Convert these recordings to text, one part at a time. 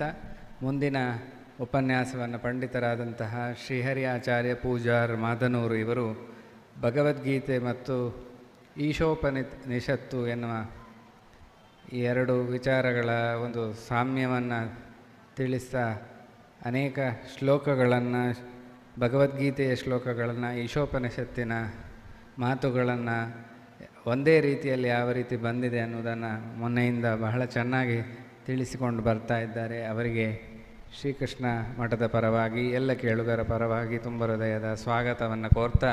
ಹೇಳ್ತಾ ಮುಂದಿನ ಉಪನ್ಯಾಸವನ್ನು ಪಂಡಿತರಾದಂತಹ ಶ್ರೀಹರಿ ಆಚಾರ್ಯ ಪೂಜಾರ್ ಮಾದನೂರು ಇವರು ಭಗವದ್ಗೀತೆ ಮತ್ತು ಈಶೋಪನಿಷತ್ತು ಎನ್ನುವ ಈ ಎರಡು ವಿಚಾರಗಳ ಒಂದು ಸಾಮ್ಯವನ್ನು ತಿಳಿಸ್ತಾ ಅನೇಕ ಶ್ಲೋಕಗಳನ್ನು, ಭಗವದ್ಗೀತೆಯ ಶ್ಲೋಕಗಳನ್ನು, ಈಶೋಪನಿಷತ್ತಿನ ಮಾತುಗಳನ್ನು ಒಂದೇ ರೀತಿಯಲ್ಲಿ ಯಾವ ರೀತಿ ಬಂದಿದೆ ಅನ್ನೋದನ್ನು ಮೊನ್ನೆಯಿಂದ ಬಹಳ ಚೆನ್ನಾಗಿ ತಿಳಿಸಿಕೊಂಡು ಬರ್ತಾ ಇದ್ದಾರೆ. ಅವರಿಗೆ ಶ್ರೀಕೃಷ್ಣ ಮಠದ ಪರವಾಗಿ ಎಲ್ಲ ಕೇಳುಗರ ಪರವಾಗಿ ತುಂಬ ಹೃದಯದ ಸ್ವಾಗತವನ್ನು ಕೋರ್ತಾ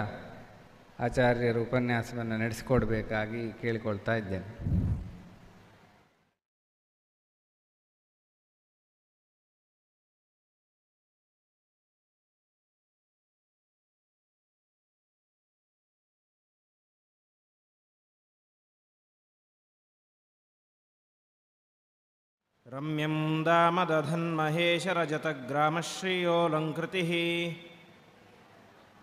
ಆಚಾರ್ಯರು ಉಪನ್ಯಾಸವನ್ನು ನಡೆಸಿಕೊಡ್ಬೇಕಾಗಿ ಕೇಳಿಕೊಳ್ತಾ ಇದ್ದೇನೆ. ರಮ್ಯಂ ದಾಮದಧನ್ಮಹೇಶರಜತಗ್ರಾಮಶ್ರೀಯೋಲಂಕೃತಿಃ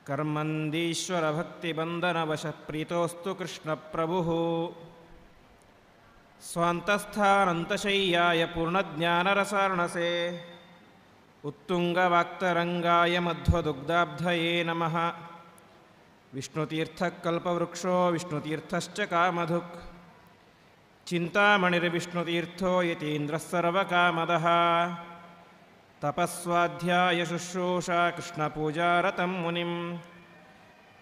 ಕರ್ಮಂದೀಶ್ವರಭಕ್ತಿಬಂಧನವಶಃ ಪ್ರೀತೋಸ್ತು ಕೃಷ್ಣಪ್ರಭುಃ ಸ್ವಾಂತಸ್ಥಾನಂತಶಯ್ಯಾಯ ಪೂರ್ಣಜ್ಞಾನರಸಾರ್ಣಸೇ ಉತ್ತುಂಗವಾಕ್ತರಂಗಾಯ ಮಧ್ವದುಗ್ಧಾಬ್ಧಯೇ ನಮಃ. ವಿಷ್ಣುತೀರ್ಥಃ ಕಲ್ಪವೃಕ್ಷೋ ವಿಷ್ಣುತೀರ್ಥಶ್ಚ ಕಾಮಧುಕ್ ಚಿಂತಾಮಣಿರ್ವಿಷ್ಣುತೀರ್ಥೋ ಯತೀಂದ್ರಃ ಸರ್ವಕಾಮದಃ ತಪಸ್ವಾಧ್ಯಾಯ ಶುಶ್ರೂಷಾ ಕೃಷ್ಣಪೂಜಾರತಂ ಮುನಿಂ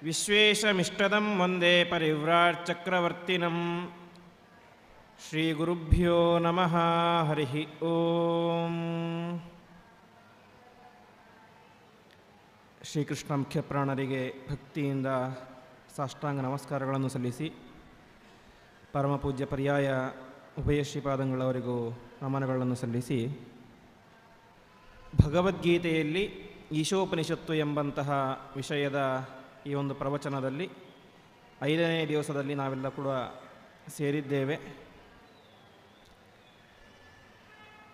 ವಿಶ್ವೇಶಮಿಷ್ಟದಂ ವಂದೇ ಪರಿವ್ರಾಟ್ ಚಕ್ರವರ್ತಿನಂ. ಶ್ರೀಗುರುಭ್ಯೋ ನಮಃ. ಹರಿ ಓಂ. ಶ್ರೀಕೃಷ್ಣ ಮುಖ್ಯಪ್ರಾಣರಿಗೆ ಭಕ್ತಿಯಿಂದ ಸಾಷ್ಟಾಂಗ ನಮಸ್ಕಾರಗಳನ್ನು ಸಲ್ಲಿಸಿ, ಪರಮಪೂಜ್ಯ ಪರ್ಯಾಯ ಉಭಯ ಶ್ರೀಪಾದಂಗಳವರಿಗೂ ನಮನಗಳನ್ನು ಸಲ್ಲಿಸಿ, ಭಗವದ್ಗೀತೆಯಲ್ಲಿ ಈಶೋಪನಿಷತ್ತು ಎಂಬಂತಹ ವಿಷಯದ ಈ ಒಂದು ಪ್ರವಚನದಲ್ಲಿ 5ನೇ ದಿವಸದಲ್ಲಿ ನಾವೆಲ್ಲ ಕೂಡ ಸೇರಿದ್ದೇವೆ.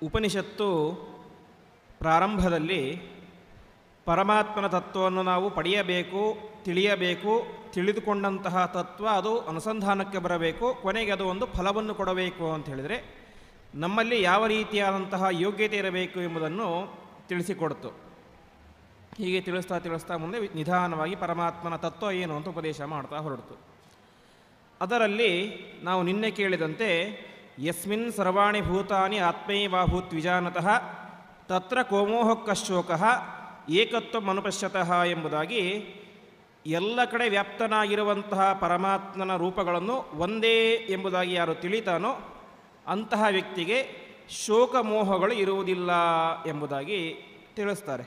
ಉಪನಿಷತ್ತು ಪ್ರಾರಂಭದಲ್ಲಿ ಪರಮಾತ್ಮನ ತತ್ವವನ್ನು ನಾವು ಪಡೆಯಬೇಕು, ತಿಳಿಯಬೇಕು, ತಿಳಿದುಕೊಂಡಂತಹ ತತ್ವ ಅದು ಅನುಸಂಧಾನಕ್ಕೆ ಬರಬೇಕು, ಕೊನೆಗೆ ಅದು ಒಂದು ಫಲವನ್ನು ಕೊಡಬೇಕು ಅಂತ ಹೇಳಿದರೆ ನಮ್ಮಲ್ಲಿ ಯಾವ ರೀತಿಯಾದಂತಹ ಯೋಗ್ಯತೆ ಇರಬೇಕು ಎಂಬುದನ್ನು ತಿಳಿಸಿಕೊಡ್ತು. ಹೀಗೆ ತಿಳಿಸ್ತಾ ಮುಂದೆ ನಿಧಾನವಾಗಿ ಪರಮಾತ್ಮನ ತತ್ವ ಏನು ಅಂತ ಉಪದೇಶ ಮಾಡ್ತಾ ಹೊರಡ್ತು. ಅದರಲ್ಲಿ ನಾವು ನಿನ್ನೆ ಕೇಳಿದಂತೆ ಯಸ್ಮಿನ್ ಸರ್ವಾಣಿ ಭೂತಾನಿ ಆತ್ಮೈವಾಭೂತ್ ವಿಜಾನತಃ ತತ್ರ ಕೋಮೋಹಕ್ಕಶೋಕಃ ಏಕತ್ವ ಅನುಪಶ್ಯತಃ ಎಂಬುದಾಗಿ ಎಲ್ಲ ಕಡೆ ವ್ಯಾಪ್ತನಾಗಿರುವಂತಹ ಪರಮಾತ್ಮನ ರೂಪಗಳನ್ನು ಒಂದೇ ಎಂಬುದಾಗಿ ಯಾರು ತಿಳಿತಾನೋ ಅಂತಹ ವ್ಯಕ್ತಿಗೆ ಶೋಕ ಮೋಹಗಳು ಇರುವುದಿಲ್ಲ ಎಂಬುದಾಗಿ ತಿಳಿಸ್ತಾರೆ.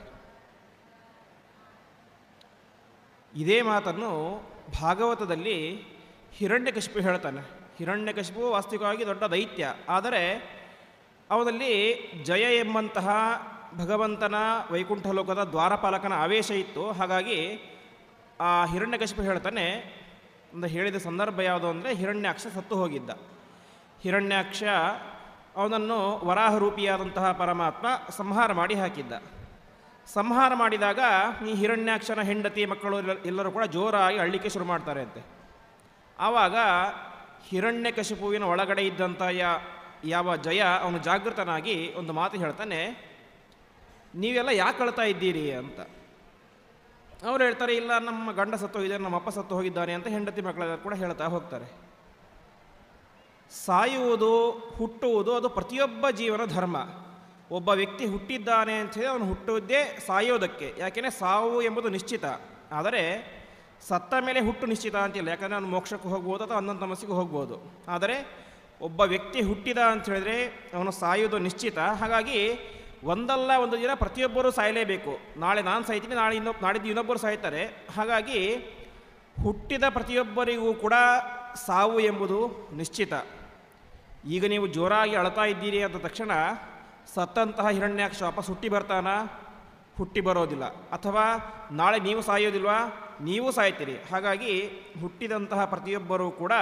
ಇದೇ ಮಾತನ್ನು ಭಾಗವತದಲ್ಲಿ ಹಿರಣ್ಯಕಶಿಪು ಹೇಳ್ತಾನೆ. ಹಿರಣ್ಯಕಶಿಪು ವಾಸ್ತವಿಕವಾಗಿ ದೊಡ್ಡ ದೈತ್ಯ, ಆದರೆ ಅವನಲ್ಲಿ ಜಯ ಎಂಬಂತಹ ಭಗವಂತನ ವೈಕುಂಠ ಲೋಕದ ದ್ವಾರಪಾಲಕನ ಆವೇಶ ಇತ್ತು. ಹಾಗಾಗಿ ಆ ಹಿರಣ್ಯಕಶಿಪು ಹೇಳ್ತಾನೆ, ಒಂದು ಹೇಳಿದ ಸಂದರ್ಭ ಯಾವುದು ಅಂದರೆ ಹಿರಣ್ಯಾಕ್ಷ ಸತ್ತು ಹೋಗಿದ್ದ. ಹಿರಣ್ಯಾಕ್ಷ ಅವನನ್ನು ವರಾಹರೂಪಿಯಾದಂತಹ ಪರಮಾತ್ಮ ಸಂಹಾರ ಮಾಡಿ ಹಾಕಿದ್ದ. ಸಂಹಾರ ಮಾಡಿದಾಗ ಈ ಹಿರಣ್ಯಾಕ್ಷನ ಹೆಂಡತಿ ಮಕ್ಕಳು ಎಲ್ಲರೂ ಕೂಡ ಜೋರಾಗಿ ಅಳ್ಳಿಕೆ ಶುರು ಮಾಡ್ತಾರೆ ಅಂತೆ. ಆವಾಗ ಹಿರಣ್ಯಕಶಿಪುವಿನ ಒಳಗಡೆ ಇದ್ದಂಥ ಯಾವ ಜಯ ಅವನು ಜಾಗೃತನಾಗಿ ಒಂದು ಮಾತು ಹೇಳ್ತಾನೆ, ನೀವೆಲ್ಲ ಯಾಕೆ ಅಳ್ತಾ ಇದ್ದೀರಿ ಅಂತ. ಅವ್ರು ಹೇಳ್ತಾರೆ, ಇಲ್ಲ ನಮ್ಮ ಗಂಡ ಸತ್ತು ಹೋಗಿದ್ದಾನೆ, ನಮ್ಮ ಅಪ್ಪ ಸತ್ತು ಹೋಗಿದ್ದಾನೆ ಅಂತ ಹೆಂಡತಿ ಮಕ್ಕಳೆಲ್ಲ ಕೂಡ ಹೇಳ್ತಾ ಹೋಗ್ತಾರೆ. ಸಾಯುವುದು, ಹುಟ್ಟುವುದು ಅದು ಪ್ರತಿಯೊಬ್ಬ ಜೀವನ ಧರ್ಮ. ಒಬ್ಬ ವ್ಯಕ್ತಿ ಹುಟ್ಟಿದ್ದಾನೆ ಅಂತ ಹೇಳಿ ಅವನು ಹುಟ್ಟುವುದೇ ಸಾಯೋದಕ್ಕೆ, ಯಾಕೆಂದರೆ ಸಾವು ಎಂಬುದು ನಿಶ್ಚಿತ. ಆದರೆ ಸತ್ತ ಮೇಲೆ ಹುಟ್ಟು ನಿಶ್ಚಿತ ಅಂತಿಲ್ಲ, ಯಾಕಂದರೆ ಅವನು ಮೋಕ್ಷಕ್ಕೆ ಹೋಗ್ಬೋದು ಅಥವಾ ಅನಂತ ತಮಸ್ಸಿಗೆ ಹೋಗ್ಬೋದು. ಆದರೆ ಒಬ್ಬ ವ್ಯಕ್ತಿ ಹುಟ್ಟಿದ ಅಂತ ಹೇಳಿದ್ರೆ ಅವನು ಸಾಯೋದು ನಿಶ್ಚಿತ. ಹಾಗಾಗಿ ಒಂದಲ್ಲ ಒಂದು ದಿನ ಪ್ರತಿಯೊಬ್ಬರೂ ಸಾಯಲೇಬೇಕು. ನಾಳೆ ನಾನು ಸಾಯ್ತೀನಿ, ನಾಡಿದ್ದು ಇನ್ನೊಬ್ಬರು ಸಾಯ್ತಾರೆ. ಹಾಗಾಗಿ ಹುಟ್ಟಿದ ಪ್ರತಿಯೊಬ್ಬರಿಗೂ ಕೂಡ ಸಾವು ಎಂಬುದು ನಿಶ್ಚಿತ. ಈಗ ನೀವು ಜೋರಾಗಿ ಅಳ್ತಾ ಇದ್ದೀರಿ ಅಂದ ತಕ್ಷಣ ಸತ್ತಂತಹ ಹಿರಣ್ಯಾಕ್ಷ ವಾಪಸ್ ಹುಟ್ಟಿ ಬರ್ತಾನ? ಹುಟ್ಟಿ ಬರೋದಿಲ್ಲ. ಅಥವಾ ನಾಳೆ ನೀವು ಸಾಯೋದಿಲ್ವಾ? ನೀವು ಸಾಯ್ತೀರಿ. ಹಾಗಾಗಿ ಹುಟ್ಟಿದಂತಹ ಪ್ರತಿಯೊಬ್ಬರೂ ಕೂಡ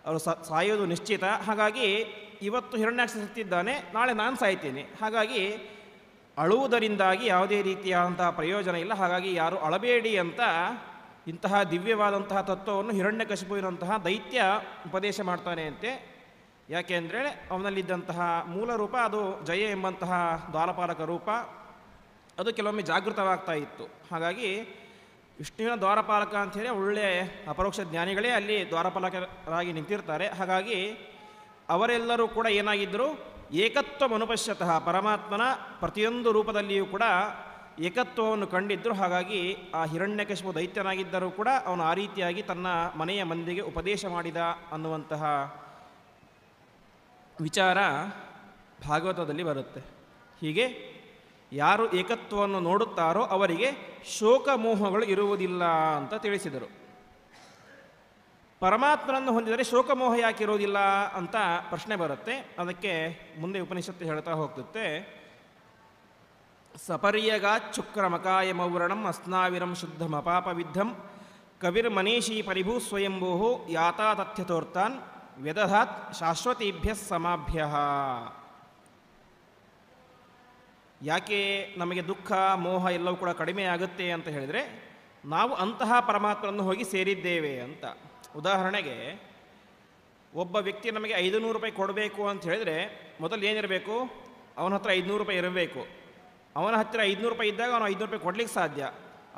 ಅವರು ಸಾಯೋದು ನಿಶ್ಚಿತ. ಹಾಗಾಗಿ ಇವತ್ತು ಹಿರಣ್ಯಾಕ್ಷ ಸತ್ತಿದ್ದಾನೆ, ನಾಳೆ ನಾನು ಸಾಯ್ತೀನಿ. ಹಾಗಾಗಿ ಅಳುವುದರಿಂದಾಗಿ ಯಾವುದೇ ರೀತಿಯಾದಂತಹ ಪ್ರಯೋಜನ ಇಲ್ಲ. ಹಾಗಾಗಿ ಯಾರು ಅಳಬೇಡಿ ಅಂತ ಇಂತಹ ದಿವ್ಯವಾದಂತಹ ತತ್ವವನ್ನು ಹಿರಣ್ಯಕಶಿಪುವಿನಂತಹ ದೈತ್ಯ ಉಪದೇಶ ಮಾಡ್ತಾನೆ ಅಂತೆ. ಯಾಕೆಂದರೆ ಅವನಲ್ಲಿದ್ದಂತಹ ಮೂಲ ರೂಪ ಅದು ಜಯ ಎಂಬಂತಹ ದ್ವಾರಪಾಲಕ ರೂಪ, ಅದು ಕೆಲವೊಮ್ಮೆ ಜಾಗೃತವಾಗ್ತಾ ಇತ್ತು. ಹಾಗಾಗಿ ವಿಷ್ಣುವಿನ ದ್ವಾರಪಾಲಕ ಅಂಥೇಳಿ ಒಳ್ಳೆಯ ಅಪರೋಕ್ಷ ಜ್ಞಾನಿಗಳೇ ಅಲ್ಲಿ ದ್ವಾರಪಾಲಕರಾಗಿ ನಿಂತಿರ್ತಾರೆ. ಹಾಗಾಗಿ ಅವರೆಲ್ಲರೂ ಕೂಡ ಏನಾಗಿದ್ದರು, ಏಕತ್ವ ಅನುಪಶ್ಯತಃ, ಪರಮಾತ್ಮನ ಪ್ರತಿಯೊಂದು ರೂಪದಲ್ಲಿಯೂ ಕೂಡ ಏಕತ್ವವನ್ನು ಕಂಡಿದ್ದರು. ಹಾಗಾಗಿ ಆ ಹಿರಣ್ಯಕಶಿಪು ದೈತ್ಯನಾಗಿದ್ದರೂ ಕೂಡ ಅವನು ಆ ರೀತಿಯಾಗಿ ತನ್ನ ಮನೆಯ ಮಂದಿಗೆ ಉಪದೇಶ ಮಾಡಿದ ಅನ್ನುವಂತಹ ವಿಚಾರ ಭಾಗವತದಲ್ಲಿ ಬರುತ್ತೆ. ಹೀಗೆ ಯಾರು ಏಕತ್ವವನ್ನು ನೋಡುತ್ತಾರೋ ಅವರಿಗೆ ಶೋಕಮೋಹಗಳು ಇರುವುದಿಲ್ಲ ಅಂತ ತಿಳಿಸಿದರು. ಪರಮಾತ್ಮನನ್ನು ಹೊಂದಿದರೆ ಶೋಕಮೋಹ ಯಾಕೆ ಇರುವುದಿಲ್ಲ ಅಂತ ಪ್ರಶ್ನೆ ಬರುತ್ತೆ. ಅದಕ್ಕೆ ಮುಂದೆ ಉಪನಿಷತ್ತು ಹೇಳ್ತಾ ಹೋಗ್ತುತ್ತೆ. ಸಪರ್ಯಗಾಚುಕ್ರಮಕಾಯ ಮೌರಣಂ ಅಸ್ನಾವಿರಂ ಶುದ್ಧಮಪಾಪವಿದ್ಧಂ ಕವಿರ್ಮನೀಷಿ ಪರಿಭೂ ಸ್ವಯಂಭೂ ಯಾತಾ ತಥ್ಯತೋರ್ತಾನ್ ವ್ಯದಧಾತ್ ಶಾಶ್ವತೀಭ್ಯ ಸಮಾಭ್ಯ. ಯಾಕೆ ನಮಗೆ ದುಃಖ ಮೋಹ ಎಲ್ಲವೂ ಕೂಡ ಕಡಿಮೆ ಆಗುತ್ತೆ ಅಂತ ಹೇಳಿದರೆ, ನಾವು ಅಂತಹ ಪರಮಾತ್ಮನನ್ನು ಹೋಗಿ ಸೇರಿದ್ದೇವೆ ಅಂತ. ಉದಾಹರಣೆಗೆ, ಒಬ್ಬ ವ್ಯಕ್ತಿ ನಮಗೆ 500 ರೂಪಾಯಿ ಕೊಡಬೇಕು ಅಂತ ಹೇಳಿದರೆ ಮೊದಲು ಏನಿರಬೇಕು, ಅವನ ಹತ್ರ 500 ರೂಪಾಯಿ ಇರಬೇಕು. ಅವನ ಹತ್ತಿರ 500 ರೂಪಾಯಿ ಇದ್ದಾಗ ಅವನು 500 ರೂಪಾಯಿ ಕೊಡ್ಲಿಕ್ಕೆ ಸಾಧ್ಯ.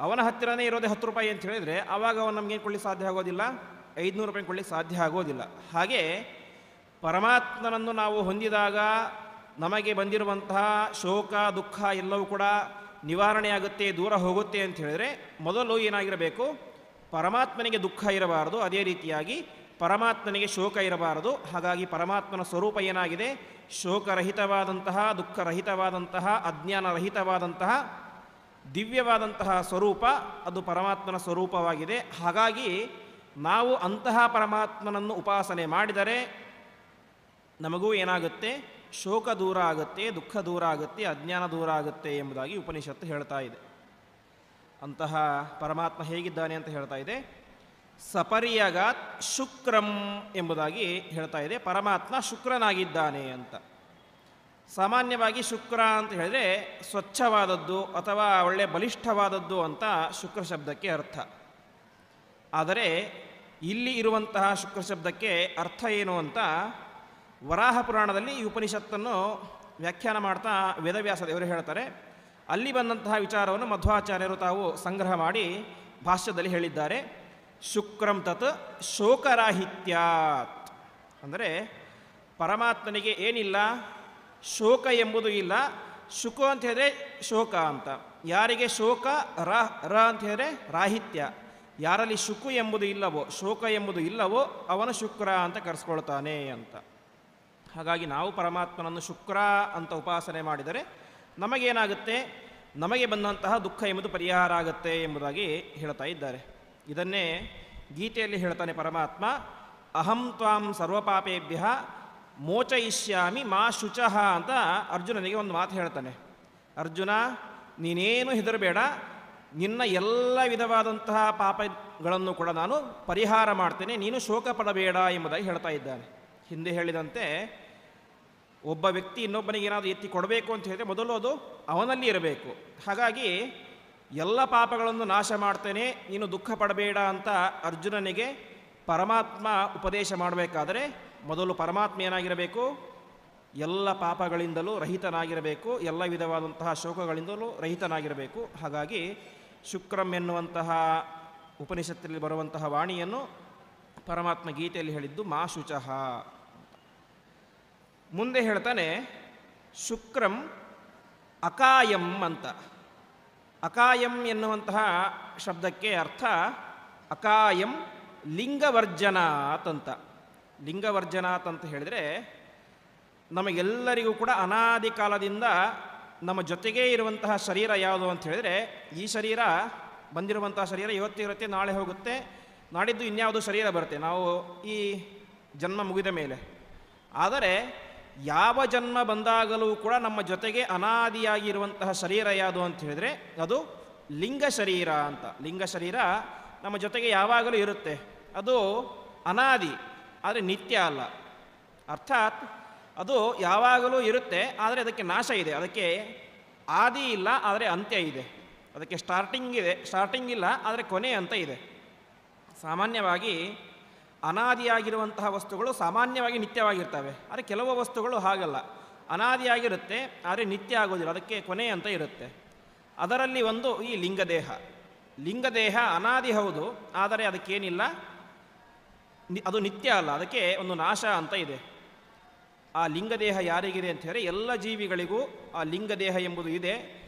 ಅವನ ಹತ್ತಿರನೇ ಇರೋದೇ 10 ರೂಪಾಯಿ ಅಂತ ಹೇಳಿದರೆ ಆವಾಗ ಅವನು ನಮಗೇನು ಕೊಡ್ಲಿಕ್ಕೆ ಸಾಧ್ಯ ಆಗೋದಿಲ್ಲ, 500 ರೂಪಾಯಿ ಕೊಡ್ಲಿಕ್ಕೆ ಸಾಧ್ಯ ಆಗೋದಿಲ್ಲ. ಹಾಗೆ ಪರಮಾತ್ಮನನ್ನು ನಾವು ಹೊಂದಿದಾಗ ನಮಗೆ ಬಂದಿರುವಂತಹ ಶೋಕ ದುಃಖ ಎಲ್ಲವೂ ಕೂಡ ನಿವಾರಣೆಯಾಗುತ್ತೆ, ದೂರ ಹೋಗುತ್ತೆ ಅಂತ ಹೇಳಿದರೆ ಮೊದಲು ಏನಾಗಿರಬೇಕು, ಪರಮಾತ್ಮನಿಗೆ ದುಃಖ ಇರಬಾರದು, ಅದೇ ರೀತಿಯಾಗಿ ಪರಮಾತ್ಮನಿಗೆ ಶೋಕ ಇರಬಾರದು. ಹಾಗಾಗಿ ಪರಮಾತ್ಮನ ಸ್ವರೂಪ ಏನಾಗಿದೆ, ಶೋಕರಹಿತವಾದಂತಹ, ದುಃಖರಹಿತವಾದಂತಹ, ಅಜ್ಞಾನರಹಿತವಾದಂತಹ ದಿವ್ಯವಾದಂತಹ ಸ್ವರೂಪ, ಅದು ಪರಮಾತ್ಮನ ಸ್ವರೂಪವಾಗಿದೆ. ಹಾಗಾಗಿ ನಾವು ಅಂತಹ ಪರಮಾತ್ಮನನ್ನು ಉಪಾಸನೆ ಮಾಡಿದರೆ ನಮಗೂ ಏನಾಗುತ್ತೆ, ಶೋಕ ದೂರ ಆಗುತ್ತೆ, ದುಃಖ ದೂರ ಆಗುತ್ತೆ, ಅಜ್ಞಾನ ದೂರ ಆಗುತ್ತೆ ಎಂಬುದಾಗಿ ಉಪನಿಷತ್ತು ಹೇಳ್ತಾ ಇದೆ. ಅಂತಹ ಪರಮಾತ್ಮ ಹೇಗಿದ್ದಾನೆ ಅಂತ ಹೇಳ್ತಾ ಇದೆ. ಸಪರ್ಯಗಾತ್ ಶುಕ್ರಂ ಎಂಬುದಾಗಿ ಹೇಳ್ತಾ ಇದೆ. ಪರಮಾತ್ಮ ಶುಕ್ರನಾಗಿದ್ದಾನೆ ಅಂತ. ಸಾಮಾನ್ಯವಾಗಿ ಶುಕ್ರ ಅಂತ ಹೇಳಿದರೆ ಸ್ವಚ್ಛವಾದದ್ದು ಅಥವಾ ಒಳ್ಳೆ ಬಲಿಷ್ಠವಾದದ್ದು ಅಂತ ಶುಕ್ರ ಶಬ್ದಕ್ಕೆ ಅರ್ಥ. ಆದರೆ ಇಲ್ಲಿ ಇರುವಂತಹ ಶುಕ್ರ ಶಬ್ದಕ್ಕೆ ಅರ್ಥ ಏನು ಅಂತ ವರಾಹ ಪುರಾಣದಲ್ಲಿ ಈ ಉಪನಿಷತ್ತನ್ನು ವ್ಯಾಖ್ಯಾನ ಮಾಡ್ತಾ ವೇದವ್ಯಾಸ ದೇವರು ಹೇಳ್ತಾರೆ. ಅಲ್ಲಿ ಬಂದಂತಹ ವಿಚಾರವನ್ನು ಮಧ್ವಾಚಾರ್ಯರು ತಾವು ಸಂಗ್ರಹ ಮಾಡಿ ಭಾಷ್ಯದಲ್ಲಿ ಹೇಳಿದ್ದಾರೆ. ಶುಕ್ರಂ ತತ್ ಶೋಕರಾಹಿತ್ಯಾತ್, ಅಂದರೆ ಪರಮಾತ್ಮನಿಗೆ ಏನಿಲ್ಲ, ಶೋಕ ಎಂಬುದು ಇಲ್ಲ. ಶುಕ ಅಂತ ಹೇಳಿದ್ರೆ ಶೋಕ ಅಂತ. ಯಾರಿಗೆ ಶೋಕ ರ ಅಂತ ಹೇಳಿದ್ರೆ ರಾಹಿತ್ಯ. ಯಾರಲ್ಲಿ ಶುಕು ಎಂಬುದು ಇಲ್ಲವೋ, ಶೋಕ ಎಂಬುದು ಇಲ್ಲವೋ ಅವನು ಶುಕ್ರ ಅಂತ ಕರೆಸ್ಕೊಳ್ತಾನೆ ಅಂತ. ಹಾಗಾಗಿ ನಾವು ಪರಮಾತ್ಮನನ್ನು ಶುಕ್ರ ಅಂತ ಉಪಾಸನೆ ಮಾಡಿದರೆ ನಮಗೇನಾಗುತ್ತೆ, ನಮಗೆ ಬಂದಂತಹ ದುಃಖ ಎಂಬುದು ಪರಿಹಾರ ಆಗುತ್ತೆ ಎಂಬುದಾಗಿ ಹೇಳ್ತಾ ಇದ್ದಾರೆ. ಇದನ್ನೇ ಗೀತೆಯಲ್ಲಿ ಹೇಳ್ತಾನೆ ಪರಮಾತ್ಮ. ಅಹಂ ತ್ವಾಂ ಸರ್ವಪಾಪೇಭ್ಯ ಮೋಚಯಿಷ್ಯಾಮಿ ಮಾ ಶುಚಃ ಅಂತ ಅರ್ಜುನನಿಗೆ ಒಂದು ಮಾತು ಹೇಳ್ತಾನೆ. ಅರ್ಜುನ, ನೀನೇನು ಹೆದರಬೇಡ, ನಿನ್ನ ಎಲ್ಲ ವಿಧವಾದಂತಹ ಪಾಪಗಳನ್ನು ಕೂಡ ನಾನು ಪರಿಹಾರ ಮಾಡ್ತೇನೆ, ನೀನು ಶೋಕ ಪಡಬೇಡ ಎಂಬುದಾಗಿ ಹೇಳ್ತಾ ಇದ್ದಾನೆ. ಹಿಂದೆ ಹೇಳಿದಂತೆ ಒಬ್ಬ ವ್ಯಕ್ತಿ ಇನ್ನೊಬ್ಬನಿಗೆ ಏನಾದರೂ ಎತ್ತಿ ಕೊಡಬೇಕು ಅಂತ ಹೇಳಿದರೆ ಮೊದಲು ಅದು ಅವನಲ್ಲಿ ಇರಬೇಕು. ಹಾಗಾಗಿ ಎಲ್ಲ ಪಾಪಗಳನ್ನು ನಾಶ ಮಾಡ್ತೇನೆ, ನೀನು ದುಃಖ ಪಡಬೇಡ ಅಂತ ಅರ್ಜುನನಿಗೆ ಪರಮಾತ್ಮ ಉಪದೇಶ ಮಾಡಬೇಕಾದರೆ ಮೊದಲು ಪರಮಾತ್ಮ ಏನಾಗಿರಬೇಕು, ಎಲ್ಲ ಪಾಪಗಳಿಂದಲೂ ರಹಿತನಾಗಿರಬೇಕು, ಎಲ್ಲ ವಿಧವಾದಂತಹ ಶೋಕಗಳಿಂದಲೂ ರಹಿತನಾಗಿರಬೇಕು. ಹಾಗಾಗಿ ಶುಕ್ರಂ ಎನ್ನುವಂತಹ ಉಪನಿಷತ್ತಲ್ಲಿ ಬರುವಂತಹ ವಾಣಿಯನ್ನು ಪರಮಾತ್ಮ ಗೀತೆಯಲ್ಲಿ ಹೇಳಿದ್ದು ಮಾ ಶುಚಃ. ಮುಂದೆ ಹೇಳ್ತಾನೆ ಶುಕ್ರಂ ಅಕಾಯಂ ಅಂತ. ಅಕಾಯಂ ಎನ್ನುವಂತಹ ಶಬ್ದಕ್ಕೆ ಅರ್ಥ ಅಕಾಯಂ ಲಿಂಗವರ್ಜನಾತ್ ಅಂತ. ಲಿಂಗವರ್ಜನಾತ್ ಅಂತ ಹೇಳಿದರೆ ನಮಗೆಲ್ಲರಿಗೂ ಕೂಡ ಅನಾದಿ ಕಾಲದಿಂದ ನಮ್ಮ ಜೊತೆಗೇ ಇರುವಂತಹ ಶರೀರ ಯಾವುದು ಅಂತ ಹೇಳಿದರೆ, ಈ ಶರೀರ ಬಂದಿರುವಂತಹ ಶರೀರ ಇವತ್ತಿರುತ್ತೆ, ನಾಳೆ ಹೋಗುತ್ತೆ, ನಾಡಿದ್ದು ಇನ್ಯಾವುದು ಶರೀರ ಬರುತ್ತೆ ನಾವು ಈ ಜನ್ಮ ಮುಗಿದ ಮೇಲೆ. ಆದರೆ ಯಾವ ಜನ್ಮ ಬಂದಾಗಲೂ ಕೂಡ ನಮ್ಮ ಜೊತೆಗೆ ಅನಾದಿಯಾಗಿರುವಂತಹ ಶರೀರ ಯಾವುದು ಅಂತ ಹೇಳಿದರೆ ಅದು ಲಿಂಗ ಶರೀರ ಅಂತ. ಲಿಂಗ ಶರೀರ ನಮ್ಮ ಜೊತೆಗೆ ಯಾವಾಗಲೂ ಇರುತ್ತೆ, ಅದು ಅನಾದಿ ಆದರೆ ನಿತ್ಯ ಅಲ್ಲ. ಅರ್ಥಾತ್ ಅದು ಯಾವಾಗಲೂ ಇರುತ್ತೆ, ಆದರೆ ಅದಕ್ಕೆ ನಾಶ ಇದೆ, ಅದಕ್ಕೆ ಆದಿ ಇಲ್ಲ ಆದರೆ ಅಂತ್ಯ ಇದೆ, ಅದಕ್ಕೆ ಸ್ಟಾರ್ಟಿಂಗ್ ಇಲ್ಲ ಆದರೆ ಕೊನೆ ಅಂತ ಇದೆ. ಸಾಮಾನ್ಯವಾಗಿ ಅನಾದಿಯಾಗಿರುವಂತಹ ವಸ್ತುಗಳು ಸಾಮಾನ್ಯವಾಗಿ ನಿತ್ಯವಾಗಿರ್ತವೆ. ಆದರೆ ಕೆಲವು ವಸ್ತುಗಳು ಹಾಗಲ್ಲ, ಅನಾದಿಯಾಗಿರುತ್ತೆ ಆದರೆ ನಿತ್ಯ ಆಗೋದಿಲ್ಲ, ಅದಕ್ಕೆ ಕೊನೆ ಅಂತ ಇರುತ್ತೆ. ಅದರಲ್ಲಿ ಒಂದು ಈ ಲಿಂಗದೇಹ. ಲಿಂಗದೇಹ ಅನಾದಿ ಹೌದು, ಆದರೆ ಅದಕ್ಕೇನಿಲ್ಲ, ಅದು ನಿತ್ಯ ಅಲ್ಲ, ಅದಕ್ಕೆ ಒಂದು ನಾಶ ಅಂತ ಇದೆ. ಆ ಲಿಂಗದೇಹ ಯಾರಿಗಿದೆ ಅಂತ ಹೇಳಿದ್ರೆ ಎಲ್ಲ ಜೀವಿಗಳಿಗೂ ಆ ಲಿಂಗದೇಹ ಎಂಬುದು ಇದೆ.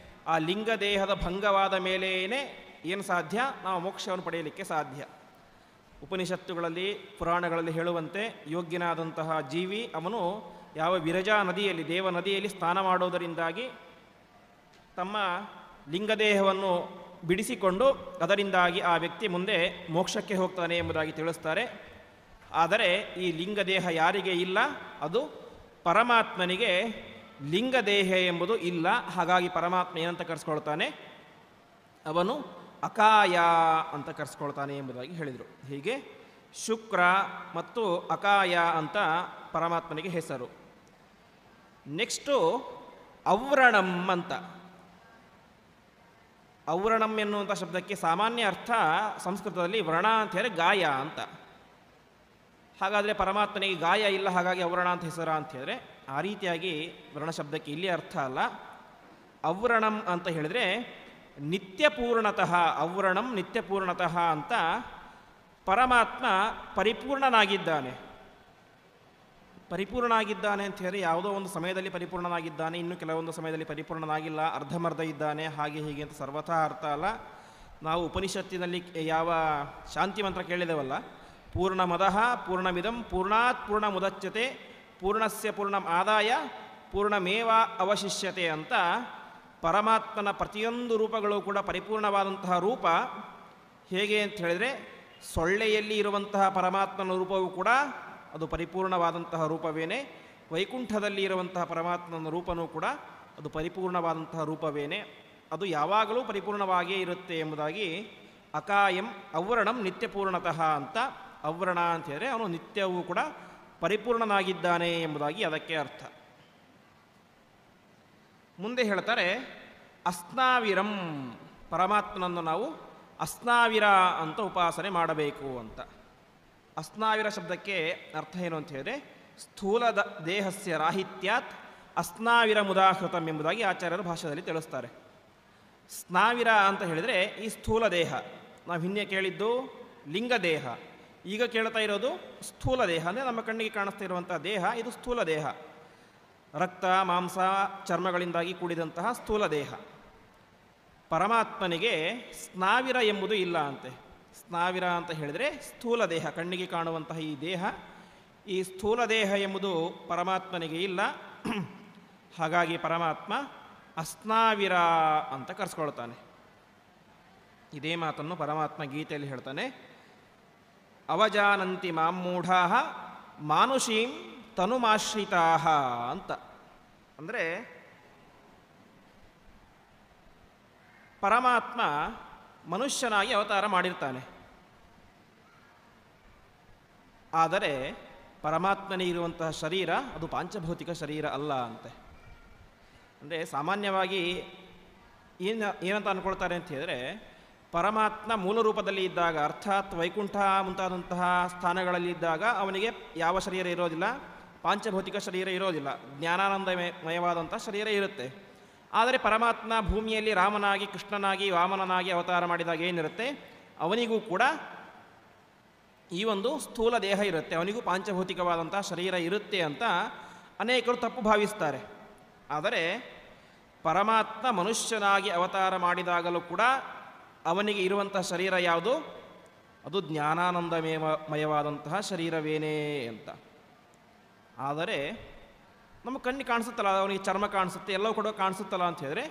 ಆ ಲಿಂಗದೇಹದ ಭಂಗವಾದ ಮೇಲೇನೆ ಏನು ಸಾಧ್ಯ, ನಾವು ಮೋಕ್ಷವನ್ನು ಪಡೆಯಲಿಕ್ಕೆ ಸಾಧ್ಯ. ಉಪನಿಷತ್ತುಗಳಲ್ಲಿ ಪುರಾಣಗಳಲ್ಲಿ ಹೇಳುವಂತೆ ಯೋಗ್ಯನಾದಂತಹ ಜೀವಿ ಅವನು ಯಾವ ವಿರಜಾ ನದಿಯಲ್ಲಿ, ದೇವ ನದಿಯಲ್ಲಿ ಸ್ನಾನ ಮಾಡೋದರಿಂದಾಗಿ ತಮ್ಮ ಲಿಂಗದೇಹವನ್ನು ಬಿಡಿಸಿಕೊಂಡು ಅದರಿಂದಾಗಿ ಆ ವ್ಯಕ್ತಿ ಮುಂದೆ ಮೋಕ್ಷಕ್ಕೆ ಹೋಗ್ತಾನೆ ಎಂಬುದಾಗಿ ತಿಳಿಸ್ತಾರೆ. ಆದರೆ ಈ ಲಿಂಗದೇಹ ಯಾರಿಗೆ ಇಲ್ಲ, ಅದು ಪರಮಾತ್ಮನಿಗೆ ಲಿಂಗದೇಹ ಎಂಬುದು ಇಲ್ಲ. ಹಾಗಾಗಿ ಪರಮಾತ್ಮ ಏನಂತ ಕರೆಸ್ಕೊಳ್ತಾನೆ, ಅವನು ಅಕಾಯ ಅಂತ ಕರೆಸ್ಕೊಳ್ತಾನೆ ಎಂಬುದಾಗಿ ಹೇಳಿದರು. ಹೀಗೆ ಶುಕ್ರ ಮತ್ತು ಅಕಾಯ ಅಂತ ಪರಮಾತ್ಮನಿಗೆ ಹೆಸರು. ನೆಕ್ಸ್ಟು ಔವ್ರಣಂ ಅಂತ. ಔವ್ರಣಂ ಎನ್ನುವಂಥ ಶಬ್ದಕ್ಕೆ ಸಾಮಾನ್ಯ ಅರ್ಥ ಸಂಸ್ಕೃತದಲ್ಲಿ ವ್ರಣ ಅಂತ ಹೇಳಿದ್ರೆ ಗಾಯ ಅಂತ. ಹಾಗಾದರೆ ಪರಮಾತ್ಮನಿಗೆ ಗಾಯ ಇಲ್ಲ, ಹಾಗಾಗಿ ಔವ್ರಣ ಅಂತ ಹೆಸರ ಅಂತ ಹೇಳಿದ್ರೆ ಆ ರೀತಿಯಾಗಿ ವ್ರಣ ಶಬ್ದಕ್ಕೆ ಇಲ್ಲಿ ಅರ್ಥ ಅಲ್ಲ. ಔವ್ರಣಂ ಅಂತ ಹೇಳಿದರೆ ನಿತ್ಯಪೂರ್ಣತಃ, ಔವ್ರಣಂ ನಿತ್ಯಪೂರ್ಣತಃ ಅಂತ ಪರಮಾತ್ಮ ಪರಿಪೂರ್ಣನಾಗಿದ್ದಾನೆ. ಪರಿಪೂರ್ಣನಾಗಿದ್ದಾನೆ ಅಂತ ಹೇಳಿದ್ರೆ ಯಾವುದೋ ಒಂದು ಸಮಯದಲ್ಲಿ ಪರಿಪೂರ್ಣನಾಗಿದ್ದಾನೆ, ಇನ್ನು ಕೆಲವೊಂದು ಸಮಯದಲ್ಲಿ ಪರಿಪೂರ್ಣನಾಗಿಲ್ಲ, ಅರ್ಧಮರ್ಧ ಇದ್ದಾನೆ, ಹಾಗೆ ಹೀಗೆ ಅಂತ ಸರ್ವಥಾ ಅರ್ಥ ಅಲ್ಲ. ನಾವು ಉಪನಿಷತ್ತಿನಲ್ಲಿ ಯಾವ ಶಾಂತಿ ಮಂತ್ರ ಕೇಳಿದೆವಲ್ಲ, ಪೂರ್ಣಮದಃ ಪೂರ್ಣಮಿದಂ ಪೂರ್ಣಾತ್ ಪೂರ್ಣ ಮುದಚ್ಯತೆ ಪೂರ್ಣಸ್ಯ ಪೂರ್ಣಂ ಆದಾಯ ಪೂರ್ಣಮೇವ ಅವಶಿಷ್ಯತೆ ಅಂತ ಪರಮಾತ್ಮನ ಪ್ರತಿಯೊಂದು ರೂಪಗಳು ಕೂಡ ಪರಿಪೂರ್ಣವಾದಂತಹ ರೂಪ. ಹೇಗೆ ಅಂತ ಹೇಳಿದರೆ ಸೊಳ್ಳೆಯಲ್ಲಿ ಇರುವಂತಹ ಪರಮಾತ್ಮನ ರೂಪವೂ ಕೂಡ ಅದು ಪರಿಪೂರ್ಣವಾದಂತಹ ರೂಪವೇನೆ, ವೈಕುಂಠದಲ್ಲಿ ಇರುವಂತಹ ಪರಮಾತ್ಮನ ರೂಪನೂ ಕೂಡ ಅದು ಪರಿಪೂರ್ಣವಾದಂತಹ ರೂಪವೇನೆ, ಅದು ಯಾವಾಗಲೂ ಪರಿಪೂರ್ಣವಾಗಿಯೇ ಇರುತ್ತೆ ಎಂಬುದಾಗಿ ಅಕಾಯಂ ಔವ್ರಣಂ ನಿತ್ಯಪೂರ್ಣತಃ ಅಂತ. ಔವ್ರಣ ಅಂತ ಹೇಳಿದರೆ ಅವನು ನಿತ್ಯವೂ ಕೂಡ ಪರಿಪೂರ್ಣನಾಗಿದ್ದಾನೆ ಎಂಬುದಾಗಿ ಅದಕ್ಕೆ ಅರ್ಥ. ಮುಂದೆ ಹೇಳ್ತಾರೆ ಅಸ್ನಾವಿರಂ, ಪರಮಾತ್ಮನನ್ನು ನಾವು ಅಸ್ನಾವಿರ ಅಂತ ಉಪಾಸನೆ ಮಾಡಬೇಕು ಅಂತ. ಅಸ್ನಾವಿರ ಶಬ್ದಕ್ಕೆ ಅರ್ಥ ಏನು ಅಂತ ಹೇಳಿದರೆ ಸ್ಥೂಲ ದೇಹಸ್ಯ ರಾಹಿತ್ಯಾತ್ ಅಸ್ನಾವಿರ ಮುದಾಹೃತಂ ಎಂಬುದಾಗಿ ಆಚಾರ್ಯರು ಭಾಷೆಯಲ್ಲಿ ತಿಳಿಸ್ತಾರೆ. ಸ್ನಾವಿರ ಅಂತ ಹೇಳಿದರೆ ಈ ಸ್ಥೂಲ ದೇಹ, ನಾವು ಹಿಂದೆ ಕೇಳಿದ್ದು ಲಿಂಗದೇಹ, ಈಗ ಕೇಳ್ತಾ ಇರೋದು ಸ್ಥೂಲ ದೇಹ. ಅಂದರೆ ನಮ್ಮ ಕಣ್ಣಿಗೆ ಕಾಣಿಸ್ತಾ ಇರುವಂಥ ದೇಹ ಇದು ಸ್ಥೂಲ ದೇಹ, ರಕ್ತ ಮಾಂಸ ಚರ್ಮಗಳಿಂದಾಗಿ ಕೂಡಿದಂತಹ ಸ್ಥೂಲ ದೇಹ. ಪರಮಾತ್ಮನಿಗೆ ಸ್ನಾವಿರ ಎಂಬುದು ಇಲ್ಲ ಅಂತೆ. ಸ್ನಾವಿರ ಅಂತ ಹೇಳಿದರೆ ಸ್ಥೂಲ ದೇಹ, ಕಣ್ಣಿಗೆ ಕಾಣುವಂತಹ ಈ ದೇಹ, ಈ ಸ್ಥೂಲ ದೇಹ ಎಂಬುದು ಪರಮಾತ್ಮನಿಗೆ ಇಲ್ಲ. ಹಾಗಾಗಿ ಪರಮಾತ್ಮ ಅಸ್ನಾವಿರ ಅಂತ ಕರೆಸ್ಕೊಳ್ತಾನೆ. ಇದೇ ಮಾತನ್ನು ಪರಮಾತ್ಮ ಗೀತೆಯಲ್ಲಿ ಹೇಳ್ತಾನೆ, ಅವಜಾನಂತಿ ಮಾಮ್ಮೂಢಾ ಮಾನುಷೀಂ ತನುಮಾಶ್ರಿತಾ ಅಂತ. ಅಂದರೆ ಪರಮಾತ್ಮ ಮನುಷ್ಯನಾಗಿ ಅವತಾರ ಮಾಡಿರ್ತಾನೆ, ಆದರೆ ಪರಮಾತ್ಮನೇ ಇರುವಂತಹ ಶರೀರ ಅದು ಪಾಂಚಭೌತಿಕ ಶರೀರ ಅಲ್ಲ ಅಂತೆ. ಅಂದರೆ ಸಾಮಾನ್ಯವಾಗಿ ಏನಂತ ಅಂದ್ಕೊಳ್ತಾರೆ ಅಂತ ಹೇಳಿದರೆ, ಪರಮಾತ್ಮ ಮೂಲ ರೂಪದಲ್ಲಿ ಇದ್ದಾಗ ಅರ್ಥಾತ್ ವೈಕುಂಠ ಮುಂತಾದಂತಹ ಸ್ಥಾನಗಳಲ್ಲಿ ಇದ್ದಾಗ ಅವನಿಗೆ ಯಾವ ಶರೀರ ಇರೋದಿಲ್ಲ, ಪಾಂಚಭೌತಿಕ ಶರೀರ ಇರೋದಿಲ್ಲ, ಜ್ಞಾನಾನಂದಮಯವಾದಂಥ ಶರೀರ ಇರುತ್ತೆ. ಆದರೆ ಪರಮಾತ್ಮ ಭೂಮಿಯಲ್ಲಿ ರಾಮನಾಗಿ ಕೃಷ್ಣನಾಗಿ ವಾಮನನಾಗಿ ಅವತಾರ ಮಾಡಿದಾಗ ಏನಿರುತ್ತೆ, ಅವನಿಗೂ ಕೂಡ ಈ ಒಂದು ಸ್ಥೂಲ ದೇಹ ಇರುತ್ತೆ, ಅವನಿಗೂ ಪಾಂಚಭೌತಿಕವಾದಂಥ ಶರೀರ ಇರುತ್ತೆ ಅಂತ ಅನೇಕರು ತಪ್ಪು ಭಾವಿಸ್ತಾರೆ. ಆದರೆ ಪರಮಾತ್ಮ ಮನುಷ್ಯನಾಗಿ ಅವತಾರ ಮಾಡಿದಾಗಲೂ ಕೂಡ ಅವನಿಗೆ ಇರುವಂತಹ ಶರೀರ ಯಾವುದು, ಅದು ಜ್ಞಾನಾನಂದಮಯವಾದಂತಹ ಶರೀರವೇನೇ ಅಂತ. ಆದರೆ ನಮ್ಮ ಕಣ್ಣಿಗೆ ಕಾಣಿಸುತ್ತಲ್ಲ, ಅವನಿಗೆ ಚರ್ಮ ಕಾಣಿಸುತ್ತೆ, ಎಲ್ಲವೂ ಕೂಡ ಕಾಣಿಸುತ್ತಲ್ಲ ಅಂತ ಹೇಳಿದ್ರೆ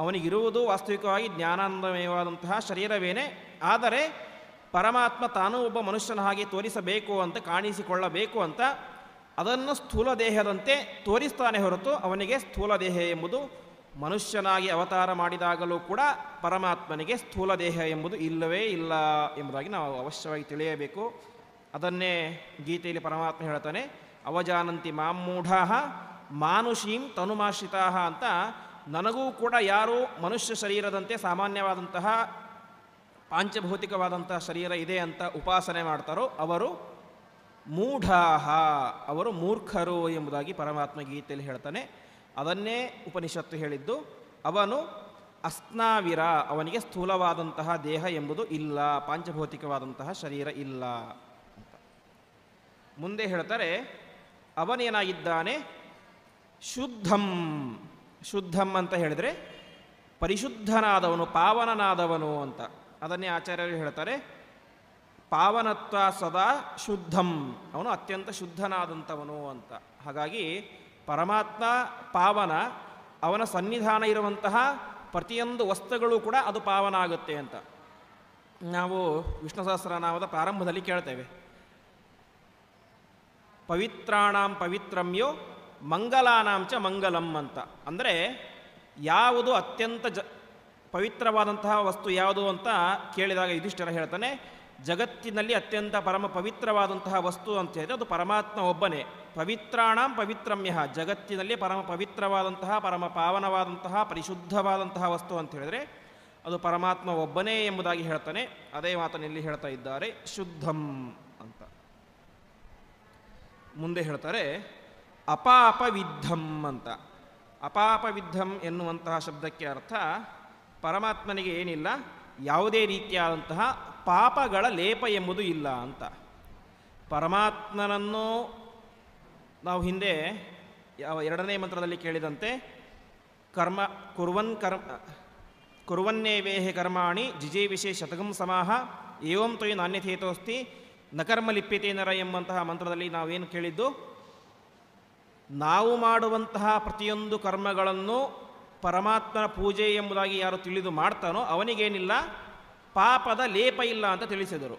ಅವನಿಗಿರುವುದು ವಾಸ್ತವಿಕವಾಗಿ ಜ್ಞಾನಾನಂದಮಯವಾದಂತಹ ಶರೀರವೇನೇ. ಆದರೆ ಪರಮಾತ್ಮ ತಾನೂ ಒಬ್ಬ ಮನುಷ್ಯನ ಹಾಗೆ ತೋರಿಸಬೇಕು ಅಂತ, ಕಾಣಿಸಿಕೊಳ್ಳಬೇಕು ಅಂತ ಅದನ್ನು ಸ್ಥೂಲ ದೇಹದಂತೆ ತೋರಿಸ್ತಾನೆ ಹೊರತು ಅವನಿಗೆ ಸ್ಥೂಲ ದೇಹ ಎಂಬುದು ಮನುಷ್ಯನಾಗಿ ಅವತಾರ ಮಾಡಿದಾಗಲೂ ಕೂಡ ಪರಮಾತ್ಮನಿಗೆ ಸ್ಥೂಲ ದೇಹ ಎಂಬುದು ಇಲ್ಲವೇ ಇಲ್ಲ ಎಂಬುದಾಗಿ ನಾವು ಅವಶ್ಯವಾಗಿ ತಿಳಿಯಬೇಕು. ಅದನ್ನೇ ಗೀತೆಯಲ್ಲಿ ಪರಮಾತ್ಮ ಹೇಳ್ತಾನೆ, ಅವಜಾನಂತಿ ಮಾಮ್ಮೂಢಾ ಮಾನುಷೀಂ ತನುಮಾಶ್ರಿತಾ ಅಂತ. ನನಗೂ ಕೂಡ ಯಾರು ಮನುಷ್ಯ ಶರೀರದಂತೆ ಸಾಮಾನ್ಯವಾದಂತಹ ಪಾಂಚಭೌತಿಕವಾದಂಥ ಶರೀರ ಇದೆ ಅಂತ ಉಪಾಸನೆ ಮಾಡ್ತಾರೋ ಅವರು ಮೂಢಾಹ, ಅವರು ಮೂರ್ಖರು ಎಂಬುದಾಗಿ ಪರಮಾತ್ಮ ಗೀತೆಯಲ್ಲಿ ಹೇಳ್ತಾನೆ. ಅದನ್ನೇ ಉಪನಿಷತ್ತು ಹೇಳಿದ್ದು. ಅವನು ಅಸ್ನಾವಿರ, ಅವನಿಗೆ ಸ್ಥೂಲವಾದಂತಹ ದೇಹ ಎಂಬುದು ಇಲ್ಲ, ಪಾಂಚಭೌತಿಕವಾದಂತಹ ಶರೀರ ಇಲ್ಲ ಅಂತ. ಮುಂದೆ ಹೇಳ್ತಾರೆ, ಅವನೇನಾಗಿದ್ದಾನೆ? ಶುದ್ಧಂ. ಶುದ್ಧಂ ಅಂತ ಹೇಳಿದರೆ ಪರಿಶುದ್ಧನಾದವನು, ಪಾವನನಾದವನು ಅಂತ. ಅದನ್ನೇ ಆಚಾರ್ಯರು ಹೇಳ್ತಾರೆ, ಪಾವನತ್ವ ಸದಾ ಶುದ್ಧಂ, ಅವನು ಅತ್ಯಂತ ಶುದ್ಧನಾದಂಥವನು ಅಂತ. ಹಾಗಾಗಿ ಪರಮಾತ್ಮ ಪಾವನ, ಅವನ ಸನ್ನಿಧಾನ ಇರುವಂತಹ ಪ್ರತಿಯೊಂದು ವಸ್ತುಗಳು ಕೂಡ ಅದು ಪಾವನ ಆಗುತ್ತೆ ಅಂತ ನಾವು ವಿಷ್ಣು ಸಹಸ್ರನಾಮದ ಪ್ರಾರಂಭದಲ್ಲಿ ಕೇಳ್ತೇವೆ. ಪವಿತ್ರಾಣಾಂ ಪವಿತ್ರಮ್ಯೋ ಮಂಗಲಾನಾಂಚ ಮಂಗಲಂ ಅಂತ. ಅಂದರೆ ಯಾವುದು ಅತ್ಯಂತ ಪವಿತ್ರವಾದಂತಹ ವಸ್ತು ಯಾವುದು ಅಂತ ಕೇಳಿದಾಗ ಯುಧಿಷ್ಠಿರ ಹೇಳ್ತಾನೆ, ಜಗತ್ತಿನಲ್ಲಿ ಅತ್ಯಂತ ಪರಮ ಪವಿತ್ರವಾದಂತಹ ವಸ್ತು ಅಂತ ಹೇಳಿದರೆ ಅದು ಪರಮಾತ್ಮ ಒಬ್ಬನೇ. ಪವಿತ್ರಾಣಾಂ ಪವಿತ್ರಮ್ಯ, ಜಗತ್ತಿನಲ್ಲಿ ಪರಮ ಪವಿತ್ರವಾದಂತಹ, ಪರಮ ಪಾವನವಾದಂತಹ, ಪರಿಶುದ್ಧವಾದಂತಹ ವಸ್ತು ಅಂತ ಹೇಳಿದರೆ ಅದು ಪರಮಾತ್ಮ ಒಬ್ಬನೇ ಎಂಬುದಾಗಿ ಹೇಳ್ತಾನೆ. ಅದೇ ಮಾತನ್ನು ಇಲ್ಲಿ ಹೇಳ್ತಾ ಇದ್ದಾರೆ, ಶುದ್ಧಂ ಅಂತ. ಮುಂದೆ ಹೇಳ್ತಾರೆ ಅಪಾಪವಿದ್ಧಂ ಅಂತ. ಅಪಾಪವಿದ್ಧಂ ಎನ್ನುವಂತಹ ಶಬ್ದಕ್ಕೆ ಅರ್ಥ ಪರಮಾತ್ಮನಿಗೆ ಏನಿಲ್ಲ, ಯಾವುದೇ ರೀತಿಯಾದಂತಹ ಪಾಪಗಳ ಲೇಪ ಎಂಬುದು ಇಲ್ಲ ಅಂತ. ಪರಮಾತ್ಮನನ್ನು ನಾವು ಹಿಂದೆ ಎರಡನೇ ಮಂತ್ರದಲ್ಲಿ ಕೇಳಿದಂತೆ ಕರ್ಮ ಕುರ್ವನ್ನೇವೇಹೆ ಕರ್ಮಾಣಿ ಜಿಜೀವಿಷೆ ಶತಗಂ ಸಮಾಹ ಏವಂ ತೊಯ್ ನಾಣ್ಯಥೇತೋಸ್ತಿ ನಕರ್ಮ ಲಿಪ್ಯತೆ ನರ ಎಂಬಂತಹ ಮಂತ್ರದಲ್ಲಿ ನಾವೇನು ಕೇಳಿದ್ದು, ನಾವು ಮಾಡುವಂತಹ ಪ್ರತಿಯೊಂದು ಕರ್ಮಗಳನ್ನು ಪರಮಾತ್ಮನ ಪೂಜೆ ಎಂಬುದಾಗಿ ಯಾರು ತಿಳಿದು ಮಾಡ್ತಾನೋ ಅವನಿಗೇನಿಲ್ಲ, ಪಾಪದ ಲೇಪ ಇಲ್ಲ ಅಂತ ತಿಳಿಸಿದರು.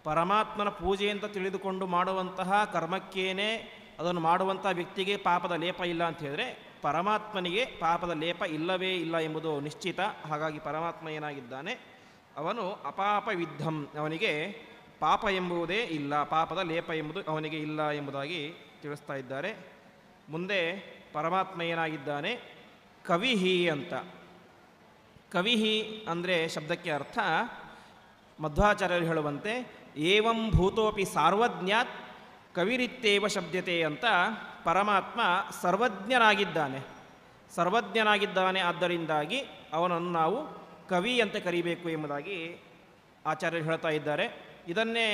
ಪರಮಾತ್ಮನ ಪೂಜೆ ಅಂತ ತಿಳಿದುಕೊಂಡು ಮಾಡುವಂತಹ ಕರ್ಮಕ್ಕೇನೆ ಅದನ್ನು ಮಾಡುವಂಥ ವ್ಯಕ್ತಿಗೆ ಪಾಪದ ಲೇಪ ಇಲ್ಲ ಅಂತ ಹೇಳಿದರೆ ಪರಮಾತ್ಮನಿಗೆ ಪಾಪದ ಲೇಪ ಇಲ್ಲವೇ ಇಲ್ಲ ಎಂಬುದು ನಿಶ್ಚಿತ. ಹಾಗಾಗಿ ಪರಮಾತ್ಮ ಏನಾಗಿದ್ದಾನೆ, ಅವನು ಅಪಾಪವಿದ್ಧಂ, ಅವನಿಗೆ ಪಾಪ ಎಂಬುದೇ ಇಲ್ಲ, ಪಾಪದ ಲೇಪ ಎಂಬುದು ಅವನಿಗೆ ಇಲ್ಲ ಎಂಬುದಾಗಿ ತಿಳಿಸ್ತಾ ಇದ್ದಾರೆ. ಮುಂದೆ ಪರಮಾತ್ಮ ಏನಾಗಿದ್ದಾನೆ, ಕವಿಹಿ ಅಂತ. ಕವಿಹಿ ಅಂದರೆ ಶಬ್ದಕ್ಕೆ ಅರ್ಥ ಮಧ್ವಾಚಾರ್ಯರು ಹೇಳುವಂತೆ ಏವಂ ಭೂತೋಪಿ ಸಾರ್ವಜ್ಞಾತ್ ಕವಿರಿತ್ತೇವ ಶಬ್ದತೆ ಅಂತ. ಪರಮಾತ್ಮ ಸರ್ವಜ್ಞನಾಗಿದ್ದಾನೆ, ಸರ್ವಜ್ಞನಾಗಿದ್ದಾನೆ, ಆದ್ದರಿಂದಾಗಿ ಅವನನ್ನು ನಾವು ಕವಿ ಅಂತ ಕರಿಬೇಕು ಎಂಬುದಾಗಿ ಆಚಾರ್ಯರು ಹೇಳ್ತಾ ಇದ್ದಾರೆ. ಇದನ್ನೇ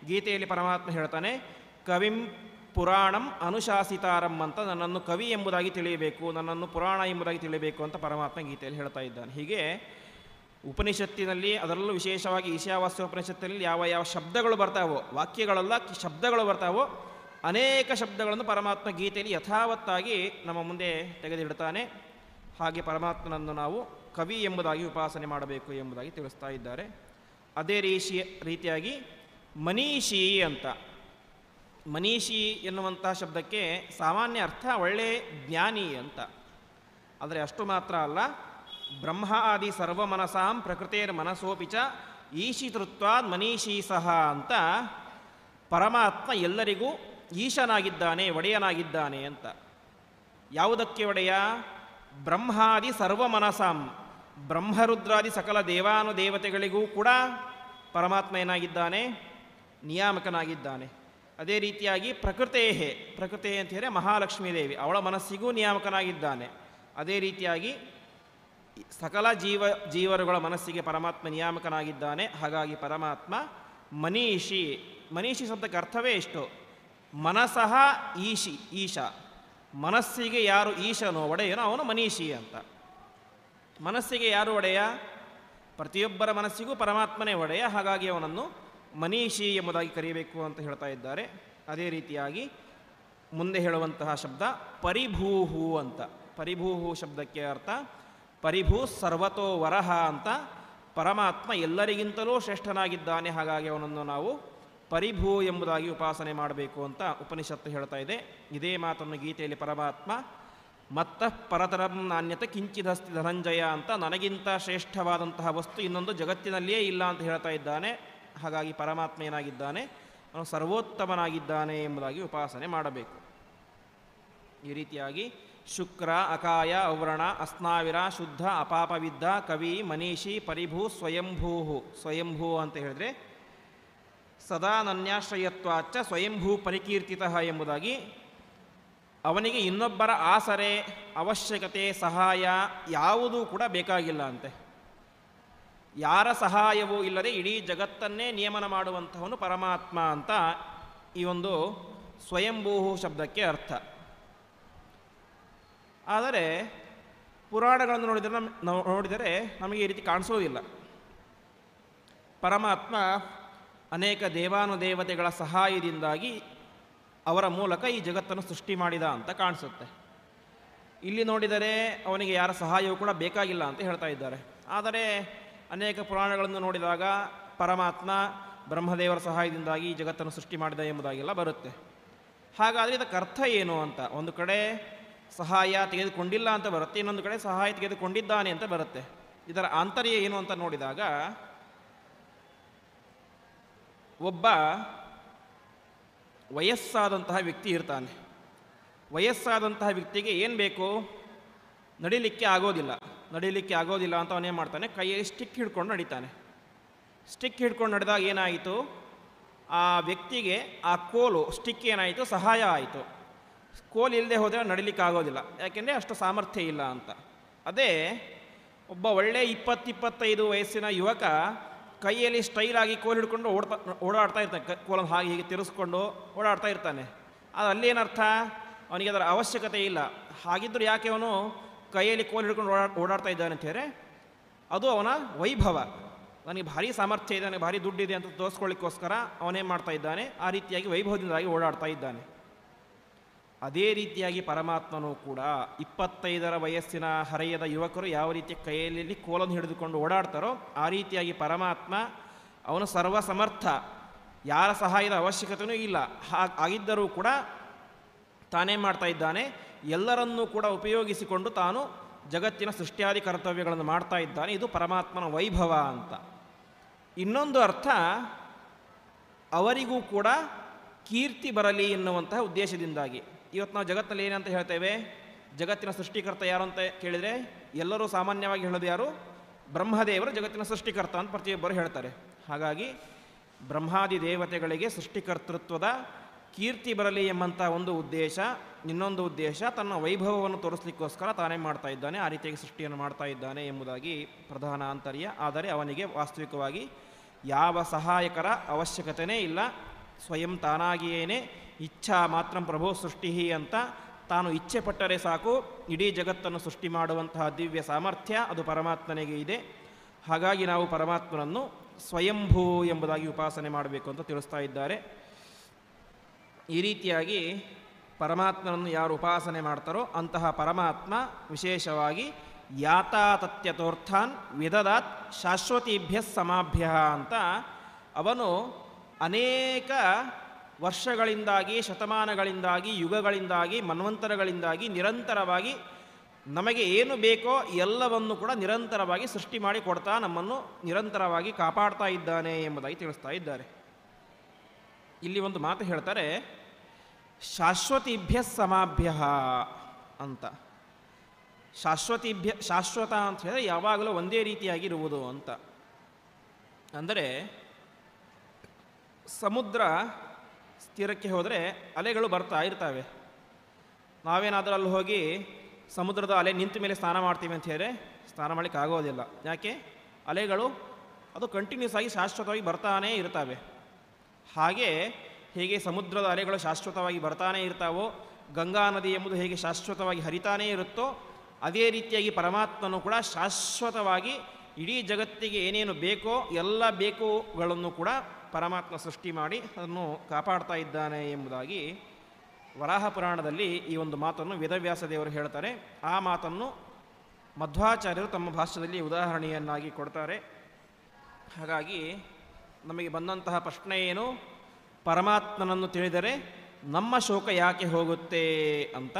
ಗೀತೆಯಲ್ಲಿ ಪರಮಾತ್ಮ ಹೇಳ್ತಾನೆ, ಕವಿಂ ಪುರಾಣಂ ಅನುಶಾಸಿತಾರಂ ಅಂತ. ನನ್ನನ್ನು ಕವಿ ಎಂಬುದಾಗಿ ತಿಳಿಯಬೇಕು, ನನ್ನನ್ನು ಪುರಾಣ ಎಂಬುದಾಗಿ ತಿಳಿಯಬೇಕು ಅಂತ ಪರಮಾತ್ಮ ಗೀತೆಯಲ್ಲಿ ಹೇಳ್ತಾ ಇದ್ದಾನೆ. ಹೀಗೆ ಉಪನಿಷತ್ತಿನಲ್ಲಿ, ಅದರಲ್ಲೂ ವಿಶೇಷವಾಗಿ ಈಶಾವಾಸ್ಯ ಉಪನಿಷತ್ತಿನಲ್ಲಿ ಯಾವ ಯಾವ ಶಬ್ದಗಳು ಬರ್ತಾವೋ, ವಾಕ್ಯಗಳೆಲ್ಲ ಶಬ್ದಗಳು ಬರ್ತಾವೋ, ಅನೇಕ ಶಬ್ದಗಳನ್ನು ಪರಮಾತ್ಮ ಗೀತೆಯಲ್ಲಿ ಯಥಾವತ್ತಾಗಿ ನಮ್ಮ ಮುಂದೆ ತೆಗೆದಿಡ್ತಾನೆ. ಹಾಗೆ ಪರಮಾತ್ಮನನ್ನು ನಾವು ಕವಿ ಎಂಬುದಾಗಿ ಉಪಾಸನೆ ಮಾಡಬೇಕು ಎಂಬುದಾಗಿ ತಿಳಿಸ್ತಾ ಇದ್ದಾರೆ. ಅದೇ ರೀತಿಯಾಗಿ ಮನೀಷಿ ಅಂತ. ಮನೀಷಿ ಎನ್ನುವಂಥ ಶಬ್ದಕ್ಕೆ ಸಾಮಾನ್ಯ ಅರ್ಥ ಒಳ್ಳೆ ಜ್ಞಾನಿ ಅಂತ. ಆದರೆ ಅಷ್ಟು ಮಾತ್ರ ಅಲ್ಲ, ಬ್ರಹ್ಮ ಆದಿ ಸರ್ವಮನಸಾಂ ಪ್ರಕೃತಿರ್ ಮನಸೋಪಿ ಚ ಈಶಿತೃತ್ವಾದ್ ಮನೀಷಿ ಸಹ ಅಂತ. ಪರಮಾತ್ಮ ಎಲ್ಲರಿಗೂ ಈಶನಾಗಿದ್ದಾನೆ, ಒಡೆಯನಾಗಿದ್ದಾನೆ ಅಂತ. ಯಾವುದಕ್ಕೆ ಒಡೆಯ? ಬ್ರಹ್ಮಾದಿ ಸರ್ವಮನಸಾಂ, ಬ್ರಹ್ಮರುದ್ರಾದಿ ಸಕಲ ದೇವಾನುದೇವತೆಗಳಿಗೂ ಕೂಡ ಪರಮಾತ್ಮ ಏನಾಗಿದ್ದಾನೆ? ನಿಯಾಮಕನಾಗಿದ್ದಾನೆ. ಅದೇ ರೀತಿಯಾಗಿ ಪ್ರಕೃತಿ ಅಂತ ಹೇಳಿದರೆ ಮಹಾಲಕ್ಷ್ಮೀ ದೇವಿ, ಅವಳ ಮನಸ್ಸಿಗೂ ನಿಯಾಮಕನಾಗಿದ್ದಾನೆ. ಅದೇ ರೀತಿಯಾಗಿ ಸಕಲ ಜೀವರುಗಳ ಮನಸ್ಸಿಗೆ ಪರಮಾತ್ಮ ನಿಯಾಮಕನಾಗಿದ್ದಾನೆ. ಹಾಗಾಗಿ ಪರಮಾತ್ಮ ಮನೀಷಿ. ಮನೀಷಿ ಶಬ್ದಕ್ಕೆ ಅರ್ಥವೇ ಇಷ್ಟು, ಮನಸಃ ಈಶ. ಮನಸ್ಸಿಗೆ ಯಾರು ಈಶನೋ, ಒಡೆಯನೋ ಅವನು ಮನೀಷಿ ಅಂತ. ಮನಸ್ಸಿಗೆ ಯಾರು ಒಡೆಯ? ಪ್ರತಿಯೊಬ್ಬರ ಮನಸ್ಸಿಗೂ ಪರಮಾತ್ಮನೇ ಒಡೆಯ. ಹಾಗಾಗಿ ಅವನನ್ನು ಮನೀಷಿ ಎಂಬುದಾಗಿ ಕರೆಯಬೇಕು ಅಂತ ಹೇಳ್ತಾ ಇದ್ದಾರೆ. ಅದೇ ರೀತಿಯಾಗಿ ಮುಂದೆ ಹೇಳುವಂತಹ ಶಬ್ದ ಪರಿಭೂಹು ಅಂತ. ಪರಿಭೂಹು ಶಬ್ದಕ್ಕೆ ಅರ್ಥ ಪರಿಭೂ ಸರ್ವತೋ ವರಹ ಅಂತ. ಪರಮಾತ್ಮ ಎಲ್ಲರಿಗಿಂತಲೂ ಶ್ರೇಷ್ಠನಾಗಿದ್ದಾನೆ. ಹಾಗಾಗಿ ಅವನನ್ನು ನಾವು ಪರಿಭೂ ಎಂಬುದಾಗಿ ಉಪಾಸನೆ ಮಾಡಬೇಕು ಅಂತ ಉಪನಿಷತ್ತು ಹೇಳ್ತಾ ಇದೆ. ಇದೇ ಮಾತನ್ನು ಗೀತೆಯಲ್ಲಿ ಪರಮಾತ್ಮ ಮತ್ತಃ ಪರತರಂ ನಾಣ್ಯತೆ ಕಿಂಚಿದಸ್ತಿ ಧನಂಜಯ ಅಂತ, ನನಗಿಂತ ಶ್ರೇಷ್ಠವಾದಂತಹ ವಸ್ತು ಇನ್ನೊಂದು ಜಗತ್ತಿನಲ್ಲಿಯೇ ಇಲ್ಲ ಅಂತ ಹೇಳ್ತಾ ಇದ್ದಾನೆ. ಹಾಗಾಗಿ ಪರಮಾತ್ಮ ಏನಾಗಿದ್ದಾನೆ? ಅವನು ಸರ್ವೋತ್ತಮನಾಗಿದ್ದಾನೆ ಎಂಬುದಾಗಿ ಉಪಾಸನೆ ಮಾಡಬೇಕು. ಈ ರೀತಿಯಾಗಿ ಶುಕ್ರ ಅಕಾಯ ಔವ್ರಣ ಅಸ್ನಾವಿರ ಶುದ್ಧ ಅಪಾಪವಿದ್ಧ ಕವಿ ಮನೀಷಿ ಪರಿಭೂ ಸ್ವಯಂಭೂ ಅಂತ ಹೇಳಿದ್ರೆ ಸದಾ ನನ್ಯಾಶ್ರಯತ್ವಾಚ್ಚ ಸ್ವಯಂಭೂ ಪರಿಕೀರ್ತಿತ ಎಂಬುದಾಗಿ ಅವನಿಗೆ ಇನ್ನೊಬ್ಬರ ಆಸರೆ ಅವಶ್ಯಕತೆ ಸಹಾಯ ಯಾವುದೂ ಕೂಡ ಬೇಕಾಗಿಲ್ಲ ಅಂತೆ. ಯಾರ ಸಹಾಯವೂ ಇಲ್ಲದೆ ಇಡೀ ಜಗತ್ತನ್ನೇ ನಿಯಮನ ಮಾಡುವಂಥವನು ಪರಮಾತ್ಮ ಅಂತ ಈ ಒಂದು ಸ್ವಯಂಭೂ ಶಬ್ದಕ್ಕೆ ಅರ್ಥ. ಆದರೆ ಪುರಾಣಗಳನ್ನು ನೋಡಿದರೆ ನಮಗೆ ಈ ರೀತಿ ಕಾಣಿಸೋದಿಲ್ಲ. ಪರಮಾತ್ಮ ಅನೇಕ ದೇವಾನುದೇವತೆಗಳ ಸಹಾಯದಿಂದಾಗಿ ಅವರ ಮೂಲಕ ಈ ಜಗತ್ತನ್ನು ಸೃಷ್ಟಿ ಮಾಡಿದ ಅಂತ ಕಾಣಿಸುತ್ತೆ. ಇಲ್ಲಿ ನೋಡಿದರೆ ಅವನಿಗೆ ಯಾರ ಸಹಾಯವೂ ಕೂಡ ಬೇಕಾಗಿಲ್ಲ ಅಂತ ಹೇಳ್ತಾ ಇದ್ದಾರೆ. ಆದರೆ ಅನೇಕ ಪುರಾಣಗಳನ್ನು ನೋಡಿದಾಗ ಪರಮಾತ್ಮ ಬ್ರಹ್ಮದೇವರ ಸಹಾಯದಿಂದಾಗಿ ಈ ಜಗತ್ತನ್ನು ಸೃಷ್ಟಿ ಮಾಡಿದ ಎಂಬುದಾಗೆಲ್ಲ ಬರುತ್ತೆ. ಹಾಗಾದರೆ ಇದಕ್ಕೆ ಅರ್ಥ ಏನು ಅಂತ, ಒಂದು ಕಡೆ ಸಹಾಯ ತೆಗೆದುಕೊಂಡಿಲ್ಲ ಅಂತ ಬರುತ್ತೆ, ಇನ್ನೊಂದು ಕಡೆ ಸಹಾಯ ತೆಗೆದುಕೊಂಡಿದ್ದಾನೆ ಅಂತ ಬರುತ್ತೆ. ಇದರ ಆಂತರ್ಯ ಏನು ಅಂತ ನೋಡಿದಾಗ ಒಬ್ಬ ವಯಸ್ಸಾದಂತಹ ವ್ಯಕ್ತಿ ಇರ್ತಾನೆ. ವಯಸ್ಸಾದಂತಹ ವ್ಯಕ್ತಿಗೆ ಏನು ಬೇಕು? ನಡಿಲಿಕ್ಕೆ ಆಗೋದಿಲ್ಲ ಅಂತ ಅವನೇನು ಮಾಡ್ತಾನೆ, ಕೈಯಲ್ಲಿ ಸ್ಟಿಕ್ ಹಿಡ್ಕೊಂಡು ನಡಿತಾನೆ. ಸ್ಟಿಕ್ ಹಿಡ್ಕೊಂಡು ನಡೆದಾಗ ಏನಾಯಿತು? ಆ ವ್ಯಕ್ತಿಗೆ ಆ ಕೋಲು ಸ್ಟಿಕ್ ಏನಾಯಿತು? ಸಹಾಯ ಆಯಿತು. ಕೋಲು ಇಲ್ಲದೆ ಹೋದರೆ ನಡಿಲಿಕ್ಕೆ ಆಗೋದಿಲ್ಲ, ಯಾಕೆಂದರೆ ಅಷ್ಟು ಸಾಮರ್ಥ್ಯ ಇಲ್ಲ ಅಂತ. ಅದೇ ಒಬ್ಬ ಒಳ್ಳೆ 20-25 ವಯಸ್ಸಿನ ಯುವಕ ಕೈಯಲ್ಲಿ ಸ್ಟೈಲಾಗಿ ಕೋಲು ಹಿಡ್ಕೊಂಡು ಓಡಾಡ್ತಾ ಇರ್ತಾನೆ. ಕೋಲನ್ನು ಹಾಗೆ ಹೀಗೆ ತಿರ್ಸ್ಕೊಂಡು ಓಡಾಡ್ತಾ ಇರ್ತಾನೆ. ಅದು ಅಲ್ಲೇನರ್ಥ? ಅವನಿಗೆ ಅದರ ಅವಶ್ಯಕತೆ ಇಲ್ಲ. ಹಾಗಿದ್ದರೂ ಯಾಕೆ ಅವನು ಕೈಯಲ್ಲಿ ಕೋಲು ಹಿಡ್ಕೊಂಡು ಓಡಾಡ್ತಾ ಇದ್ದಾನೆ ಅಂತ ಹೇಳಿದ್ರೆ ಅದು ಅವನ ವೈಭವ. ನನಗೆ ಭಾರಿ ಸಾಮರ್ಥ್ಯ ಇದೆ, ನನಗೆ ಭಾರಿ ದುಡ್ಡಿದೆ ಅಂತ ತೋರಿಸ್ಕೊಳ್ಳಿಕ್ಕೋಸ್ಕರ ಅವನೇನು ಮಾಡ್ತಾ ಇದ್ದಾನೆ? ಆ ರೀತಿಯಾಗಿ ವೈಭವದಿಂದಾಗಿ ಓಡಾಡ್ತಾ ಇದ್ದಾನೆ. ಅದೇ ರೀತಿಯಾಗಿ ಪರಮಾತ್ಮನೂ ಕೂಡ 25 ವಯಸ್ಸಿನ ಹರೆಯದ ಯುವಕರು ಯಾವ ರೀತಿ ಕೈಯಲ್ಲಿ ಕೋಲನ್ನು ಹಿಡಿದುಕೊಂಡು ಓಡಾಡ್ತಾರೋ ಆ ರೀತಿಯಾಗಿ ಪರಮಾತ್ಮ ಅವನು ಸರ್ವಸಮರ್ಥ, ಯಾರ ಸಹಾಯದ ಅವಶ್ಯಕತೆಯೂ ಇಲ್ಲ. ಆಗಿದ್ದರೂ ಕೂಡ ತಾನೇನು ಮಾಡ್ತಾ ಇದ್ದಾನೆ? ಎಲ್ಲರನ್ನೂ ಕೂಡ ಉಪಯೋಗಿಸಿಕೊಂಡು ತಾನು ಜಗತ್ತಿನ ಸೃಷ್ಟಿಯಾದಿ ಕರ್ತವ್ಯಗಳನ್ನು ಮಾಡ್ತಾ ಇದ್ದಾನೆ. ಇದು ಪರಮಾತ್ಮನ ವೈಭವ ಅಂತ. ಇನ್ನೊಂದು ಅರ್ಥ, ಅವರಿಗೂ ಕೂಡ ಕೀರ್ತಿ ಬರಲಿ ಎನ್ನುವಂತಹ ಉದ್ದೇಶದಿಂದಾಗಿ. ಇವತ್ತು ನಾವು ಜಗತ್ತಿನಲ್ಲಿ ಏನಂತ ಹೇಳ್ತೇವೆ? ಜಗತ್ತಿನ ಸೃಷ್ಟಿಕರ್ತ ಯಾರು ಅಂತ ಕೇಳಿದರೆ ಎಲ್ಲರೂ ಸಾಮಾನ್ಯವಾಗಿ ಹೇಳೋದು ಯಾರು? ಬ್ರಹ್ಮದೇವರು ಜಗತ್ತಿನ ಸೃಷ್ಟಿಕರ್ತ ಅಂತ ಪ್ರತಿಯೊಬ್ಬರು ಹೇಳ್ತಾರೆ. ಹಾಗಾಗಿ ಬ್ರಹ್ಮಾದಿ ದೇವತೆಗಳಿಗೆ ಸೃಷ್ಟಿಕರ್ತೃತ್ವದ ಕೀರ್ತಿ ಬರಲಿ ಎಂಬಂಥ ಒಂದು ಉದ್ದೇಶ. ಇನ್ನೊಂದು ಉದ್ದೇಶ, ತನ್ನ ವೈಭವವನ್ನು ತೋರಿಸಲಿಕ್ಕೋಸ್ಕರ ತಾನೇ ಮಾಡ್ತಾ ಇದ್ದಾನೆ, ಆ ರೀತಿಯಾಗಿ ಸೃಷ್ಟಿಯನ್ನು ಮಾಡ್ತಾ ಇದ್ದಾನೆ ಎಂಬುದಾಗಿ ಪ್ರಧಾನ ಆಂತರ್ಯ. ಆದರೆ ಅವನಿಗೆ ವಾಸ್ತವಿಕವಾಗಿ ಯಾವ ಸಹಾಯಕರ ಅವಶ್ಯಕತೆಯೇ ಇಲ್ಲ. ಸ್ವಯಂ ತಾನಾಗಿಯೇನೆ ಇಚ್ಛಾ ಮಾತ್ರ ಪ್ರಭೋ ಸೃಷ್ಟಿ ಅಂತ ತಾನು ಇಚ್ಛೆ ಪಟ್ಟರೆ ಸಾಕು ಇಡೀ ಜಗತ್ತನ್ನು ಸೃಷ್ಟಿ ಮಾಡುವಂತಹ ದಿವ್ಯ ಸಾಮರ್ಥ್ಯ ಅದು ಪರಮಾತ್ಮನಿಗೆ ಇದೆ. ಹಾಗಾಗಿ ನಾವು ಪರಮಾತ್ಮನನ್ನು ಸ್ವಯಂಭೂ ಎಂಬುದಾಗಿ ಉಪಾಸನೆ ಮಾಡಬೇಕು ಅಂತ ತಿಳಿಸ್ತಾ ಇದ್ದಾರೆ. ಈ ರೀತಿಯಾಗಿ ಪರಮಾತ್ಮನನ್ನು ಯಾರು ಉಪಾಸನೆ ಮಾಡ್ತಾರೋ ಅಂತಹ ಪರಮಾತ್ಮ ವಿಶೇಷವಾಗಿ ಯಾತಾತತ್ಯತೋರ್ಥಾನ್ ವಿದದಾತ್ ಶಾಶ್ವತೀಭ್ಯ ಸಮಾಭ್ಯ ಅಂತ ಅವನು ಅನೇಕ ವರ್ಷಗಳಿಂದಾಗಿ, ಶತಮಾನಗಳಿಂದಾಗಿ, ಯುಗಗಳಿಂದಾಗಿ, ಮನ್ವಂತರಗಳಿಂದಾಗಿ ನಿರಂತರವಾಗಿ ನಮಗೆ ಏನು ಬೇಕೋ ಎಲ್ಲವನ್ನು ಕೂಡ ನಿರಂತರವಾಗಿ ಸೃಷ್ಟಿ ಮಾಡಿ ಕೊಡ್ತಾ ನಮ್ಮನ್ನು ನಿರಂತರವಾಗಿ ಕಾಪಾಡ್ತಾ ಇದ್ದಾನೆ ಎಂಬುದಾಗಿ ತಿಳಿಸ್ತಾ ಇದ್ದಾರೆ. ಇಲ್ಲಿ ಒಂದು ಮಾತು ಹೇಳ್ತಾರೆ, ಶಾಶ್ವತೀಭ್ಯ ಸಮಾಭ್ಯ ಅಂತ. ಶಾಶ್ವತ ಅಂತ ಹೇಳಿದ್ರೆ ಯಾವಾಗಲೂ ಒಂದೇ ರೀತಿಯಾಗಿರುವುದು ಅಂತ. ಅಂದರೆ ಸಮುದ್ರ ತೀರಕ್ಕೆ ಹೋದರೆ ಅಲೆಗಳು ಬರ್ತಾ ಇರ್ತವೆ. ನಾವೇನಾದರೂ ಅಲ್ಲಿ ಹೋಗಿ ಸಮುದ್ರದ ಅಲೆ ನಿಂತ ಮೇಲೆ ಸ್ನಾನ ಮಾಡ್ತೀವಿ ಅಂತ ಹೇಳಿದ್ರೆ ಸ್ನಾನ ಮಾಡಲಿಕ್ಕೆ ಆಗೋದಿಲ್ಲ. ಯಾಕೆ? ಅಲೆಗಳು ಅದು ಕಂಟಿನ್ಯೂಸ್ ಆಗಿ ಶಾಶ್ವತವಾಗಿ ಬರ್ತಾನೇ ಇರ್ತವೆ. ಹಾಗೆ ಹೇಗೆ ಸಮುದ್ರದ ಅಲೆಗಳು ಶಾಶ್ವತವಾಗಿ ಬರ್ತಾನೇ ಇರ್ತಾವೋ, ಗಂಗಾ ನದಿ ಎಂಬುದು ಹೇಗೆ ಶಾಶ್ವತವಾಗಿ ಹರಿತಾನೇ ಇರುತ್ತೋ, ಅದೇ ರೀತಿಯಾಗಿ ಪರಮಾತ್ಮನು ಕೂಡ ಶಾಶ್ವತವಾಗಿ ಇಡೀ ಜಗತ್ತಿಗೆ ಏನೇನು ಬೇಕೋ ಎಲ್ಲ ಬೇಕುಗಳನ್ನು ಕೂಡ ಪರಮಾತ್ಮ ಸೃಷ್ಟಿ ಮಾಡಿ ಅದನ್ನು ಕಾಪಾಡ್ತಾ ಇದ್ದಾನೆ ಎಂಬುದಾಗಿ ವರಾಹ ಪುರಾಣದಲ್ಲಿ ಈ ಒಂದು ಮಾತನ್ನು ವೇದವ್ಯಾಸ ದೇವರು ಹೇಳ್ತಾರೆ. ಆ ಮಾತನ್ನು ಮಧ್ವಾಚಾರ್ಯರು ತಮ್ಮ ಭಾಷ್ಯದಲ್ಲಿ ಉದಾಹರಣೆಯನ್ನಾಗಿ ಕೊಡ್ತಾರೆ. ಹಾಗಾಗಿ ನಮಗೆ ಬಂದಂತಹ ಪ್ರಶ್ನೆ ಏನು? ಪರಮಾತ್ಮನನ್ನು ತಿಳಿದರೆ ನಮ್ಮ ಶೋಕ ಯಾಕೆ ಹೋಗುತ್ತೆ ಅಂತ.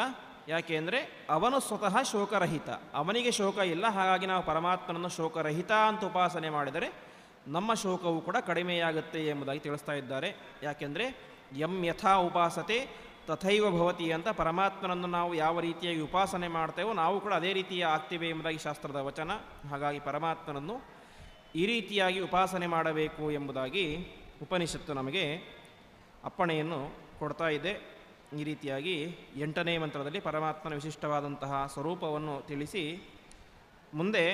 ಯಾಕೆ ಅಂದರೆ ಅವನು ಸ್ವತಃ ಶೋಕರಹಿತ, ಅವನಿಗೆ ಶೋಕ ಇಲ್ಲ. ಹಾಗಾಗಿ ನಾವು ಪರಮಾತ್ಮನನ್ನು ಶೋಕರಹಿತ ಅಂತ ಉಪಾಸನೆ ಮಾಡಿದರೆ ನಮ್ಮ ಶೋಕವು ಕೂಡ ಕಡಿಮೆಯಾಗುತ್ತೆ ಎಂಬುದಾಗಿ ತಿಳಿಸ್ತಾ ಇದ್ದಾರೆ. ಯಾಕೆಂದರೆ ಯಂ ಯಥಾ ಉಪಾಸತೆ ತಥೈವ ಭವತಿ ಅಂತ ಪರಮಾತ್ಮನನ್ನು ನಾವು ಯಾವ ರೀತಿಯಾಗಿ ಉಪಾಸನೆ ಮಾಡ್ತೇವೋ ನಾವು ಕೂಡ ಅದೇ ರೀತಿಯ ಆಗ್ತೇವೆ ಎಂಬುದಾಗಿ ಶಾಸ್ತ್ರದ ವಚನ. ಹಾಗಾಗಿ ಪರಮಾತ್ಮನನ್ನು ಈ ರೀತಿಯಾಗಿ ಉಪಾಸನೆ ಮಾಡಬೇಕು ಎಂಬುದಾಗಿ ಉಪನಿಷತ್ತು ನಮಗೆ ಅಪ್ಪಣೆಯನ್ನು ಕೊಡ್ತಾ ಇದೆ. ಈ ರೀತಿಯಾಗಿ 8ನೇ ಮಂತ್ರದಲ್ಲಿ ಪರಮಾತ್ಮನ ವಿಶಿಷ್ಟವಾದಂತಹ ಸ್ವರೂಪವನ್ನು ತಿಳಿಸಿ ಮುಂದೆ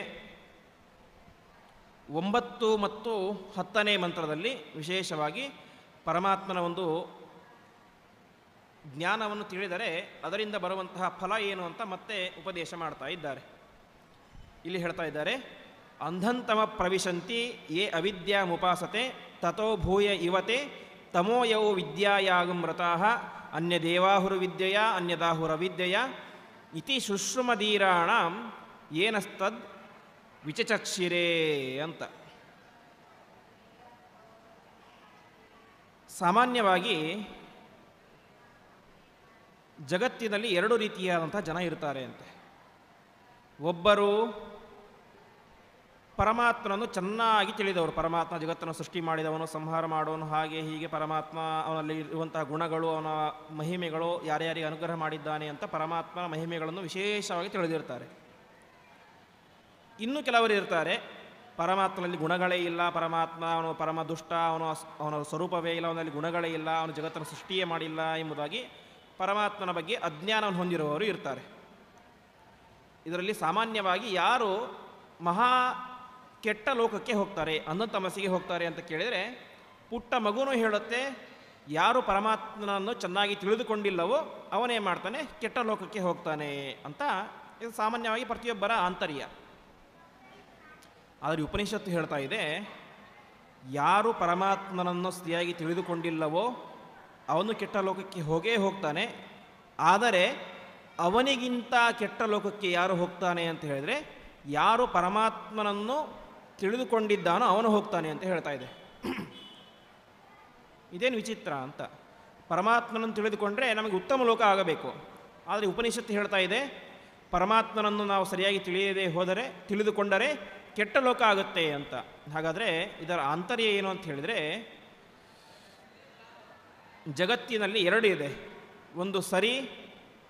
9 ಮತ್ತು 10ನೇ ಮಂತ್ರದಲ್ಲಿ ವಿಶೇಷವಾಗಿ ಪರಮಾತ್ಮನ ಒಂದು ಜ್ಞಾನವನ್ನು ತಿಳಿದರೆ ಅದರಿಂದ ಬರುವಂತಹ ಫಲ ಏನು ಅಂತ ಮತ್ತೆ ಉಪದೇಶ ಮಾಡ್ತಾ ಇದ್ದಾರೆ. ಇಲ್ಲಿ ಹೇಳ್ತಾ ಇದ್ದಾರೆ, ಅಂಧಂತಮ ಪ್ರವಿಶಂತಿ ಯೇ ಅವಿದ್ಯಾಮುಪಾಸತೆ ತಥೋ ಭೂಯ ಇವತೆ ತಮೋಯೌ ವಿದ್ಯಾಯಾಗಂ ರತಾಃ ಅನ್ಯದೇವಾಹುರವಿದ್ಯೆಯ ಅನ್ಯದಾಹುರವಿದ್ಯೆಯ ಇತಿ ಶುಶ್ರುಮಧೀರಾಣಂ ಏನಸ್ತದ್ ವಿಚಚಕ್ಷಿರೇ ಅಂತ. ಸಾಮಾನ್ಯವಾಗಿ ಜಗತ್ತಿನಲ್ಲಿ 2 ರೀತಿಯಾದಂಥ ಜನ ಇರ್ತಾರೆ ಅಂತೆ. ಒಬ್ಬರು ಪರಮಾತ್ಮನನ್ನು ಚೆನ್ನಾಗಿ ತಿಳಿದವರು, ಪರಮಾತ್ಮ ಜಗತ್ತನ್ನು ಸೃಷ್ಟಿ ಮಾಡಿದವನು, ಸಂಹಾರ ಮಾಡೋನು, ಹಾಗೆ ಹೀಗೆ ಪರಮಾತ್ಮ ಅವನಲ್ಲಿ ಇರುವಂತಹ ಗುಣಗಳು, ಅವನ ಮಹಿಮೆಗಳು, ಯಾರ್ಯಾರಿಗೆ ಅನುಗ್ರಹ ಮಾಡಿದ್ದಾನೆ ಅಂತ ಪರಮಾತ್ಮನ ಮಹಿಮೆಗಳನ್ನು ವಿಶೇಷವಾಗಿ ತಿಳಿದಿರ್ತಾರೆ. ಇನ್ನು ಕೆಲವರು ಇರ್ತಾರೆ, ಪರಮಾತ್ಮನಲ್ಲಿ ಗುಣಗಳೇ ಇಲ್ಲ, ಪರಮಾತ್ಮ ಅವನು ಪರಮ ದುಷ್ಟ, ಅವನ ಸ್ವರೂಪವೇ ಇಲ್ಲ, ಅವನಲ್ಲಿ ಗುಣಗಳೇ ಇಲ್ಲ, ಅವನು ಜಗತ್ತನ್ನು ಸೃಷ್ಟಿಯೇ ಮಾಡಿಲ್ಲ ಎಂಬುದಾಗಿ ಪರಮಾತ್ಮನ ಬಗ್ಗೆ ಅಜ್ಞಾನವನ್ನು ಹೊಂದಿರುವವರು ಇರ್ತಾರೆ. ಇದರಲ್ಲಿ ಸಾಮಾನ್ಯವಾಗಿ ಯಾರು ಮಹಾ ಕೆಟ್ಟ ಲೋಕಕ್ಕೆ ಹೋಗ್ತಾರೆ, ತಮಸ್ಸಿಗೆ ಹೋಗ್ತಾರೆ ಅಂತ ಕೇಳಿದರೆ, ಪುಟ್ಟ ಮಗುನೂ ಹೇಳುತ್ತೆ, ಯಾರು ಪರಮಾತ್ಮನನ್ನು ಚೆನ್ನಾಗಿ ತಿಳಿದುಕೊಂಡಿಲ್ಲವೋ ಅವನೇ ಮಾಡ್ತಾನೆ, ಕೆಟ್ಟ ಲೋಕಕ್ಕೆ ಹೋಗ್ತಾನೆ ಅಂತ. ಇದು ಸಾಮಾನ್ಯವಾಗಿ ಪ್ರತಿಯೊಬ್ಬರ ಆಂತರ್ಯ. ಆದರೆ ಉಪನಿಷತ್ತು ಹೇಳ್ತಾ ಇದೆ, ಯಾರು ಪರಮಾತ್ಮನನ್ನು ಸರಿಯಾಗಿ ತಿಳಿದುಕೊಂಡಿಲ್ಲವೋ ಅವನು ಕೆಟ್ಟ ಲೋಕಕ್ಕೆ ಹೋಗೇ ಹೋಗ್ತಾನೆ. ಆದರೆ ಅವನಿಗಿಂತ ಕೆಟ್ಟ ಲೋಕಕ್ಕೆ ಯಾರು ಹೋಗ್ತಾನೆ ಅಂತ ಹೇಳಿದರೆ, ಯಾರು ಪರಮಾತ್ಮನನ್ನು ತಿಳಿದುಕೊಂಡಿದ್ದಾನೋ ಅವನು ಹೋಗ್ತಾನೆ ಅಂತ ಹೇಳ್ತಾ ಇದೆ. ಇದೇನು ವಿಚಿತ್ರ ಅಂತ. ಪರಮಾತ್ಮನನ್ನು ತಿಳಿದುಕೊಂಡ್ರೆ ನಮಗೆ ಉತ್ತಮ ಲೋಕ ಆಗಬೇಕು. ಆದರೆ ಉಪನಿಷತ್ತು ಹೇಳ್ತಾ ಇದೆ, ಪರಮಾತ್ಮನನ್ನು ನಾವು ಸರಿಯಾಗಿ ತಿಳಿದುಕೊಂಡರೆ ಕೆಟ್ಟ ಲೋಕ ಆಗುತ್ತೆ ಅಂತ. ಹಾಗಾದರೆ ಇದರ ಆಂತರ್ಯ ಏನು ಅಂತ ಹೇಳಿದರೆ, ಜಗತ್ತಿನಲ್ಲಿ 2 ಇದೆ, ಒಂದು ಸರಿ,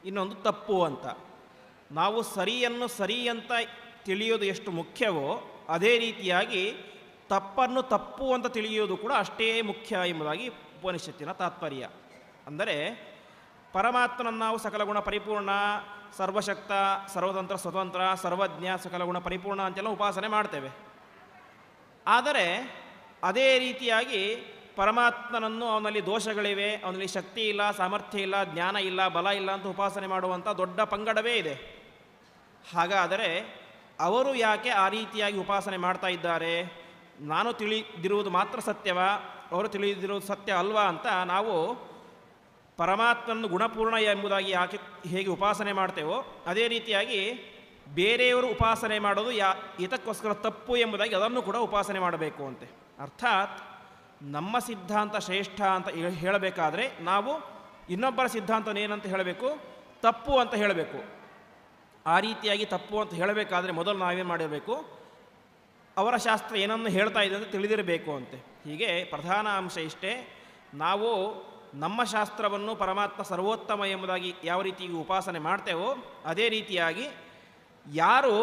ಇನ್ನೊಂದು ತಪ್ಪು ಅಂತ. ನಾವು ಸರಿಯನ್ನು ಸರಿ ಅಂತ ತಿಳಿಯೋದು ಎಷ್ಟು ಮುಖ್ಯವೋ ಅದೇ ರೀತಿಯಾಗಿ ತಪ್ಪನ್ನು ತಪ್ಪು ಅಂತ ತಿಳಿಯೋದು ಕೂಡ ಅಷ್ಟೇ ಮುಖ್ಯ ಎಂಬುದಾಗಿ ಉಪನಿಷತ್ತಿನ ತಾತ್ಪರ್ಯ. ಅಂದರೆ ಪರಮಾತ್ಮನನ್ನು ನಾವು ಸಕಲ ಗುಣ ಪರಿಪೂರ್ಣ, ಸರ್ವಶಕ್ತ, ಸರ್ವತಂತ್ರ, ಸ್ವತಂತ್ರ, ಸರ್ವಜ್ಞ, ಸಕಲ ಗುಣ ಪರಿಪೂರ್ಣ ಅಂತೆಲ್ಲ ಉಪಾಸನೆ ಮಾಡ್ತೇವೆ. ಆದರೆ ಅದೇ ರೀತಿಯಾಗಿ ಪರಮಾತ್ಮನನ್ನು ಅವನಲ್ಲಿ ದೋಷಗಳಿವೆ, ಅವನಲ್ಲಿ ಶಕ್ತಿ ಇಲ್ಲ, ಸಾಮರ್ಥ್ಯ ಇಲ್ಲ, ಜ್ಞಾನ ಇಲ್ಲ, ಬಲ ಇಲ್ಲ ಅಂತ ಉಪಾಸನೆ ಮಾಡುವಂಥ ದೊಡ್ಡ ಪಂಗಡವೇ ಇದೆ. ಹಾಗಾದರೆ ಅವರು ಯಾಕೆ ಆ ರೀತಿಯಾಗಿ ಉಪಾಸನೆ ಮಾಡ್ತಾ ಇದ್ದಾರೆ? ನಾನು ತಿಳಿದಿರುವುದು ಮಾತ್ರ ಸತ್ಯವ, ಅವರು ತಿಳಿದಿರುವುದು ಸತ್ಯ ಅಲ್ವಾ ಅಂತ ನಾವು ಪರಮಾತ್ಮನನ್ನು ಗುಣಪೂರ್ಣ ಎಂಬುದಾಗಿ ಹೇಗೆ ಉಪಾಸನೆ ಮಾಡ್ತೇವೋ ಅದೇ ರೀತಿಯಾಗಿ ಬೇರೆಯವರು ಉಪಾಸನೆ ಮಾಡೋದು ಇದಕ್ಕೋಸ್ಕರ ತಪ್ಪು ಎಂಬುದಾಗಿ ಅದನ್ನು ಕೂಡ ಉಪಾಸನೆ ಮಾಡಬೇಕು ಅಂತೆ. ಅರ್ಥಾತ್ ನಮ್ಮ ಸಿದ್ಧಾಂತ ಶ್ರೇಷ್ಠ ಅಂತ ಹೇಳಬೇಕಾದ್ರೆ ನಾವು ಇನ್ನೊಬ್ಬರ ಸಿದ್ಧಾಂತನ ಏನಂತ ಹೇಳಬೇಕು? ತಪ್ಪು ಅಂತ ಹೇಳಬೇಕು. ಆ ರೀತಿಯಾಗಿ ತಪ್ಪು ಅಂತ ಹೇಳಬೇಕಾದ್ರೆ ಮೊದಲು ನಾವೇನು ಮಾಡಿರಬೇಕು? ಅವರ ಶಾಸ್ತ್ರ ಏನನ್ನು ಹೇಳ್ತಾ ಇದೆ ಅಂತ ತಿಳಿದಿರಬೇಕು ಅಂತೆ. ಹೀಗೆ ಪ್ರಧಾನ ಅಂಶ ಇಷ್ಟೇ, ನಾವು ನಮ್ಮ ಶಾಸ್ತ್ರವನ್ನು ಪರಮಾತ್ಮ ಸರ್ವೋತ್ತಮ ಎಂಬುದಾಗಿ ಯಾವ ರೀತಿ ಉಪಾಸನೆ ಮಾಡ್ತೇವೋ ಅದೇ ರೀತಿಯಾಗಿ ಯಾರು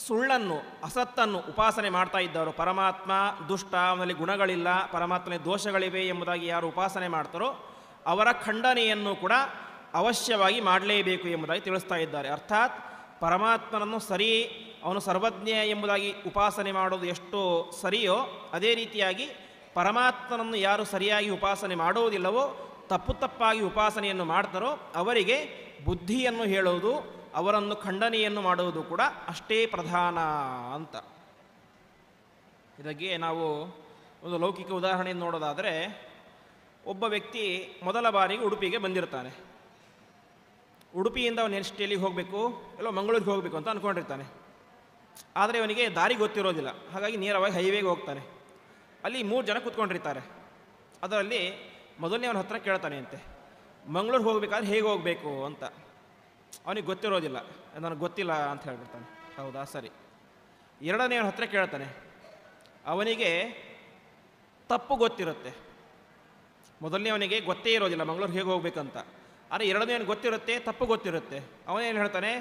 ಸುಳ್ಳನ್ನು, ಅಸತ್ತನ್ನು ಉಪಾಸನೆ ಮಾಡ್ತಾ ಇದ್ದಾರೋ, ಪರಮಾತ್ಮ ದುಷ್ಟ, ಅವನಲ್ಲಿ ಗುಣಗಳಿಲ್ಲ, ಪರಮಾತ್ಮನ ದೋಷಗಳಿವೆ ಎಂಬುದಾಗಿ ಯಾರು ಉಪಾಸನೆ ಮಾಡ್ತಾರೋ ಅವರ ಖಂಡನೆಯನ್ನು ಕೂಡ ಅವಶ್ಯವಾಗಿ ಮಾಡಲೇಬೇಕು ಎಂಬುದಾಗಿ ತಿಳಿಸ್ತಾ ಇದ್ದಾರೆ. ಅರ್ಥಾತ್ ಪರಮಾತ್ಮನನ್ನು ಸರಿ, ಅವನು ಸರ್ವಜ್ಞ ಎಂಬುದಾಗಿ ಉಪಾಸನೆ ಮಾಡೋದು ಎಷ್ಟು ಸರಿಯೋ ಅದೇ ರೀತಿಯಾಗಿ ಪರಮಾತ್ಮನನ್ನು ಯಾರು ಸರಿಯಾಗಿ ಉಪಾಸನೆ ಮಾಡುವುದಿಲ್ಲವೋ, ತಪ್ಪಾಗಿ ಉಪಾಸನೆಯನ್ನು ಮಾಡ್ತಾರೋ ಅವರಿಗೆ ಬುದ್ಧಿಯನ್ನು ಹೇಳುವುದು, ಅವರನ್ನು ಖಂಡನೆಯನ್ನು ಮಾಡುವುದು ಕೂಡ ಅಷ್ಟೇ ಪ್ರಧಾನ ಅಂತ. ಇದಕ್ಕೆ ನಾವು ಒಂದು ಲೌಕಿಕ ಉದಾಹರಣೆಯನ್ನು ನೋಡೋದಾದರೆ, ಒಬ್ಬ ವ್ಯಕ್ತಿ ಮೊದಲ ಬಾರಿಗೆ ಉಡುಪಿಗೆ ಬಂದಿರ್ತಾನೆ. ಉಡುಪಿಯಿಂದ ಅವನು ನೆಕ್ಸ್ಟ್ ಎಲ್ಲಿಗೆ ಹೋಗಬೇಕು, ಎಲ್ಲೋ ಮಂಗಳೂರಿಗೆ ಹೋಗಬೇಕು ಅಂತ ಅಂದ್ಕೊಂಡಿರ್ತಾನೆ. ಆದರೆ ಅವನಿಗೆ ದಾರಿ ಗೊತ್ತಿರೋದಿಲ್ಲ, ಹಾಗಾಗಿ ನೇರವಾಗಿ ಹೈವೇಗೆ ಹೋಗ್ತಾನೆ. ಅಲ್ಲಿ 3 ಜನ ಕೂತ್ಕೊಂಡಿರ್ತಾರೆ. ಅದರಲ್ಲಿ ಮೊದಲನೇ ಅವನ ಹತ್ರ ಕೇಳ್ತಾನೆ ಅಂತೆ, ಮಂಗಳೂರಿಗೆ ಹೋಗಬೇಕಾದ್ರೆ ಹೇಗೆ ಹೋಗಬೇಕು ಅಂತ. ಅವನಿಗೆ ಗೊತ್ತಿರೋದಿಲ್ಲ, ನನಗೆ ಗೊತ್ತಿಲ್ಲ ಅಂತ ಹೇಳ್ಬಿಡ್ತಾನೆ. ಹೌದಾ, ಸರಿ. ಎರಡನೆಯವನ ಹತ್ರ ಕೇಳ್ತಾನೆ, ಅವನಿಗೆ ತಪ್ಪು ಗೊತ್ತಿರುತ್ತೆ. ಮೊದಲನೇವನಿಗೆ ಗೊತ್ತೇ ಇರೋದಿಲ್ಲ ಮಂಗಳೂರು ಹೇಗೆ ಹೋಗ್ಬೇಕಂತ. ಆದರೆ ಎರಡನೇವನಿಗೆ ಗೊತ್ತಿರುತ್ತೆ, ತಪ್ಪು ಗೊತ್ತಿರುತ್ತೆ. ಅವನೇನು ಹೇಳ್ತಾನೆ,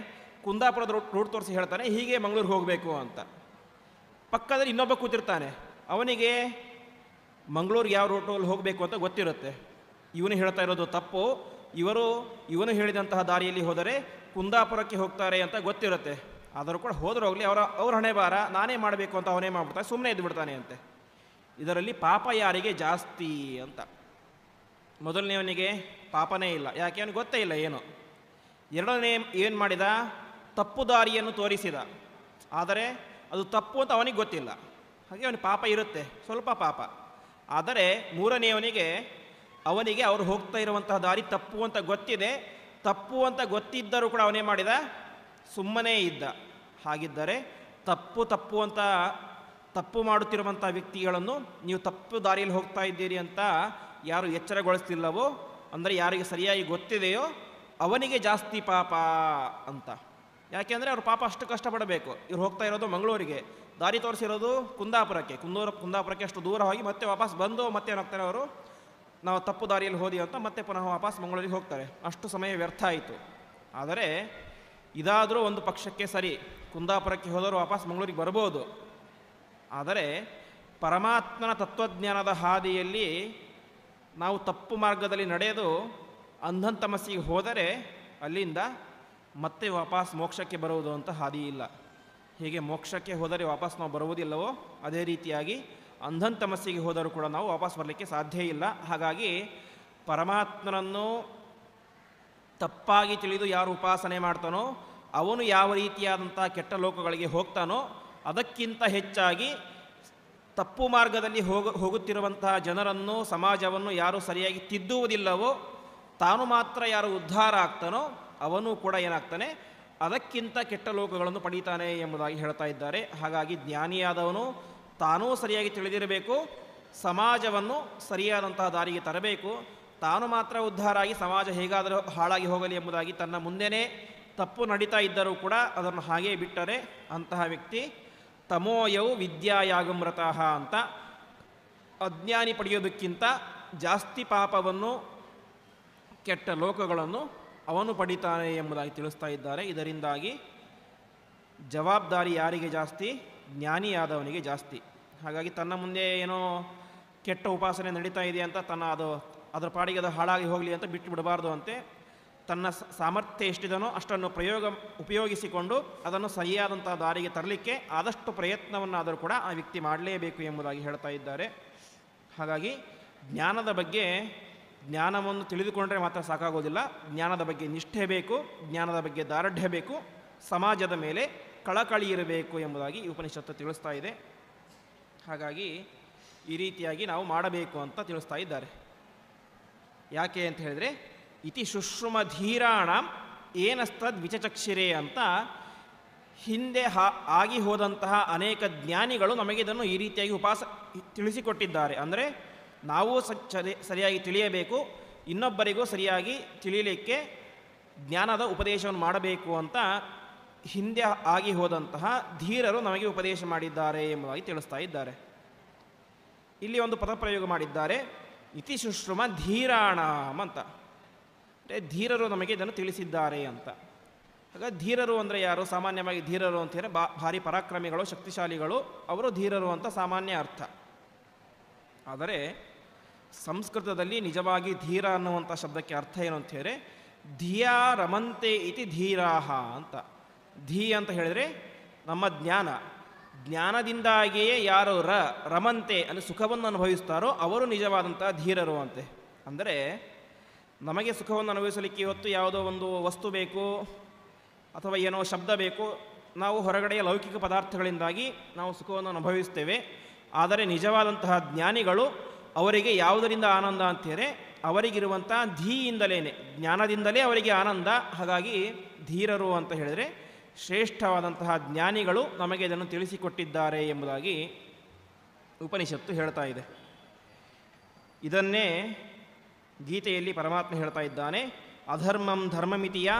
ಕುಂದಾಪುರದ ರೂಟ್ ತೋರಿಸಿ ಹೇಳ್ತಾನೆ ಹೀಗೆ ಮಂಗಳೂರಿಗೆ ಹೋಗಬೇಕು ಅಂತ. ಪಕ್ಕದಲ್ಲಿ ಇನ್ನೊಬ್ಬ ಕೂತಿರ್ತಾನೆ, ಅವನಿಗೆ ಮಂಗಳೂರಿಗೆ ಯಾವ ರೂಟಲ್ಲಿ ಹೋಗಬೇಕು ಅಂತ ಗೊತ್ತಿರುತ್ತೆ. ಇವನು ಹೇಳ್ತಾ ಇರೋದು ತಪ್ಪು, ಇವನು ಹೇಳಿದಂತಹ ದಾರಿಯಲ್ಲಿ ಹೋದರೆ ಕುಂದಾಪುರಕ್ಕೆ ಹೋಗ್ತಾರೆ ಅಂತ ಗೊತ್ತಿರುತ್ತೆ. ಆದರೂ ಕೂಡ ಹೋದ್ರೆ ಹೋಗಲಿ, ಅವ್ರ ಹಣೆ ಬಾರ, ನಾನೇ ಮಾಡಬೇಕು ಅಂತ ಅವನೇ ಮಾಡ್ಬಿಡ್ತಾನೆ, ಸುಮ್ಮನೆ ಇದ್ದು ಬಿಡ್ತಾನೆ ಅಂತೆ. ಇದರಲ್ಲಿ ಪಾಪ ಯಾರಿಗೆ ಜಾಸ್ತಿ ಅಂತ. ಮೊದಲನೇವನಿಗೆ ಪಾಪನೇ ಇಲ್ಲ, ಯಾಕೆ ಅವನಿಗೆ ಗೊತ್ತೇ ಇಲ್ಲ ಏನು. ಎರಡನೇ ಏನು ಮಾಡಿದ, ತಪ್ಪು ದಾರಿಯನ್ನು ತೋರಿಸಿದ, ಆದರೆ ಅದು ತಪ್ಪು ಅಂತ ಅವನಿಗೆ ಗೊತ್ತಿಲ್ಲ, ಹಾಗೆ ಅವನಿಗೆ ಪಾಪ ಇರುತ್ತೆ, ಸ್ವಲ್ಪ ಪಾಪ. ಆದರೆ ಮೂರನೆಯವನಿಗೆ ಅವರು ಹೋಗ್ತಾ ಇರುವಂತಹ ದಾರಿ ತಪ್ಪು ಅಂತ ಗೊತ್ತಿದೆ, ತಪ್ಪು ಅಂತ ಗೊತ್ತಿದ್ದರೂ ಕೂಡ ಅವನೇ ಮಾಡಿದ, ಸುಮ್ಮನೇ ಇದ್ದ. ಹಾಗಿದ್ದರೆ ತಪ್ಪು ಮಾಡುತ್ತಿರುವಂಥ ವ್ಯಕ್ತಿಗಳನ್ನು ನೀವು ತಪ್ಪು ದಾರಿಯಲ್ಲಿ ಹೋಗ್ತಾ ಇದ್ದೀರಿ ಅಂತ ಯಾರು ಎಚ್ಚರಗೊಳಿಸ್ತಿಲ್ಲವೋ, ಅಂದರೆ ಯಾರಿಗೆ ಸರಿಯಾಗಿ ಗೊತ್ತಿದೆಯೋ ಅವನಿಗೆ ಜಾಸ್ತಿ ಪಾಪ ಅಂತ. ಯಾಕೆಂದರೆ ಅವರು ಪಾಪ ಅಷ್ಟು ಕಷ್ಟಪಡಬೇಕು. ಇವ್ರು ಹೋಗ್ತಾ ಇರೋದು ಮಂಗಳೂರಿಗೆ, ದಾರಿ ತೋರಿಸಿರೋದು ಕುಂದಾಪುರಕ್ಕೆ ಅಷ್ಟು ದೂರ ಹೋಗಿ ಮತ್ತೆ ವಾಪಸ್ ಬಂದು ಮತ್ತೆ ಏನಾಗ್ತಾರೆ ಅವರು, ನಾವು ತಪ್ಪು ದಾರಿಯಲ್ಲಿ ಹೋದಿ ಅಂತ ಮತ್ತೆ ಪುನಃ ವಾಪಸ್ ಮಂಗಳೂರಿಗೆ ಹೋಗ್ತಾರೆ. ಅಷ್ಟು ಸಮಯ ವ್ಯರ್ಥ ಆಯಿತು. ಆದರೆ ಇದಾದರೂ ಒಂದು ಪಕ್ಷಕ್ಕೆ ಸರಿ, ಕುಂದಾಪುರಕ್ಕೆ ಹೋದರೂ ವಾಪಸ್ ಮಂಗಳೂರಿಗೆ ಬರ್ಬೋದು. ಆದರೆ ಪರಮಾತ್ಮನ ತತ್ವಜ್ಞಾನದ ಹಾದಿಯಲ್ಲಿ ನಾವು ತಪ್ಪು ಮಾರ್ಗದಲ್ಲಿ ನಡೆದು ಅಂಧಂತಮಸ್ಸಿಗೆ ಹೋದರೆ ಅಲ್ಲಿಂದ ಮತ್ತೆ ವಾಪಸ್ ಮೋಕ್ಷಕ್ಕೆ ಬರುವುದು ಅಂತ ಹಾದಿ ಇಲ್ಲ. ಹೀಗೆ ಮೋಕ್ಷಕ್ಕೆ ಹೋದರೆ ವಾಪಸ್ ನಾವು ಬರುವುದಿಲ್ಲವೋ ಅದೇ ರೀತಿಯಾಗಿ ಅಂಧಂತಮಸ್ಸಿಗೆ ಹೋದರೂ ಕೂಡ ನಾವು ವಾಪಸ್ ಬರಲಿಕ್ಕೆ ಸಾಧ್ಯ ಇಲ್ಲ. ಹಾಗಾಗಿ ಪರಮಾತ್ಮನನ್ನು ತಪ್ಪಾಗಿ ತಿಳಿದು ಯಾರು ಉಪಾಸನೆ ಮಾಡ್ತಾನೋ ಅವನು ಯಾವ ರೀತಿಯಾದಂಥ ಕೆಟ್ಟ ಲೋಕಗಳಿಗೆ ಹೋಗ್ತಾನೋ, ಅದಕ್ಕಿಂತ ಹೆಚ್ಚಾಗಿ ತಪ್ಪು ಮಾರ್ಗದಲ್ಲಿ ಹೋಗುತ್ತಿರುವಂತಹ ಜನರನ್ನು, ಸಮಾಜವನ್ನು ಯಾರು ಸರಿಯಾಗಿ ತಿದ್ದುವುದಿಲ್ಲವೋ ತಾನು ಮಾತ್ರ ಯಾರು ಉದ್ಧಾರ ಆಗ್ತಾನೋ ಅವನು ಕೂಡ ಏನಾಗ್ತಾನೆ, ಅದಕ್ಕಿಂತ ಕೆಟ್ಟ ಲೋಕಗಳನ್ನು ಪಡೀತಾನೆ ಎಂಬುದಾಗಿ ಹೇಳ್ತಾ ಇದ್ದಾರೆ. ಹಾಗಾಗಿ ಜ್ಞಾನಿಯಾದವನು ತಾನೂ ಸರಿಯಾಗಿ ತಿಳಿದಿರಬೇಕು, ಸಮಾಜವನ್ನು ಸರಿಯಾದಂತಹ ದಾರಿಗೆ ತರಬೇಕು. ತಾನು ಮಾತ್ರ ಉದ್ಧಾರ ಆಗಿ ಸಮಾಜ ಹೇಗಾದರೂ ಹಾಳಾಗಿ ಹೋಗಲಿ ಎಂಬುದಾಗಿ ತನ್ನ ಮುಂದೆನೇ ತಪ್ಪು ನಡೀತಾ ಇದ್ದರೂ ಕೂಡ ಅದನ್ನು ಹಾಗೇ ಬಿಟ್ಟರೆ ಅಂತಹ ವ್ಯಕ್ತಿ ತಮೋಯವು ವಿದ್ಯಾಯಾಗಮೃತಃ ಅಂತ, ಅಜ್ಞಾನಿ ಪಡೆಯೋದಕ್ಕಿಂತ ಜಾಸ್ತಿ ಪಾಪವನ್ನು, ಕೆಟ್ಟ ಲೋಕಗಳನ್ನು ಅವನು ಪಡಿತಾನೆ ಎಂಬುದಾಗಿ ತಿಳಿಸ್ತಾ ಇದ್ದಾರೆ. ಇದರಿಂದಾಗಿ ಜವಾಬ್ದಾರಿ ಯಾರಿಗೆ ಜಾಸ್ತಿ, ಜ್ಞಾನಿಯಾದವನಿಗೆ ಜಾಸ್ತಿ. ಹಾಗಾಗಿ ತನ್ನ ಮುಂದೆ ಏನೋ ಕೆಟ್ಟ ಉಪಾಸನೆ ನಡೀತಾ ಇದೆ ಅಂತ ಅದರ ಪಾಡಿಗೆ ಅದು ಹಾಳಾಗಿ ಹೋಗಲಿ ಅಂತ ಬಿಟ್ಟು ಬಿಡಬಾರ್ದು ಅಂತೆ. ತನ್ನ ಸಾಮರ್ಥ್ಯ ಎಷ್ಟಿದನೋ ಅಷ್ಟನ್ನು ಉಪಯೋಗಿಸಿಕೊಂಡು ಅದನ್ನು ಸರಿಯಾದಂಥ ದಾರಿಗೆ ತರಲಿಕ್ಕೆ ಆದಷ್ಟು ಪ್ರಯತ್ನವನ್ನಾದರೂ ಕೂಡ ಆ ವ್ಯಕ್ತಿ ಮಾಡಲೇಬೇಕು ಎಂಬುದಾಗಿ ಹೇಳ್ತಾ ಇದ್ದಾರೆ. ಹಾಗಾಗಿ ಜ್ಞಾನವನ್ನು ತಿಳಿದುಕೊಂಡ್ರೆ ಮಾತ್ರ ಸಾಕಾಗೋದಿಲ್ಲ, ಜ್ಞಾನದ ಬಗ್ಗೆ ನಿಷ್ಠೆ ಬೇಕು, ಜ್ಞಾನದ ಬಗ್ಗೆ ದಾರ್ಢ್ಯ ಬೇಕು, ಸಮಾಜದ ಮೇಲೆ ಕಳಕಳಿ ಇರಬೇಕು ಎಂಬುದಾಗಿ ಈ ಉಪನಿಷತ್ತು ತಿಳಿಸ್ತಾ ಇದೆ. ಹಾಗಾಗಿ ಈ ರೀತಿಯಾಗಿ ನಾವು ಮಾಡಬೇಕು ಅಂತ ತಿಳಿಸ್ತಾ ಇದ್ದಾರೆ. ಯಾಕೆ ಅಂತ ಹೇಳಿದರೆ, ಇತಿ ಶುಶ್ರುಮ ಧೀರಾಣ ಏನಸ್ತದ್ ವಿಚಚಕ್ಷಿರೆ ಅಂತ ಹಿಂದೆ ಆಗಿ ಹೋದಂತಹ ಅನೇಕ ಜ್ಞಾನಿಗಳು ನಮಗೆ ಇದನ್ನು ಈ ರೀತಿಯಾಗಿ ತಿಳಿಸಿಕೊಟ್ಟಿದ್ದಾರೆ. ಅಂದರೆ ನಾವು ಸರಿಯಾಗಿ ತಿಳಿಯಬೇಕು, ಇನ್ನೊಬ್ಬರಿಗೂ ಸರಿಯಾಗಿ ತಿಳಿಯಲಿಕ್ಕೆ ಜ್ಞಾನದ ಉಪದೇಶವನ್ನು ಮಾಡಬೇಕು ಅಂತ ಹಿಂದೆ ಆಗಿ ಹೋದಂತಹ ಧೀರರು ನಮಗೆ ಉಪದೇಶ ಮಾಡಿದ್ದಾರೆ ಎಂಬುದಾಗಿ ತಿಳಿಸ್ತಾ ಇದ್ದಾರೆ. ಇಲ್ಲಿ ಒಂದು ಪದಪ್ರಯೋಗ ಮಾಡಿದ್ದಾರೆ, ಇತಿ ಶುಶ್ರುಮ ಧೀರಾಣಂ ಅಂತ. ಧೀರರು ನಮಗೆ ಇದನ್ನು ತಿಳಿಸಿದ್ದಾರೆ ಅಂತ. ಹಾಗಾಗಿ ಧೀರರು ಅಂದರೆ ಯಾರು? ಸಾಮಾನ್ಯವಾಗಿ ಧೀರರು ಅಂತ ಹೇಳಿದ್ರೆ ಭಾರಿ ಪರಾಕ್ರಮಿಗಳು, ಶಕ್ತಿಶಾಲಿಗಳು, ಅವರು ಧೀರರು ಅಂತ ಸಾಮಾನ್ಯ ಅರ್ಥ. ಆದರೆ ಸಂಸ್ಕೃತದಲ್ಲಿ ನಿಜವಾಗಿ ಧೀರ ಅನ್ನುವಂಥ ಶಬ್ದಕ್ಕೆ ಅರ್ಥ ಏನು ಅಂತ ಹೇಳಿದ್ರೆ, ಧಿಯಾ ರಮಂತೆ ಇತಿ ಧೀರಾಹ ಅಂತ. ಧೀ ಅಂತ ಹೇಳಿದರೆ ನಮ್ಮ ಜ್ಞಾನದಿಂದಾಗಿಯೇ ಯಾರು ರಮಂತೆ ಅಂದರೆ ಸುಖವನ್ನು ಅನುಭವಿಸ್ತಾರೋ ಅವರು ನಿಜವಾದಂಥ ಧೀರರು ಅಂತೆ. ಅಂದರೆ ನಮಗೆ ಸುಖವನ್ನು ಅನುಭವಿಸಲಿಕ್ಕೆ ಇವತ್ತು ಯಾವುದೋ ಒಂದು ವಸ್ತು ಬೇಕು ಅಥವಾ ಏನೋ ಶಬ್ದ ಬೇಕು, ನಾವು ಹೊರಗಡೆಯ ಲೌಕಿಕ ಪದಾರ್ಥಗಳಿಂದಾಗಿ ನಾವು ಸುಖವನ್ನು ಅನುಭವಿಸ್ತೇವೆ. ಆದರೆ ನಿಜವಾದಂತಹ ಜ್ಞಾನಿಗಳು ಅವರಿಗೆ ಯಾವುದರಿಂದ ಆನಂದ ಅಂತಾರೆ, ಅವರಿಗಿರುವಂಥ ಧೀಯಿಂದಲೇ, ಜ್ಞಾನದಿಂದಲೇ ಅವರಿಗೆ ಆನಂದ. ಹಾಗಾಗಿ ಧೀರರು ಅಂತ ಹೇಳಿದರೆ ಶ್ರೇಷ್ಠವಾದಂತಹ ಜ್ಞಾನಿಗಳು ನಮಗೆ ಇದನ್ನು ತಿಳಿಸಿಕೊಟ್ಟಿದ್ದಾರೆ ಎಂಬುದಾಗಿ ಉಪನಿಷತ್ತು ಹೇಳ್ತಾ ಇದೆ. ಇದನ್ನೇ ಗೀತೆಯಲ್ಲಿ ಪರಮಾತ್ಮ ಹೇಳ್ತಾ ಇದ್ದಾನೆ, ಅಧರ್ಮಂ ಧರ್ಮಮಿತಿಯ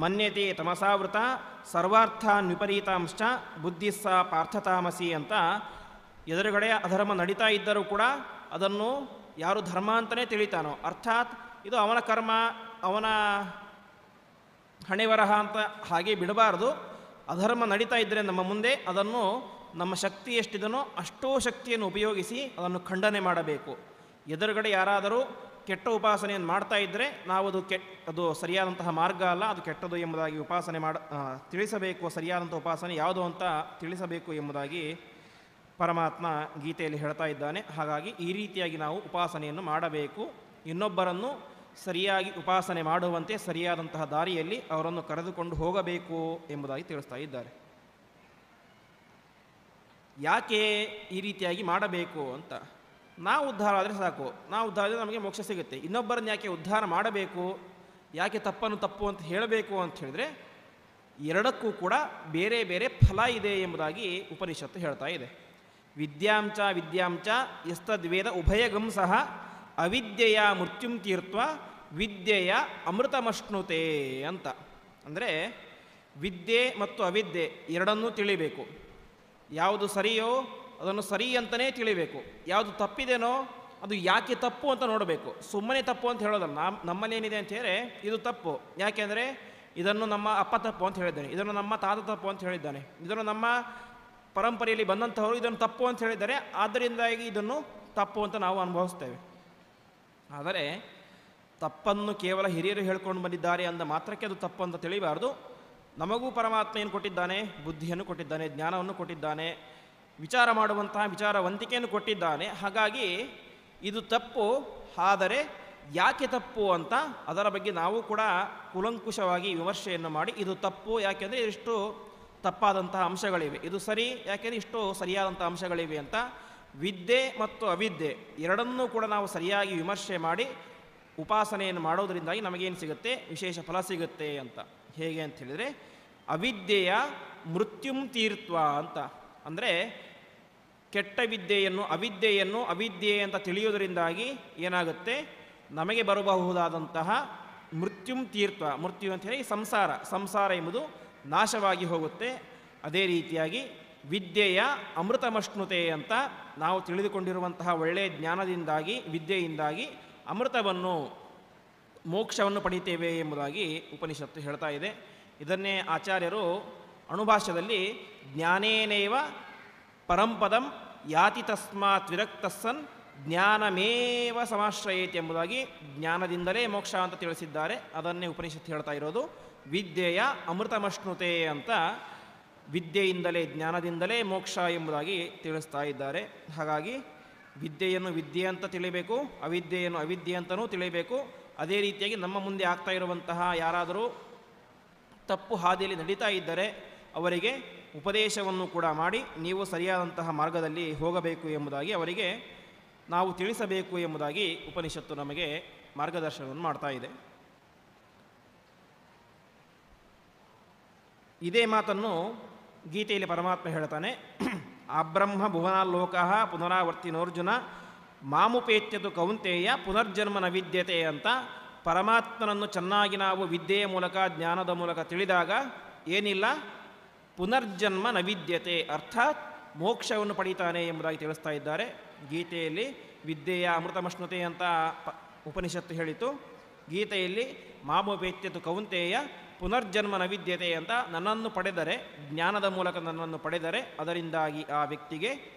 ಮನ್ಯತೆ ತಮಸಾವೃತ ಸರ್ವಾರ್ಥಾನ್ ವಿಪರೀತಾಂಶ್ಚ ಬುದ್ಧಿಸ್ಸ ಪಾರ್ಥತಾಮಸಿ ಅಂತ. ಎದುರುಗಡೆ ಅಧರ್ಮ ನಡೀತಾ ಇದ್ದರೂ ಕೂಡ ಅದನ್ನು ಯಾರು ಧರ್ಮ ಅಂತಲೇ ತಿಳಿತಾನೋ, ಅರ್ಥಾತ್ ಇದು ಅವನ ಕರ್ಮ, ಅವನ ಹಣೆಬರಹ ಅಂತ ಹಾಗೆ ಬಿಡಬಾರ್ದು. ಅಧರ್ಮ ನಡೀತಾ ಇದ್ದರೆ ನಮ್ಮ ಮುಂದೆ ಅದನ್ನು ನಮ್ಮ ಶಕ್ತಿ ಎಷ್ಟಿದನೋ ಅಷ್ಟೋ ಶಕ್ತಿಯನ್ನು ಉಪಯೋಗಿಸಿ ಅದನ್ನು ಖಂಡನೆ ಮಾಡಬೇಕು. ಎದುರುಗಡೆ ಯಾರಾದರೂ ಕೆಟ್ಟ ಉಪಾಸನೆಯನ್ನು ಮಾಡ್ತಾ ಇದ್ದರೆ ನಾವು ಅದು ಸರಿಯಾದಂತಹ ಮಾರ್ಗ ಅಲ್ಲ, ಅದು ಕೆಟ್ಟದು ಎಂಬುದಾಗಿ ತಿಳಿಸಬೇಕು. ಸರಿಯಾದಂಥ ಉಪಾಸನೆ ಯಾವುದು ಅಂತ ತಿಳಿಸಬೇಕು ಎಂಬುದಾಗಿ ಪರಮಾತ್ಮ ಗೀತೆಯಲ್ಲಿ ಹೇಳ್ತಾ ಇದ್ದಾನೆ. ಹಾಗಾಗಿ ಈ ರೀತಿಯಾಗಿ ನಾವು ಉಪಾಸನೆಯನ್ನು ಮಾಡಬೇಕು. ಇನ್ನೊಬ್ಬರನ್ನು ಸರಿಯಾಗಿ ಉಪಾಸನೆ ಮಾಡುವಂತೆ ಸರಿಯಾದಂತಹ ದಾರಿಯಲ್ಲಿ ಅವರನ್ನು ಕರೆದುಕೊಂಡು ಹೋಗಬೇಕು ಎಂಬುದಾಗಿ ತಿಳಿಸ್ತಾ ಇದ್ದಾರೆ. ಯಾಕೆ ಈ ರೀತಿಯಾಗಿ ಮಾಡಬೇಕು ಅಂತ, ನಾವು ಉದ್ಧಾರ ಆದರೆ ಸಾಕು, ನಾವು ಉದ್ಧಾರ ಆದರೆ ನಮಗೆ ಮೋಕ್ಷ ಸಿಗುತ್ತೆ. ಇನ್ನೊಬ್ಬರನ್ನು ಯಾಕೆ ಉದ್ಧಾರ ಮಾಡಬೇಕು, ಯಾಕೆ ತಪ್ಪನ್ನು ತಪ್ಪು ಅಂತ ಹೇಳಬೇಕು ಅಂತ ಹೇಳಿದರೆ, ಎರಡಕ್ಕೂ ಕೂಡ ಬೇರೆ ಬೇರೆ ಫಲ ಇದೆ ಎಂಬುದಾಗಿ ಉಪನಿಷತ್ತು ಹೇಳ್ತಾ ಇದೆ. ವಿದ್ಯಾಂಚ ವಿದ್ಯಾಂಚ ಯಸ್ತದ್ವೇದ ಉಭಯಗಂ ಸಹ ಅವಿದ್ಯೆಯ ಮೃತ್ಯುಂ ತೀರ್ತ್ವ ವಿದ್ಯೆಯ ಅಮೃತಮಶ್ನುತೆ ಅಂತ. ಅಂದರೆ ವಿದ್ಯೆ ಮತ್ತು ಅವಿದ್ಯೆ ಎರಡನ್ನೂ ತಿಳಿಬೇಕು. ಯಾವುದು ಸರಿಯೋ ಅದನ್ನು ಸರಿ ಅಂತಲೇ ತಿಳಿಬೇಕು, ಯಾವುದು ತಪ್ಪಿದೆನೋ ಅದು ಯಾಕೆ ತಪ್ಪು ಅಂತ ನೋಡಬೇಕು. ಸುಮ್ಮನೆ ತಪ್ಪು ಅಂತ ಹೇಳೋದಲ್ಲ. ನಮ್ಮಲ್ಲೇನಿದೆ ಅಂತ ಹೇಳಿದ್ರೆ ಇದು ತಪ್ಪು, ಯಾಕೆಂದರೆ ಇದನ್ನು ನಮ್ಮ ಅಪ್ಪ ತಪ್ಪು ಅಂತ ಹೇಳಿದ್ದಾನೆ, ಇದನ್ನು ನಮ್ಮ ತಾತ ತಪ್ಪು ಅಂತ ಹೇಳಿದ್ದಾನೆ, ಇದನ್ನು ನಮ್ಮ ಪರಂಪರೆಯಲ್ಲಿ ಬಂದಂಥವರು ಇದನ್ನು ತಪ್ಪು ಅಂತ ಹೇಳಿದ್ದಾರೆ, ಆದ್ದರಿಂದಾಗಿ ಇದನ್ನು ತಪ್ಪು ಅಂತ ನಾವು ಅನುಭವಿಸ್ತೇವೆ. ಆದರೆ ತಪ್ಪನ್ನು ಕೇವಲ ಹಿರಿಯರು ಹೇಳ್ಕೊಂಡು ಬಂದಿದ್ದಾರೆ ಅಂದ ಮಾತ್ರಕ್ಕೆ ಅದು ತಪ್ಪು ಅಂತ ತಿಳಿಬಾರ್ದು. ನಮಗೂ ಪರಮಾತ್ಮ ಏನು ಕೊಟ್ಟಿದ್ದಾನೆ? ಬುದ್ಧಿಯನ್ನು ಕೊಟ್ಟಿದ್ದಾನೆ, ಜ್ಞಾನವನ್ನು ಕೊಟ್ಟಿದ್ದಾನೆ, ವಿಚಾರ ಮಾಡುವಂತಹ ವಿಚಾರವಂತಿಕೆಯನ್ನು ಕೊಟ್ಟಿದ್ದಾನೆ. ಹಾಗಾಗಿ ಇದು ತಪ್ಪು, ಆದರೆ ಯಾಕೆ ತಪ್ಪು ಅಂತ ಅದರ ಬಗ್ಗೆ ನಾವು ಕೂಡ ಕೂಲಂಕುಷವಾಗಿ ವಿಮರ್ಶೆಯನ್ನು ಮಾಡಿ ಇದು ತಪ್ಪು ಯಾಕೆಂದರೆ ಇಷ್ಟು ತಪ್ಪಾದಂತಹ ಅಂಶಗಳಿವೆ, ಇದು ಸರಿ ಯಾಕೆಂದರೆ ಇಷ್ಟು ಸರಿಯಾದಂಥ ಅಂಶಗಳಿವೆ ಅಂತ ವಿದ್ಯೆ ಮತ್ತು ಅವಿದ್ಯೆ ಎರಡನ್ನೂ ಕೂಡ ನಾವು ಸರಿಯಾಗಿ ವಿಮರ್ಶೆ ಮಾಡಿ ಉಪಾಸನೆಯನ್ನು ಮಾಡೋದರಿಂದಾಗಿ ನಮಗೇನು ಸಿಗುತ್ತೆ? ವಿಶೇಷ ಫಲ ಸಿಗುತ್ತೆ ಅಂತ. ಹೇಗೆ ಅಂತ ಹೇಳಿದರೆ ಅವಿದ್ಯೆಯ ಮೃತ್ಯುಂ ತೀರ್ತ್ವ ಅಂತ. ಅಂದರೆ ಕೆಟ್ಟ ವಿದ್ಯೆಯನ್ನು ಅವಿದ್ಯೆ ಅಂತ ತಿಳಿಯೋದರಿಂದಾಗಿ ಏನಾಗುತ್ತೆ? ನಮಗೆ ಬರಬಹುದಾದಂತಹ ಮೃತ್ಯುಂ ತೀರ್ತ್ವ, ಮೃತ್ಯು ಅಂತ ಹೇಳಿ ಸಂಸಾರ ಎಂಬುದು ನಾಶವಾಗಿ ಹೋಗುತ್ತೆ. ಅದೇ ರೀತಿಯಾಗಿ ವಿದ್ಯೆಯ ಅಮೃತಮಶ್ನುತೆ ಅಂತ ನಾವು ತಿಳಿದುಕೊಂಡಿರುವಂತಹ ಒಳ್ಳೆಯ ಜ್ಞಾನದಿಂದಾಗಿ ವಿದ್ಯೆಯಿಂದಾಗಿ ಅಮೃತವನ್ನು ಮೋಕ್ಷವನ್ನು ಪಡಿತೇವೆ ಎಂಬುದಾಗಿ ಉಪನಿಷತ್ತು ಹೇಳ್ತಾ ಇದೆ. ಇದನ್ನೇ ಆಚಾರ್ಯರು ಅಣುಭಾಷ್ಯದಲ್ಲಿ ಜ್ಞಾನೇನೇವ ಪರಂಪದಂ ಯಾತಿ ತಸ್ಮಾತ್ ವಿರಕ್ತಸ್ಸನ್ ಜ್ಞಾನಮೇವ ಸಮಾಶ್ರಯೇತಿ ಎಂಬುದಾಗಿ ಜ್ಞಾನದಿಂದಲೇ ಮೋಕ್ಷ ಅಂತ ತಿಳಿಸಿದ್ದಾರೆ. ಅದನ್ನೇ ಉಪನಿಷತ್ತು ಹೇಳ್ತಾ ಇರೋದು. ವಿದ್ಯೆಯ ಅಮೃತಮಶ್ನುತೆ ಅಂತ ವಿದ್ಯೆಯಿಂದಲೇ ಜ್ಞಾನದಿಂದಲೇ ಮೋಕ್ಷ ಎಂಬುದಾಗಿ ತಿಳಿಸ್ತಾ ಇದ್ದಾರೆ. ಹಾಗಾಗಿ ವಿದ್ಯೆಯನ್ನು ವಿದ್ಯೆ ಅಂತ ತಿಳಿಬೇಕು, ಅವಿದ್ಯೆಯನ್ನು ಅವಿದ್ಯೆ ಅಂತಲೂ ತಿಳಿಬೇಕು. ಅದೇ ರೀತಿಯಾಗಿ ನಮ್ಮ ಮುಂದೆ ಆಗ್ತಾ ಇರುವಂತಹ ಯಾರಾದರೂ ತಪ್ಪು ಹಾದಿಯಲ್ಲಿ ನಡೀತಾ ಇದ್ದರೆ ಅವರಿಗೆ ಉಪದೇಶವನ್ನು ಕೂಡ ಮಾಡಿ ನೀವು ಸರಿಯಾದಂತಹ ಮಾರ್ಗದಲ್ಲಿ ಹೋಗಬೇಕು ಎಂಬುದಾಗಿ ಅವರಿಗೆ ನಾವು ತಿಳಿಸಬೇಕು ಎಂಬುದಾಗಿ ಉಪನಿಷತ್ತು ನಮಗೆ ಮಾರ್ಗದರ್ಶನವನ್ನು ಮಾಡ್ತಾ ಇದೆ. ಇದೇ ಮಾತನ್ನು ಗೀತೆಯಲ್ಲಿ ಪರಮಾತ್ಮ ಹೇಳ್ತಾನೆ. ಅಬ್ರಹ್ಮ ಭುವನಾಲೋಕಃ ಪುನರಾವರ್ತಿನೋರ್ಜುನ ಮಾಮುಪೇತ್ಯತು ಕೌಂತೆಯ ಪುನರ್ಜನ್ಮನ ವಿದ್ಯತೆ ಅಂತ ಪರಮಾತ್ಮನನ್ನು ಚೆನ್ನಾಗಿ ನಾವು ವಿದ್ಯೆಯ ಮೂಲಕ ಜ್ಞಾನದ ಮೂಲಕ ತಿಳಿದಾಗ ಏನಿಲ್ಲ, ಪುನರ್ಜನ್ಮ ನವಿದ್ಯತೆ ಅರ್ಥಾತ್ ಮೋಕ್ಷವನ್ನು ಪಡೀತಾನೆ ಎಂಬುದಾಗಿ ತಿಳಿಸ್ತಾ ಇದ್ದಾರೆ. ಗೀತೆಯಲ್ಲಿ ವಿದ್ಯೆಯ ಅಮೃತಮಶ್ನುತೆ ಅಂತ ಉಪನಿಷತ್ತು ಹೇಳಿತು. ಗೀತೆಯಲ್ಲಿ ಮಾಮುಪೇತ್ಯತು ಕೌಂತೆಯ ಪುನರ್ಜನ್ಮ ನವಿದ್ಯತೆ ಅಂತ ನನ್ನನ್ನು ಪಡೆದರೆ, ಜ್ಞಾನದ ಮೂಲಕ ನನ್ನನ್ನು ಪಡೆದರೆ ಅದರಿಂದಾಗಿ ಆ ವ್ಯಕ್ತಿಗೆ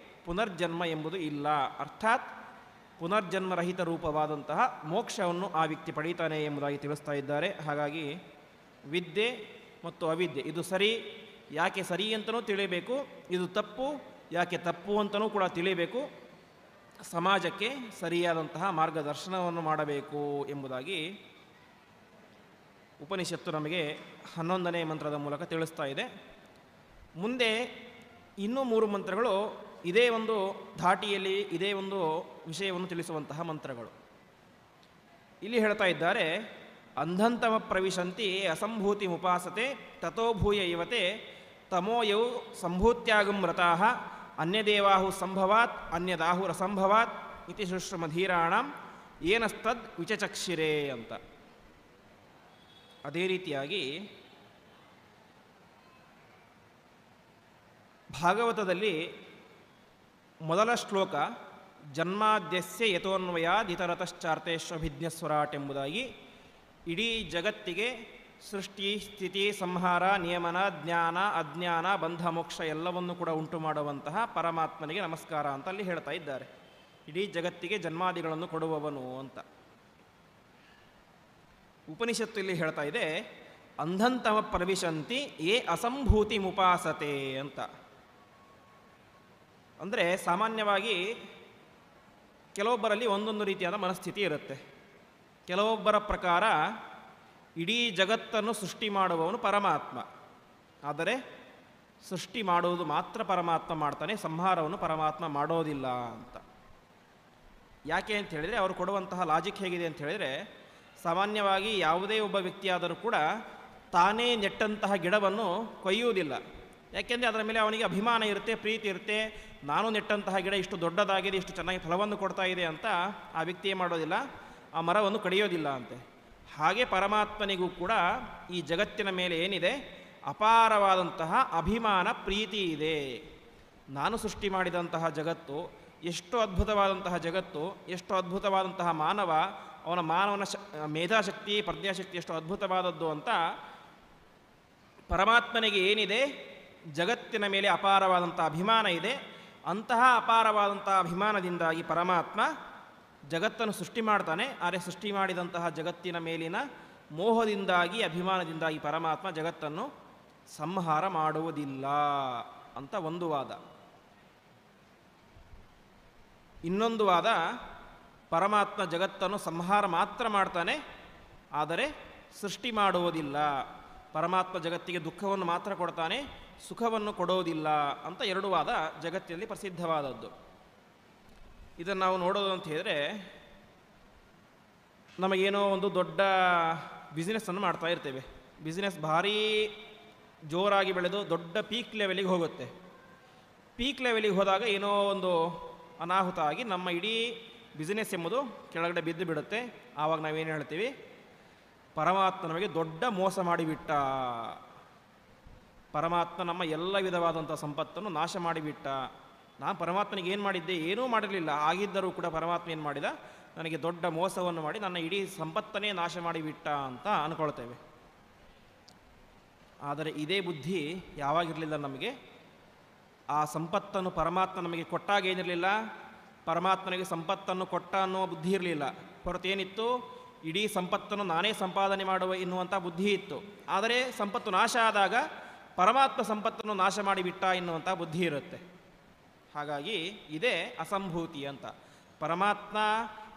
ಪುನರ್ಜನ್ಮ ಎಂಬುದು ಇಲ್ಲ, ಅರ್ಥಾತ್ ಪುನರ್ಜನ್ಮರಹಿತ ರೂಪವಾದಂತಹ ಮೋಕ್ಷವನ್ನು ಆ ವ್ಯಕ್ತಿ ಪಡೀತಾನೆ ಎಂಬುದಾಗಿ ತಿಳಿಸ್ತಾ ಇದ್ದಾರೆ. ಹಾಗಾಗಿ ವಿದ್ಯೆ ಮತ್ತು ಅವಿದ್ಯೆ ಇದು ಸರಿ ಯಾಕೆ ಸರಿ ಅಂತಲೂ ತಿಳಿಬೇಕು, ಇದು ತಪ್ಪು ಯಾಕೆ ತಪ್ಪು ಅಂತಲೂ ಕೂಡ ತಿಳಿಬೇಕು, ಸಮಾಜಕ್ಕೆ ಸರಿಯಾದಂತಹ ಮಾರ್ಗದರ್ಶನವನ್ನು ಮಾಡಬೇಕು ಎಂಬುದಾಗಿ ಉಪನಿಷತ್ತು ನಮಗೆ 11ನೇ ಮಂತ್ರದ ಮೂಲಕ ತಿಳಿಸ್ತಾ ಇದೆ. ಮುಂದೆ ಇನ್ನೂ 3 ಮಂತ್ರಗಳು ಇದೇ ಒಂದು ಧಾಟಿಯಲ್ಲಿ ಇದೇ ಒಂದು ವಿಷಯವನ್ನು ತಿಳಿಸುವಂತಹ ಮಂತ್ರಗಳು. ಇಲ್ಲಿ ಹೇಳ್ತಾ ಇದ್ದಾರೆ, ಅಂಧಂತಮ ಪ್ರವಿಶಂತಿ ಅಸಂಭೂತಿ ಮುಪಾಸತೆ ತಥೋಭೂಯ ಇವತೆ ತಮೋಯೌ ಸಂಭೂತ್ಯಾಗಂ ವ್ರತಾಃ ಅನ್ಯದೇವಾಹು ಸಂಭವಾತ್ ಅನ್ಯದಾಹುರಸಂಭವಾತ್ ಇತಿ ಶುಶ್ರಮಧೀರಾಣಂ ಏನಸ್ತದ್ ವಿಚಚಕ್ಷಿರೇ ಅಂತ. ಅದೇ ರೀತಿಯಾಗಿ ಭಾಗವತದಲ್ಲಿ ಮೊದಲ ಶ್ಲೋಕ ಜನ್ಮಾದ್ಯಸ್ಯ ಯಥೋನ್ವಯಾದಿತರತಶ್ಚಾರ್ತೇಶ್ವಭಿಜ್ಞಸ್ವರಾಟ್ ಎಂಬುದಾಗಿ ಇಡೀ ಜಗತ್ತಿಗೆ ಸೃಷ್ಟಿ, ಸ್ಥಿತಿ, ಸಂಹಾರ, ನಿಯಮನ, ಜ್ಞಾನ, ಅಜ್ಞಾನ, ಬಂಧ, ಮೋಕ್ಷ ಎಲ್ಲವನ್ನು ಕೂಡ ಉಂಟು ಮಾಡುವಂತಹ ಪರಮಾತ್ಮನಿಗೆ ನಮಸ್ಕಾರ ಅಂತ ಅಲ್ಲಿ ಹೇಳ್ತಾ ಇದ್ದಾರೆ. ಇಡೀ ಜಗತ್ತಿಗೆ ಜನ್ಮಾದಿಗಳನ್ನು ಕೊಡುವವನು ಅಂತ. ಉಪನಿಷತ್ತು ಇಲ್ಲಿ ಹೇಳ್ತಾ ಇದೆ, ಅಂಧಂತಮ ಪ್ರವಿಶಂತಿ ಯೇ ಅಸಂಭೂತಿ ಮುಪಾಸತೆ ಅಂತ. ಅಂದರೆ ಸಾಮಾನ್ಯವಾಗಿ ಕೆಲವೊಬ್ಬರಲ್ಲಿ ಒಂದೊಂದು ರೀತಿಯಾದ ಮನಸ್ಥಿತಿ ಇರುತ್ತೆ. ಕೆಲವೊಬ್ಬರ ಪ್ರಕಾರ ಇಡೀ ಜಗತ್ತನ್ನು ಸೃಷ್ಟಿ ಮಾಡುವವನು ಪರಮಾತ್ಮ, ಆದರೆ ಸೃಷ್ಟಿ ಮಾಡುವುದು ಮಾತ್ರ ಪರಮಾತ್ಮ ಮಾಡ್ತಾನೆ, ಸಂಹಾರವನ್ನು ಪರಮಾತ್ಮ ಮಾಡೋದಿಲ್ಲ ಅಂತ. ಯಾಕೆ ಅಂತ ಹೇಳಿದರೆ, ಅವರು ಕೊಡುವಂತಹ ಲಾಜಿಕ್ ಹೇಗಿದೆ ಅಂತ ಹೇಳಿದರೆ, ಸಾಮಾನ್ಯವಾಗಿ ಯಾವುದೇ ಒಬ್ಬ ವ್ಯಕ್ತಿಯಾದರೂ ಕೂಡ ತಾನೇ ನೆಟ್ಟಂತಹ ಗಿಡವನ್ನು ಕೊಯ್ಯುವುದಿಲ್ಲ. ಯಾಕೆಂದರೆ ಅದರ ಮೇಲೆ ಅವನಿಗೆ ಅಭಿಮಾನ ಇರುತ್ತೆ, ಪ್ರೀತಿ ಇರುತ್ತೆ. ನಾನು ನೆಟ್ಟಂತಹ ಗಿಡ ಇಷ್ಟು ದೊಡ್ಡದಾಗಿದೆ, ಇಷ್ಟು ಚೆನ್ನಾಗಿ ಫಲವನ್ನು ಕೊಡ್ತಾ ಇದೆ ಅಂತ ಆ ವ್ಯಕ್ತಿ ಏನು ಮಾಡೋದಿಲ್ಲ, ಆ ಮರವನ್ನು ಕಡಿಯೋದಿಲ್ಲ ಅಂತೆ. ಹಾಗೆ ಪರಮಾತ್ಮನಿಗೂ ಕೂಡ ಈ ಜಗತ್ತಿನ ಮೇಲೆ ಏನಿದೆ, ಅಪಾರವಾದಂತಹ ಅಭಿಮಾನ, ಪ್ರೀತಿ ಇದೆ. ನಾನು ಸೃಷ್ಟಿ ಮಾಡಿದಂತಹ ಜಗತ್ತು ಎಷ್ಟು ಅದ್ಭುತವಾದಂತಹ ಜಗತ್ತು, ಎಷ್ಟು ಅದ್ಭುತವಾದಂತಹ ಮಾನವ, ಅವನ ಮಾನವನ ಮೇಧಾಶಕ್ತಿ, ಪ್ರಜ್ಞಾಶಕ್ತಿ ಎಷ್ಟು ಅದ್ಭುತವಾದದ್ದು ಅಂತ ಪರಮಾತ್ಮನಿಗೆ ಏನಿದೆ, ಜಗತ್ತಿನ ಮೇಲೆ ಅಪಾರವಾದಂಥ ಅಭಿಮಾನ ಇದೆ. ಅಂತಹ ಅಪಾರವಾದಂಥ ಅಭಿಮಾನದಿಂದಾಗಿ ಪರಮಾತ್ಮ ಜಗತ್ತನ್ನು ಸೃಷ್ಟಿ ಮಾಡ್ತಾನೆ. ಆದರೆ ಸೃಷ್ಟಿ ಮಾಡಿದಂತಹ ಜಗತ್ತಿನ ಮೇಲಿನ ಮೋಹದಿಂದಾಗಿ, ಅಭಿಮಾನದಿಂದಾಗಿ ಪರಮಾತ್ಮ ಜಗತ್ತನ್ನು ಸಂಹಾರ ಮಾಡುವುದಿಲ್ಲ ಅಂತ ಒಂದು ವಾದ. ಇನ್ನೊಂದು ವಾದ, ಪರಮಾತ್ಮ ಜಗತ್ತನ್ನು ಸಂಹಾರ ಮಾತ್ರ ಮಾಡ್ತಾನೆ, ಆದರೆ ಸೃಷ್ಟಿ ಮಾಡುವುದಿಲ್ಲ. ಪರಮಾತ್ಮ ಜಗತ್ತಿಗೆ ದುಃಖವನ್ನು ಮಾತ್ರ ಕೊಡ್ತಾನೆ, ಸುಖವನ್ನು ಕೊಡೋದಿಲ್ಲ ಅಂತ ಎರಡು ವಾದ ಜಗತ್ತಿನಲ್ಲಿ ಪ್ರಸಿದ್ಧವಾದದ್ದು. ಇದನ್ನು ನಾವು ನೋಡೋದು ಅಂತ ಹೇಳಿದರೆ, ನಮಗೇನೋ ಒಂದು ದೊಡ್ಡ ಬಿಸ್ನೆಸ್ಸನ್ನು ಮಾಡ್ತಾ ಇರ್ತೇವೆ. ಬಿಸ್ನೆಸ್ ಭಾರೀ ಜೋರಾಗಿ ಬೆಳೆದು ದೊಡ್ಡ ಪೀಕ್ ಲೆವೆಲಿಗೆ ಹೋಗುತ್ತೆ. ಪೀಕ್ ಲೆವೆಲಿಗೆ ಹೋದಾಗ ಏನೋ ಒಂದು ಅನಾಹುತ ಆಗಿ ನಮ್ಮ ಇಡೀ ಬಿಸ್ನೆಸ್ ಎಂಬುದು ಕೆಳಗಡೆ ಬಿದ್ದು ಬಿಡುತ್ತೆ. ಆವಾಗ ನಾವೇನು ಹೇಳ್ತೀವಿ, ಪರಮಾತ್ಮ ನಮಗೆ ದೊಡ್ಡ ಮೋಸ ಮಾಡಿಬಿಟ್ಟ, ಪರಮಾತ್ಮ ನಮ್ಮ ಎಲ್ಲ ವಿಧವಾದಂಥ ಸಂಪತ್ತನ್ನು ನಾಶ ಮಾಡಿಬಿಟ್ಟ. ನಾನು ಪರಮಾತ್ಮನಿಗೆ ಏನು ಮಾಡಿದ್ದೆ, ಏನೂ ಮಾಡಿರಲಿಲ್ಲ. ಆಗಿದ್ದರೂ ಕೂಡ ಪರಮಾತ್ಮ ಏನು ಮಾಡಿದ, ನನಗೆ ದೊಡ್ಡ ಮೋಸವನ್ನು ಮಾಡಿ ನನ್ನ ಇಡೀ ಸಂಪತ್ತನ್ನೇ ನಾಶ ಮಾಡಿಬಿಟ್ಟ ಅಂತ ಅಂದ್ಕೊಳ್ತೇವೆ. ಆದರೆ ಇದೇ ಬುದ್ಧಿ ಯಾವಾಗಿರಲಿಲ್ಲ ನಮಗೆ. ಆ ಸಂಪತ್ತನ್ನು ಪರಮಾತ್ಮ ನಮಗೆ ಕೊಟ್ಟಾಗ ಏನಿರಲಿಲ್ಲ, ಪರಮಾತ್ಮನಿಗೆ ಸಂಪತ್ತನ್ನು ಕೊಟ್ಟ ಅನ್ನೋ ಬುದ್ಧಿ ಇರಲಿಲ್ಲ. ಹೊರತೇನಿತ್ತು, ಇಡೀ ಸಂಪತ್ತನ್ನು ನಾನೇ ಸಂಪಾದನೆ ಮಾಡುವ ಎನ್ನುವಂಥ ಬುದ್ಧಿ ಇತ್ತು. ಆದರೆ ಸಂಪತ್ತು ನಾಶ ಆದಾಗ ಪರಮಾತ್ಮ ಸಂಪತ್ತನ್ನು ನಾಶ ಮಾಡಿಬಿಟ್ಟ ಎನ್ನುವಂಥ ಬುದ್ಧಿ ಇರುತ್ತೆ. ಹಾಗಾಗಿ ಇದೇ ಅಸಂಭೂತಿ ಅಂತ. ಪರಮಾತ್ಮ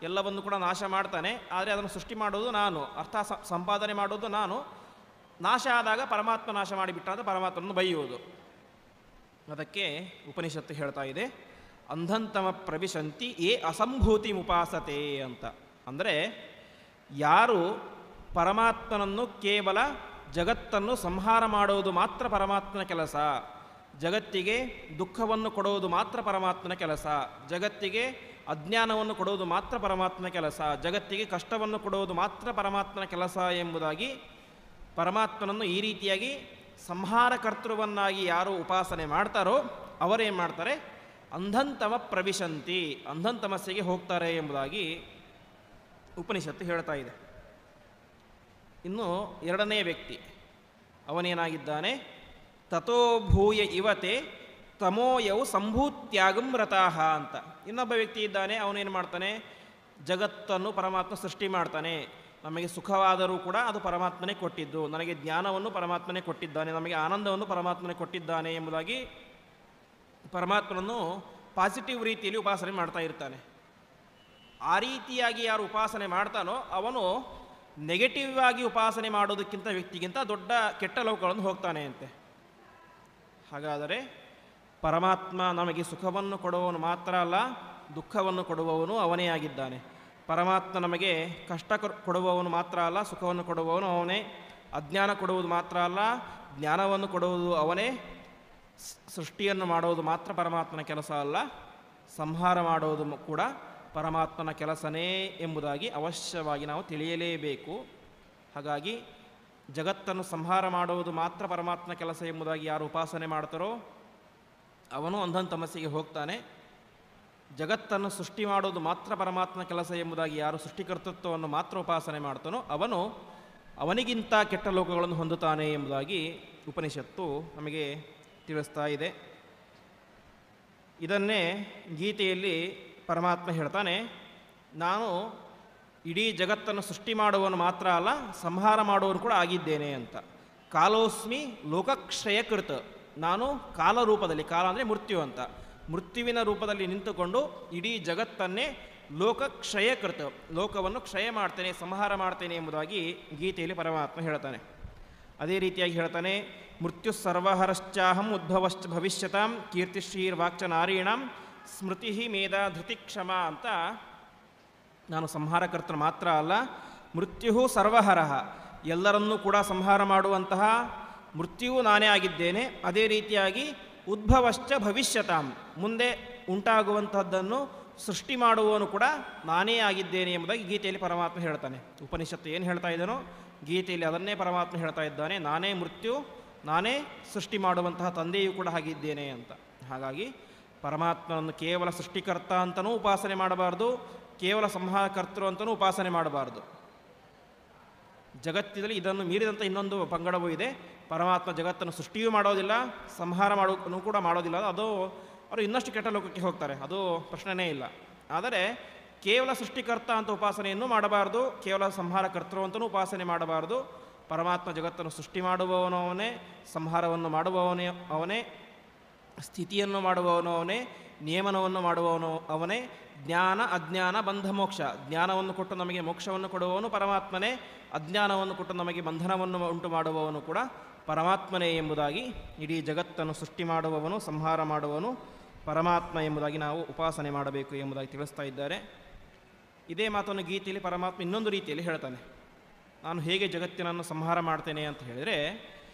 ಎಲ್ಲವನ್ನು ಕೂಡ ನಾಶ ಮಾಡ್ತಾನೆ, ಆದರೆ ಅದನ್ನು ಸೃಷ್ಟಿ ಮಾಡೋದು ನಾನು, ಅರ್ಥಾತ್ ಸಂಪಾದನೆ ಮಾಡೋದು ನಾನು. ನಾಶ ಆದಾಗ ಪರಮಾತ್ಮ ನಾಶ ಮಾಡಿಬಿಟ್ಟ ಅಂತ ಪರಮಾತ್ಮನನ್ನು ಬೈಯುವುದು. ಅದಕ್ಕೆ ಉಪನಿಷತ್ತು ಹೇಳ್ತಾ ಇದೆ, ಅಂಧಂತಮ ಪ್ರವಿಶಂತಿ ಯೇ ಅಸಂಭೂತಿ ಮುಪಾಸತೆ ಅಂತ. ಅಂದರೆ ಯಾರು ಪರಮಾತ್ಮನನ್ನು ಕೇವಲ ಜಗತ್ತನ್ನು ಸಂಹಾರ ಮಾಡುವುದು ಮಾತ್ರ ಪರಮಾತ್ಮನ ಕೆಲಸ, ಜಗತ್ತಿಗೆ ದುಃಖವನ್ನು ಕೊಡುವುದು ಮಾತ್ರ ಪರಮಾತ್ಮನ ಕೆಲಸ, ಜಗತ್ತಿಗೆ ಅಜ್ಞಾನವನ್ನು ಕೊಡುವುದು ಮಾತ್ರ ಪರಮಾತ್ಮನ ಕೆಲಸ, ಜಗತ್ತಿಗೆ ಕಷ್ಟವನ್ನು ಕೊಡುವುದು ಮಾತ್ರ ಪರಮಾತ್ಮನ ಕೆಲಸ ಎಂಬುದಾಗಿ ಪರಮಾತ್ಮನನ್ನು ಈ ರೀತಿಯಾಗಿ ಸಂಹಾರಕರ್ತೃವನ್ನಾಗಿ ಯಾರು ಉಪಾಸನೆ ಮಾಡ್ತಾರೋ ಅವರೇನು ಮಾಡ್ತಾರೆ, ಅಂಧಂತಮ ಪ್ರವಿಶಂತಿ, ಅಂಧಂತಮಸ್ಸಿಗೆ ಹೋಗ್ತಾರೆ ಎಂಬುದಾಗಿ ಉಪನಿಷತ್ತು ಹೇಳ್ತಾ ಇದೆ. ಇನ್ನು ಎರಡನೇ ವ್ಯಕ್ತಿ ಅವನೇನಾಗಿದ್ದಾನೆ, ತಥೋಭೂಯ ಇವತೆ ತಮೋಯವು ಸಂಭೂತ್ಯಾಗಂ ರತಾಹ ಅಂತ. ಇನ್ನೊಬ್ಬ ವ್ಯಕ್ತಿ ಇದ್ದಾನೆ, ಅವನೇನು ಮಾಡ್ತಾನೆ, ಜಗತ್ತನ್ನು ಪರಮಾತ್ಮ ಸೃಷ್ಟಿ ಮಾಡ್ತಾನೆ. ನಮಗೆ ಸುಖವಾದರೂ ಕೂಡ ಅದು ಪರಮಾತ್ಮನೇ ಕೊಟ್ಟಿದ್ದು, ನನಗೆ ಜ್ಞಾನವನ್ನು ಪರಮಾತ್ಮನೇ ಕೊಟ್ಟಿದ್ದಾನೆ, ನಮಗೆ ಆನಂದವನ್ನು ಪರಮಾತ್ಮನೇ ಕೊಟ್ಟಿದ್ದಾನೆ ಎಂಬುದಾಗಿ ಪರಮಾತ್ಮನನ್ನು ಪಾಸಿಟಿವ್ ರೀತಿಯಲ್ಲಿ ಉಪಾಸನೆ ಮಾಡ್ತಾ ಇರ್ತಾನೆ. ಆ ರೀತಿಯಾಗಿ ಯಾರು ಉಪಾಸನೆ ಮಾಡ್ತಾನೋ ಅವನು ನೆಗೆಟಿವ್ ಆಗಿ ಉಪಾಸನೆ ಮಾಡೋದಕ್ಕಿಂತ ವ್ಯಕ್ತಿಗಿಂತ ದೊಡ್ಡ ಕೆಟ್ಟ ಲೋಕಗಳನ್ನು ಹೋಗ್ತಾನೆ ಅಂತೆ. ಹಾಗಾದರೆ ಪರಮಾತ್ಮ ನಮಗೆ ಸುಖವನ್ನು ಕೊಡುವವನು ಮಾತ್ರ ಅಲ್ಲ, ದುಃಖವನ್ನು ಕೊಡುವವನು ಅವನೇ ಆಗಿದ್ದಾನೆ. ಪರಮಾತ್ಮ ನಮಗೆ ಕಷ್ಟ ಕೊಡುವವನು ಮಾತ್ರ ಅಲ್ಲ, ಸುಖವನ್ನು ಕೊಡುವವನು ಅವನೇ. ಅಜ್ಞಾನ ಕೊಡುವುದು ಮಾತ್ರ ಅಲ್ಲ, ಜ್ಞಾನವನ್ನು ಕೊಡುವುದು ಅವನೇ. ಸೃಷ್ಟಿಯನ್ನು ಮಾಡುವುದು ಮಾತ್ರ ಪರಮಾತ್ಮನ ಕೆಲಸ ಅಲ್ಲ, ಸಂಹಾರ ಮಾಡುವುದು ಕೂಡ ಪರಮಾತ್ಮನ ಕೆಲಸನೇ ಎಂಬುದಾಗಿ ಅವಶ್ಯವಾಗಿ ನಾವು ತಿಳಿಯಲೇಬೇಕು. ಹಾಗಾಗಿ ಜಗತ್ತನ್ನು ಸಂಹಾರ ಮಾಡುವುದು ಮಾತ್ರ ಪರಮಾತ್ಮನ ಕೆಲಸ ಎಂಬುದಾಗಿ ಯಾರು ಉಪಾಸನೆ ಮಾಡ್ತಾರೋ ಅವನು ಅಂಧಂತಮಸ್ಸಿಗೆ ಹೋಗ್ತಾನೆ. ಜಗತ್ತನ್ನು ಸೃಷ್ಟಿ ಮಾಡೋದು ಮಾತ್ರ ಪರಮಾತ್ಮನ ಕೆಲಸ ಎಂಬುದಾಗಿ ಯಾರು ಸೃಷ್ಟಿಕರ್ತೃತ್ವವನ್ನು ಮಾತ್ರ ಉಪಾಸನೆ ಮಾಡ್ತಾನೋ ಅವನು ಅವನಿಗಿಂತ ಕೆಟ್ಟ ಲೋಕಗಳನ್ನು ಹೊಂದುತ್ತಾನೆ ಎಂಬುದಾಗಿ ಉಪನಿಷತ್ತು ನಮಗೆ ತಿಳಿಸ್ತಾ ಇದೆ. ಇದನ್ನೇ ಗೀತೆಯಲ್ಲಿ ಪರಮಾತ್ಮ ಹೇಳ್ತಾನೆ, ನಾನು ಇಡೀ ಜಗತ್ತನ್ನು ಸೃಷ್ಟಿ ಮಾಡುವವನು ಮಾತ್ರ ಅಲ್ಲ, ಸಂಹಾರ ಮಾಡುವವನು ಕೂಡ ಆಗಿದ್ದೇನೆ ಅಂತ. ಕಾಲೋಸ್ಮಿ ಲೋಕಕ್ಷಯಕೃತ, ನಾನು ಕಾಲ ರೂಪದಲ್ಲಿ, ಕಾಲ ಅಂದರೆ ಮೃತ್ಯು ಅಂತ, ಮೃತ್ಯುವಿನ ರೂಪದಲ್ಲಿ ನಿಂತುಕೊಂಡು ಇಡೀ ಜಗತ್ತನ್ನೇ ಲೋಕಕ್ಷಯಕೃತ, ಲೋಕವನ್ನು ಕ್ಷಯ ಮಾಡ್ತೇನೆ, ಸಂಹಾರ ಮಾಡ್ತೇನೆ ಎಂಬುದಾಗಿ ಗೀತೆಯಲ್ಲಿ ಪರಮಾತ್ಮ ಹೇಳ್ತಾನೆ. ಅದೇ ರೀತಿಯಾಗಿ ಹೇಳ್ತಾನೆ, ಮೃತ್ಯು ಸರ್ವಹರಶ್ಚಾಹಂ ಉದ್ಭವಶ್ಚ ಭವಿಷ್ಯತಾಂ ಕೀರ್ತಿಶ್ರೀರ್ವಾಕ್ಚ ನಾರೀಣಾಂ ಸ್ಮೃತಿ ಮೇಧ ಧೃತಿ ಕ್ಷಮ ಅಂತ. ನಾನು ಸಂಹಾರಕರ್ತೃ ಮಾತ್ರ ಅಲ್ಲ, ಮೃತ್ಯು ಸರ್ವಹರಃ, ಎಲ್ಲರನ್ನೂ ಕೂಡ ಸಂಹಾರ ಮಾಡುವಂತಹ ಮೃತ್ಯುವು ನಾನೇ ಆಗಿದ್ದೇನೆ. ಅದೇ ರೀತಿಯಾಗಿ ಉದ್ಭವಶ್ಚ ಭವಿಷ್ಯತಾಂ, ಮುಂದೆ ಉಂಟಾಗುವಂತಹದ್ದನ್ನು ಸೃಷ್ಟಿ ಮಾಡುವವನು ಕೂಡ ನಾನೇ ಆಗಿದ್ದೇನೆ ಎಂಬುದಾಗಿ ಗೀತೆಯಲ್ಲಿ ಪರಮಾತ್ಮ ಹೇಳ್ತಾನೆ. ಉಪನಿಷತ್ತು ಏನು ಹೇಳ್ತಾ ಇದ್ದಾನೋ ಗೀತೆಯಲ್ಲಿ ಅದನ್ನೇ ಪರಮಾತ್ಮ ಹೇಳ್ತಾ ಇದ್ದಾನೆ, ನಾನೇ ಮೃತ್ಯು, ನಾನೇ ಸೃಷ್ಟಿ ಮಾಡುವಂತಹ ತಂದೆಯೂ ಕೂಡ ಆಗಿದ್ದೇನೆ ಅಂತ. ಹಾಗಾಗಿ ಪರಮಾತ್ಮನನ್ನು ಕೇವಲ ಸೃಷ್ಟಿಕರ್ತ ಅಂತನೂ ಉಪಾಸನೆ ಮಾಡಬಾರ್ದು, ಕೇವಲ ಸಂಹಾರಕರ್ತೃ ಅಂತನೂ ಉಪಾಸನೆ ಮಾಡಬಾರ್ದು. ಜಗತ್ತಿನಲ್ಲಿ ಇದನ್ನು ಮೀರಿದಂಥ ಇನ್ನೊಂದು ಪಂಗಡವೂ ಇದೆ. ಪರಮಾತ್ಮ ಜಗತ್ತನ್ನು ಸೃಷ್ಟಿಯೂ ಮಾಡೋದಿಲ್ಲ, ಸಂಹಾರ ಮಾಡೋನು ಕೂಡ ಮಾಡೋದಿಲ್ಲ. ಅದು ಅವರು ಇನ್ನಷ್ಟು ಕೆಟ್ಟ ಲೋಕಕ್ಕೆ ಹೋಗ್ತಾರೆ, ಅದು ಪ್ರಶ್ನೆನೇ ಇಲ್ಲ. ಆದರೆ ಕೇವಲ ಸೃಷ್ಟಿಕರ್ತ ಅಂತ ಉಪಾಸನೆಯನ್ನು ಮಾಡಬಾರ್ದು, ಕೇವಲ ಸಂಹಾರಕರ್ತೃ ಅಂತಲೂ ಉಪಾಸನೆ ಮಾಡಬಾರ್ದು. ಪರಮಾತ್ಮ ಜಗತ್ತನ್ನು ಸೃಷ್ಟಿ ಮಾಡುವವನು ಅವನೇ, ಸಂಹಾರವನ್ನು ಮಾಡುವವನೇ ಅವನೇ, ಸ್ಥಿತಿಯನ್ನು ಮಾಡುವವನು ಅವನೇ, ನಿಯಮನವನ್ನು ಮಾಡುವವನು ಅವನೇ, ಜ್ಞಾನ ಅಜ್ಞಾನ ಬಂಧ ಮೋಕ್ಷ, ಜ್ಞಾನವನ್ನು ಕೊಟ್ಟು ನಮಗೆ ಮೋಕ್ಷವನ್ನು ಕೊಡುವವನು ಪರಮಾತ್ಮನೇ, ಅಜ್ಞಾನವನ್ನು ಕೊಟ್ಟು ನಮಗೆ ಬಂಧನವನ್ನು ಉಂಟು ಮಾಡುವವನು ಕೂಡ ಪರಮಾತ್ಮನೇ ಎಂಬುದಾಗಿ, ಇಡೀ ಜಗತ್ತನ್ನು ಸೃಷ್ಟಿ ಮಾಡುವವನು, ಸಂಹಾರ ಮಾಡುವವನು ಪರಮಾತ್ಮ ಎಂಬುದಾಗಿ ನಾವು ಉಪಾಸನೆ ಮಾಡಬೇಕು ಎಂಬುದಾಗಿ ತಿಳಿಸ್ತಾ ಇದ್ದಾರೆ. ಇದೇ ಮಾತನ್ನು ಗೀತೆಯಲ್ಲಿ ಪರಮಾತ್ಮ ಇನ್ನೊಂದು ರೀತಿಯಲ್ಲಿ ಹೇಳ್ತಾನೆ. ನಾನು ಹೇಗೆ ಜಗತ್ತಿನನ್ನು ಸಂಹಾರ ಮಾಡ್ತೇನೆ ಅಂತ ಹೇಳಿದರೆ,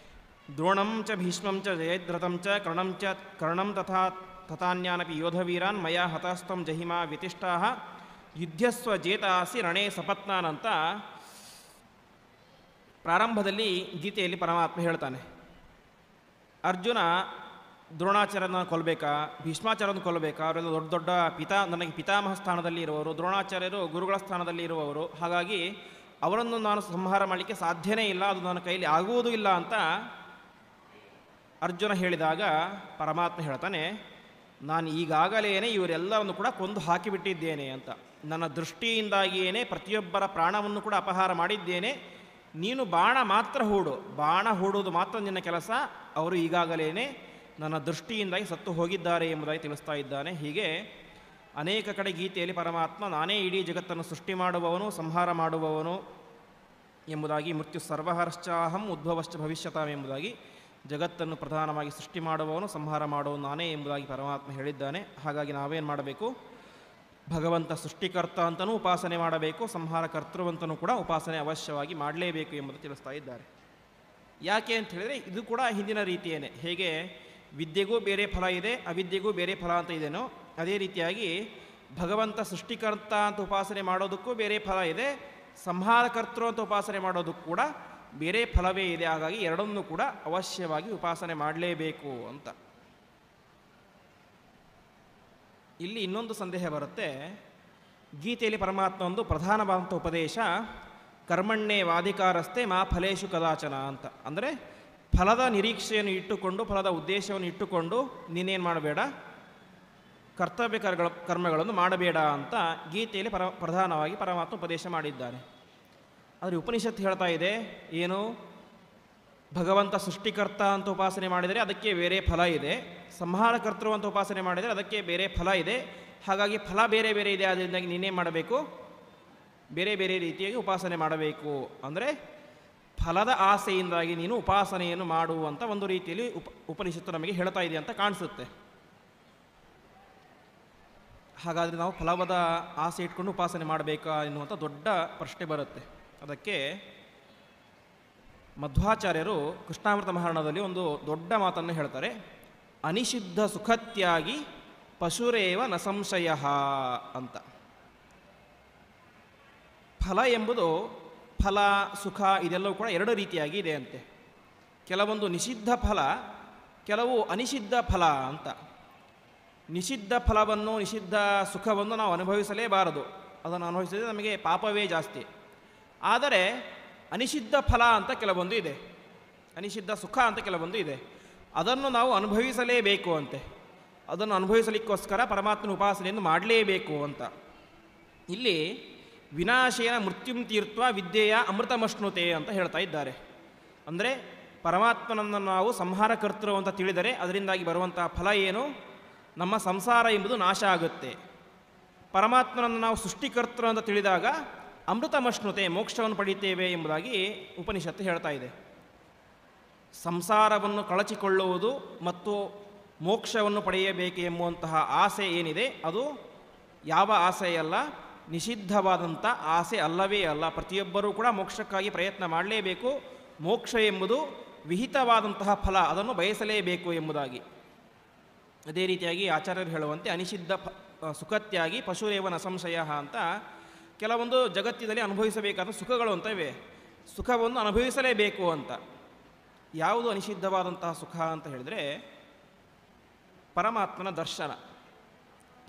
ದ್ರೋಣಂ ಚ ಭೀಷ್ಮಂ ಚ ಜಯದ್ರಥಂ ಚ ಕರ್ಣಂ ತಥಾನ್ಯಾನಪಿ ಯೋಧವೀರಾನ್ ಮಯಾ ಹತಾಸ್ತಂ ಜಹಿಮಾ ವ್ಯತಿಷ್ಠಾ ಯುದ್ಧಸ್ವ ಜೇತಾಸಿ ರಣೇ ಸಪತ್ನಾನ್ ಅಂತ ಪ್ರಾರಂಭದಲ್ಲಿ ಗೀತೆಯಲ್ಲಿ ಪರಮಾತ್ಮ ಹೇಳ್ತಾನೆ. ಅರ್ಜುನ ದ್ರೋಣಾಚಾರ್ಯನ ಕೊಲ್ಲಬೇಕಾ, ಭೀಷ್ಮಾಚಾರ್ಯನ ಕೊಲ್ಲಬೇಕಾ, ಅವರೆಲ್ಲ ದೊಡ್ಡ ದೊಡ್ಡ ನನಗೆ ಪಿತಾಮಹ ಸ್ಥಾನದಲ್ಲಿ ಇರುವವರು, ದ್ರೋಣಾಚಾರ್ಯರು ಗುರುಗಳ ಸ್ಥಾನದಲ್ಲಿ ಇರುವವರು, ಹಾಗಾಗಿ ಅವರನ್ನು ನಾನು ಸಂಹಾರ ಮಾಡಲಿಕ್ಕೆ ಸಾಧ್ಯನೇ ಇಲ್ಲ, ಅದು ನನ್ನ ಕೈಲಿ ಆಗುವುದೂ ಇಲ್ಲ ಅಂತ ಅರ್ಜುನ ಹೇಳಿದಾಗ ಪರಮಾತ್ಮ ಹೇಳ್ತಾನೆ, ನಾನು ಈಗಾಗಲೇ ಇವರೆಲ್ಲವನ್ನು ಕೂಡ ಕೊಂದು ಹಾಕಿಬಿಟ್ಟಿದ್ದೇನೆ ಅಂತ. ನನ್ನ ದೃಷ್ಟಿಯಿಂದಾಗಿಯೇ ಪ್ರತಿಯೊಬ್ಬರ ಪ್ರಾಣವನ್ನು ಕೂಡ ಅಪಹಾರ ಮಾಡಿದ್ದೇನೆ. ನೀನು ಬಾಣ ಮಾತ್ರ ಹೂಡು, ಬಾಣ ಹೂಡುವುದು ಮಾತ್ರ ನಿನ್ನ ಕೆಲಸ, ಅವರು ಈಗಾಗಲೇ ನನ್ನ ದೃಷ್ಟಿಯಿಂದಾಗಿ ಸತ್ತು ಹೋಗಿದ್ದಾರೆ ಎಂಬುದಾಗಿ ತಿಳಿಸ್ತಾ ಇದ್ದಾನೆ. ಹೀಗೆ ಅನೇಕ ಕಡೆ ಗೀತೆಯಲ್ಲಿ ಪರಮಾತ್ಮ ನಾನೇ ಇಡೀ ಜಗತ್ತನ್ನು ಸೃಷ್ಟಿ ಮಾಡುವವನು, ಸಂಹಾರ ಮಾಡುವವನು ಎಂಬುದಾಗಿ, ಮೃತ್ಯು ಸರ್ವಹರ್ಶ್ಚಾಹಂ ಉದ್ಭವಶ್ಚ ಭವಿಷ್ಯತಾಂ ಎಂಬುದಾಗಿ ಜಗತ್ತನ್ನು ಪ್ರಧಾನವಾಗಿ ಸೃಷ್ಟಿ ಮಾಡುವವನು, ಸಂಹಾರ ಮಾಡುವವನು ನಾನೇ ಎಂಬುದಾಗಿ ಪರಮಾತ್ಮ ಹೇಳಿದ್ದಾನೆ. ಹಾಗಾಗಿ ನಾವೇನು ಮಾಡಬೇಕು, ಭಗವಂತ ಸೃಷ್ಟಿಕರ್ತ ಅಂತನೂ ಉಪಾಸನೆ ಮಾಡಬೇಕು, ಸಂಹಾರಕರ್ತೃವಂತನೂ ಕೂಡ ಉಪಾಸನೆ ಅವಶ್ಯವಾಗಿ ಮಾಡಲೇಬೇಕು ಎಂಬುದು ತಿಳಿಸ್ತಾ ಇದ್ದಾರೆ. ಯಾಕೆ ಅಂತ ಹೇಳಿದರೆ ಇದು ಕೂಡ ಹಿಂದಿನ ರೀತಿಯೇ, ಹೇಗೆ ವಿದ್ಯೆಗೂ ಬೇರೆ ಫಲ ಇದೆ, ಅವಿದ್ಯೆಗೂ ಬೇರೆ ಫಲ ಅಂತ ಇದೆಯೋ ಅದೇ ರೀತಿಯಾಗಿ ಭಗವಂತ ಸೃಷ್ಟಿಕರ್ತ ಅಂತ ಉಪಾಸನೆ ಮಾಡೋದಕ್ಕೂ ಬೇರೆ ಫಲ ಇದೆ, ಸಂಹಾರಕರ್ತೃ ಅಂತ ಉಪಾಸನೆ ಮಾಡೋದಕ್ಕೂ ಕೂಡ ಬೇರೆ ಫಲವೇ ಇದೆ. ಹಾಗಾಗಿ ಎರಡನ್ನೂ ಕೂಡ ಅವಶ್ಯವಾಗಿ ಉಪಾಸನೆ ಮಾಡಲೇಬೇಕು ಅಂತ. ಇಲ್ಲಿ ಇನ್ನೊಂದು ಸಂದೇಹ ಬರುತ್ತೆ. ಗೀತೆಯಲ್ಲಿ ಪರಮಾತ್ಮ ಒಂದು ಪ್ರಧಾನವಾದಂಥ ಉಪದೇಶ, ಕರ್ಮಣ್ಣೇ ವಾಧಿಕಾರಸ್ಥೆ ಮಾ ಫಲೇಶು ಕದಾಚನ ಅಂತ. ಅಂದರೆ ಫಲದ ನಿರೀಕ್ಷೆಯನ್ನು ಇಟ್ಟುಕೊಂಡು, ಫಲದ ಉದ್ದೇಶವನ್ನು ಇಟ್ಟುಕೊಂಡು ನೀನೇನು ಮಾಡಬೇಡ, ಕರ್ತವ್ಯ ಕರ್ಮಗಳನ್ನು ಮಾಡಬೇಡ ಅಂತ ಗೀತೆಯಲ್ಲಿ ಪ್ರಧಾನವಾಗಿ ಪರಮಾತ್ಮ ಉಪದೇಶ ಮಾಡಿದ್ದಾನೆ. ಆದರೆ ಉಪನಿಷತ್ತು ಹೇಳ್ತಾ ಇದೆ ಏನು, ಭಗವಂತ ಸೃಷ್ಟಿಕರ್ತ ಅಂತ ಉಪಾಸನೆ ಮಾಡಿದರೆ ಅದಕ್ಕೆ ಬೇರೆ ಫಲ ಇದೆ, ಸಂಹಾರಕರ್ತೃ ಅಂತ ಉಪಾಸನೆ ಮಾಡಿದರೆ ಅದಕ್ಕೆ ಬೇರೆ ಫಲ ಇದೆ. ಹಾಗಾಗಿ ಫಲ ಬೇರೆ ಬೇರೆ ಇದೆ, ಅದರಿಂದಾಗಿ ನೀನೇನು ಮಾಡಬೇಕು, ಬೇರೆ ಬೇರೆ ರೀತಿಯಾಗಿ ಉಪಾಸನೆ ಮಾಡಬೇಕು. ಅಂದರೆ ಫಲದ ಆಸೆಯಿಂದಾಗಿ ನೀನು ಉಪಾಸನೆಯನ್ನು ಮಾಡುವಂಥ ಒಂದು ರೀತಿಯಲ್ಲಿ ಉಪನಿಷತ್ತು ನಮಗೆ ಹೇಳ್ತಾ ಇದೆ ಅಂತ ಕಾಣಿಸುತ್ತೆ. ಹಾಗಾದರೆ ನಾವು ಫಲವದ ಆಸೆ ಇಟ್ಕೊಂಡು ಉಪಾಸನೆ ಮಾಡಬೇಕಾ ಎನ್ನುವಂಥ ದೊಡ್ಡ ಪ್ರಶ್ನೆ ಬರುತ್ತೆ. ಅದಕ್ಕೆ ಮಧ್ವಾಚಾರ್ಯರು ಕೃಷ್ಣಾಮೃತ ಮಹಾರಣದಲ್ಲಿ ಒಂದು ದೊಡ್ಡ ಮಾತನ್ನು ಹೇಳ್ತಾರೆ. ಅನಿಷಿದ್ಧ ಸುಖತ್ಯಾಗಿ ಪಶುರೇವ ನ ಸಂಶಯ ಅಂತ. ಫಲ ಎಂಬುದು, ಫಲ ಸುಖ ಇದೆಲ್ಲವೂ ಕೂಡ ಎರಡು ರೀತಿಯಾಗಿ ಇದೆ ಅಂತೆ. ಕೆಲವೊಂದು ನಿಷಿದ್ಧ ಫಲ, ಕೆಲವು ಅನಿಷಿದ್ಧ ಫಲ ಅಂತ. ನಿಷಿದ್ಧ ಫಲವನ್ನು ನಿಷಿದ್ಧ ಸುಖವನ್ನು ನಾವು ಅನುಭವಿಸಲೇಬಾರದು. ಅದನ್ನು ಅನುಭವಿಸಿದರೆ ನಮಗೆ ಪಾಪವೇ ಜಾಸ್ತಿ. ಆದರೆ ಅನಿಷಿದ್ಧ ಫಲ ಅಂತ ಕೆಲವೊಂದು ಇದೆ, ಅನಿಷಿದ್ಧ ಸುಖ ಅಂತ ಕೆಲವೊಂದು ಇದೆ. ಅದನ್ನು ನಾವು ಅನುಭವಿಸಲೇಬೇಕು ಅಂತೆ. ಅದನ್ನು ಅನುಭವಿಸಲಿಕ್ಕೋಸ್ಕರ ಪರಮಾತ್ಮನ ಉಪಾಸನೆಯನ್ನು ಮಾಡಲೇಬೇಕು ಅಂತ. ಇಲ್ಲಿ ವಿನಾಶೇನ ಮೃತ್ಯುಂ ತೀರ್ಥ ವಿದ್ಯೆಯ ಅಮೃತಮಶ್ನುತೆ ಅಂತ ಹೇಳ್ತಾ ಇದ್ದಾರೆ. ಅಂದರೆ ಪರಮಾತ್ಮನನ್ನು ನಾವು ಸಂಹಾರಕರ್ತೃ ಅಂತ ತಿಳಿದರೆ ಅದರಿಂದಾಗಿ ಬರುವಂತಹ ಫಲ ಏನು? ನಮ್ಮ ಸಂಸಾರ ಎಂಬುದು ನಾಶ ಆಗುತ್ತೆ. ಪರಮಾತ್ಮನನ್ನು ನಾವು ಸೃಷ್ಟಿಕರ್ತೃ ಅಂತ ತಿಳಿದಾಗ ಅಮೃತಮಶ್ನುತೆ, ಮೋಕ್ಷವನ್ನು ಪಡೆಯುತ್ತೇವೆ ಎಂಬುದಾಗಿ ಉಪನಿಷತ್ತು ಹೇಳ್ತಾ ಇದೆ. ಸಂಸಾರವನ್ನು ಕಳಚಿಕೊಳ್ಳುವುದು ಮತ್ತು ಮೋಕ್ಷವನ್ನು ಪಡೆಯಬೇಕು ಎಂಬುವಂತಹ ಆಸೆ ಏನಿದೆ ಅದು ಯಾವ ಆಸೆಯಲ್ಲ, ನಿಷಿದ್ಧವಾದಂಥ ಆಸೆ ಅಲ್ಲವೇ ಅಲ್ಲ. ಪ್ರತಿಯೊಬ್ಬರೂ ಕೂಡ ಮೋಕ್ಷಕ್ಕಾಗಿ ಪ್ರಯತ್ನ ಮಾಡಲೇಬೇಕು. ಮೋಕ್ಷ ಎಂಬುದು ವಿಹಿತವಾದಂತಹ ಫಲ, ಅದನ್ನು ಬಯಸಲೇಬೇಕು ಎಂಬುದಾಗಿ. ಅದೇ ರೀತಿಯಾಗಿ ಆಚಾರ್ಯರು ಹೇಳುವಂತೆ ಅನಿಷಿದ್ಧ ಸುಖತ್ಯಾಗಿ ಪಶುರೇವನ ಸಂಶಯ ಅಂತ ಕೆಲವೊಂದು ಜಗತ್ತಿನಲ್ಲಿ ಅನುಭವಿಸಬೇಕಾದ ಸುಖಗಳು ಅಂತ ಇವೆ. ಸುಖವನ್ನು ಅನುಭವಿಸಲೇಬೇಕು ಅಂತ. ಯಾವುದು ಅನಿಷಿದ್ಧವಾದಂತಹ ಸುಖ ಅಂತ ಹೇಳಿದರೆ ಪರಮಾತ್ಮನ ದರ್ಶನ.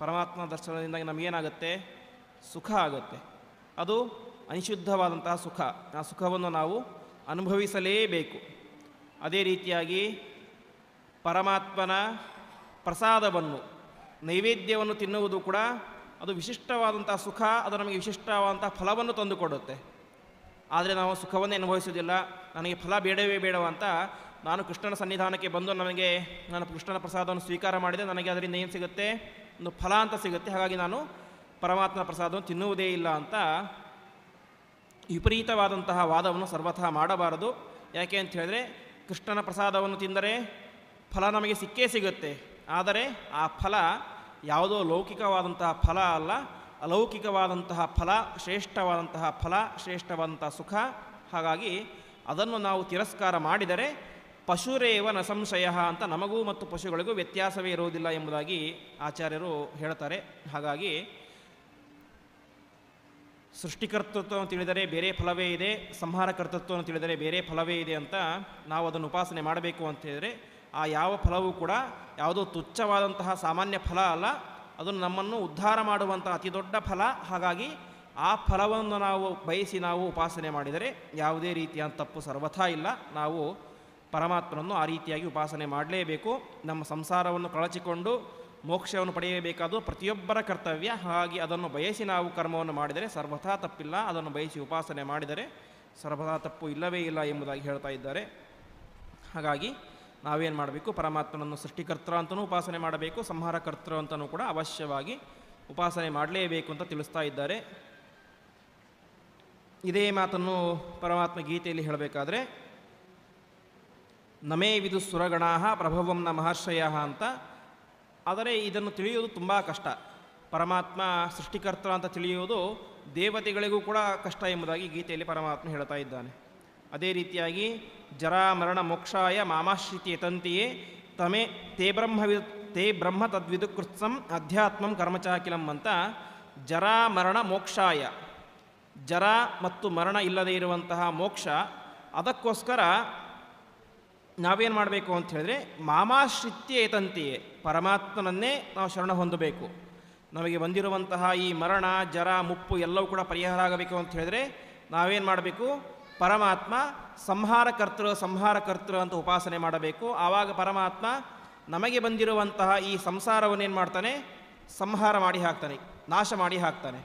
ಪರಮಾತ್ಮನ ದರ್ಶನದಿಂದಾಗಿ ನಮಗೇನಾಗುತ್ತೆ? ಸುಖ ಆಗುತ್ತೆ. ಅದು ಅನಿಷಿದ್ಧವಾದಂತಹ ಸುಖ. ಆ ಸುಖವನ್ನು ನಾವು ಅನುಭವಿಸಲೇಬೇಕು. ಅದೇ ರೀತಿಯಾಗಿ ಪರಮಾತ್ಮನ ಪ್ರಸಾದವನ್ನು, ನೈವೇದ್ಯವನ್ನು ತಿನ್ನುವುದು ಕೂಡ ಅದು ವಿಶಿಷ್ಟವಾದಂಥ ಸುಖ. ಅದು ನಮಗೆ ವಿಶಿಷ್ಟವಾದಂಥ ಫಲವನ್ನು ತಂದುಕೊಡುತ್ತೆ. ಆದರೆ ನಾವು ಸುಖವನ್ನೇ ಅನುಭವಿಸುವುದಿಲ್ಲ. ನನಗೆ ಫಲ ಬೇಡವೇ ಬೇಡವ ಅಂತ ನಾನು ಕೃಷ್ಣನ ಸನ್ನಿಧಾನಕ್ಕೆ ಬಂದು ನಾನು ಕೃಷ್ಣನ ಪ್ರಸಾದವನ್ನು ಸ್ವೀಕಾರ ಮಾಡಿದೆ, ನನಗೆ ಅದರಿಂದ ಏನು ಸಿಗುತ್ತೆ? ಒಂದು ಫಲ ಅಂತ ಸಿಗುತ್ತೆ. ಹಾಗಾಗಿ ನಾನು ಪರಮಾತ್ಮನ ಪ್ರಸಾದವನ್ನು ತಿನ್ನುವುದೇ ಇಲ್ಲ ಅಂತ ವಿಪರೀತವಾದಂತಹ ವಾದವನ್ನು ಸರ್ವಥಾ ಮಾಡಬಾರದು. ಯಾಕೆ ಅಂತ ಹೇಳಿದ್ರೆ ಕೃಷ್ಣನ ಪ್ರಸಾದವನ್ನು ತಿಂದರೆ ಫಲ ನಮಗೆ ಸಿಕ್ಕೇ ಸಿಗುತ್ತೆ. ಆದರೆ ಆ ಫಲ ಯಾವುದೋ ಲೌಕಿಕವಾದಂತಹ ಫಲ ಅಲ್ಲ, ಅಲೌಕಿಕವಾದಂತಹ ಫಲ, ಶ್ರೇಷ್ಠವಾದಂತಹ ಫಲ, ಶ್ರೇಷ್ಠವಾದಂತಹ ಸುಖ. ಹಾಗಾಗಿ ಅದನ್ನು ನಾವು ತಿರಸ್ಕಾರ ಮಾಡಿದರೆ ಪಶುರೇವ ನ ಸಂಶಯ ಅಂತ ನಮಗೂ ಮತ್ತು ಪಶುಗಳಿಗೂ ವ್ಯತ್ಯಾಸವೇ ಇರುವುದಿಲ್ಲ ಎಂಬುದಾಗಿ ಆಚಾರ್ಯರು ಹೇಳ್ತಾರೆ. ಹಾಗಾಗಿ ಸೃಷ್ಟಿಕರ್ತೃತ್ವವನ್ನು ತಿಳಿದರೆ ಬೇರೆ ಫಲವೇ ಇದೆ, ಸಂಹಾರ ಕರ್ತೃತ್ವವನ್ನು ತಿಳಿದರೆ ಬೇರೆ ಫಲವೇ ಇದೆ ಅಂತ ನಾವು ಅದನ್ನು ಉಪಾಸನೆ ಮಾಡಬೇಕು ಅಂತ ಹೇಳಿದರೆ ಆ ಯಾವ ಫಲವೂ ಕೂಡ ಯಾವುದೋ ತುಚ್ಛವಾದಂತಹ ಸಾಮಾನ್ಯ ಫಲ ಅಲ್ಲ, ಅದನ್ನು ನಮ್ಮನ್ನು ಉದ್ಧಾರ ಮಾಡುವಂಥ ಅತಿ ದೊಡ್ಡ ಫಲ. ಹಾಗಾಗಿ ಆ ಫಲವನ್ನು ನಾವು ಬಯಸಿ ನಾವು ಉಪಾಸನೆ ಮಾಡಿದರೆ ಯಾವುದೇ ರೀತಿಯ ತಪ್ಪು ಸರ್ವಥಾ ಇಲ್ಲ. ನಾವು ಪರಮಾತ್ಮನನ್ನು ಆ ರೀತಿಯಾಗಿ ಉಪಾಸನೆ ಮಾಡಲೇಬೇಕು. ನಮ್ಮ ಸಂಸಾರವನ್ನು ಕಳಚಿಕೊಂಡು ಮೋಕ್ಷವನ್ನು ಪಡೆಯಬೇಕಾದ ಪ್ರತಿಯೊಬ್ಬರ ಕರ್ತವ್ಯ. ಹಾಗಾಗಿ ಅದನ್ನು ಬಯಸಿ ನಾವು ಕರ್ಮವನ್ನು ಮಾಡಿದರೆ ಸರ್ವಥಾ ತಪ್ಪಿಲ್ಲ. ಅದನ್ನು ಬಯಸಿ ಉಪಾಸನೆ ಮಾಡಿದರೆ ಸರ್ವಥಾ ತಪ್ಪು ಇಲ್ಲವೇ ಇಲ್ಲ ಎಂಬುದಾಗಿ ಹೇಳ್ತಾ ಇದ್ದಾರೆ. ಹಾಗಾಗಿ ನಾವೇನು ಮಾಡಬೇಕು? ಪರಮಾತ್ಮನನ್ನು ಸೃಷ್ಟಿಕರ್ತ ಅಂತಲೂ ಉಪಾಸನೆ ಮಾಡಬೇಕು, ಸಂಹಾರಕರ್ತೃ ಅಂತಲೂ ಕೂಡ ಅವಶ್ಯವಾಗಿ ಉಪಾಸನೆ ಮಾಡಲೇಬೇಕು ಅಂತ ತಿಳಿಸ್ತಾ ಇದ್ದಾರೆ. ಇದೇ ಮಾತನ್ನು ಪರಮಾತ್ಮ ಗೀತೆಯಲ್ಲಿ ಹೇಳಬೇಕಾದ್ರೆ ನಮೇ ವಿದು ಸುರಗಣಾ ಪ್ರಭವಂ ನ ಮಹರ್ಷಯ ಅಂತ. ಆದರೆ ಇದನ್ನು ತಿಳಿಯುವುದು ತುಂಬ ಕಷ್ಟ. ಪರಮಾತ್ಮ ಸೃಷ್ಟಿಕರ್ತ ಅಂತ ತಿಳಿಯುವುದು ದೇವತೆಗಳಿಗೂ ಕೂಡ ಕಷ್ಟ ಎಂಬುದಾಗಿ ಗೀತೆಯಲ್ಲಿ ಪರಮಾತ್ಮ ಹೇಳ್ತಾ ಇದ್ದಾನೆ. ಅದೇ ರೀತಿಯಾಗಿ ಜರಾ ಮರಣ ಮೋಕ್ಷಾಯ ಮಾಮಾಶ್ರಿತಿ ತಂತಿಯೇ ತೇ ಬ್ರಹ್ಮ ತದ್ವಿದು ಕೃತ್ಸಂ ಅಧ್ಯಾತ್ಮಂ ಕರ್ಮಚಾಕಿಲಂ ಅಂತ. ಜರಾ ಮರಣ ಮೋಕ್ಷಾಯ, ಜರ ಮತ್ತು ಮರಣ ಇಲ್ಲದೇ ಇರುವಂತಹ ಮೋಕ್ಷ, ಅದಕ್ಕೋಸ್ಕರ ನಾವೇನು ಮಾಡಬೇಕು ಅಂತ ಹೇಳಿದ್ರೆ ಮಾಮಾಶ್ರಿತ್ಯ ಏತಂತೆಯೇ, ಪರಮಾತ್ಮನನ್ನೇ ನಾವು ಶರಣ ಹೊಂದಬೇಕು. ನಮಗೆ ಬಂದಿರುವಂತಹ ಈ ಮರಣ ಜರ ಮುಪ್ಪು ಎಲ್ಲವೂ ಕೂಡ ಪರಿಹಾರ ಆಗಬೇಕು ಅಂತ ಹೇಳಿದ್ರೆ ನಾವೇನು ಮಾಡಬೇಕು? ಪರಮಾತ್ಮ ಸಂಹಾರಕರ್ತೃ ಅಂತ ಉಪಾಸನೆ ಮಾಡಬೇಕು. ಆವಾಗ ಪರಮಾತ್ಮ ನಮಗೆ ಬಂದಿರುವಂತಹ ಈ ಸಂಸಾರವನ್ನೇನು ಮಾಡ್ತಾನೆ? ಸಂಹಾರ ಮಾಡಿ ಹಾಕ್ತಾನೆ, ನಾಶ ಮಾಡಿ ಹಾಕ್ತಾನೆ.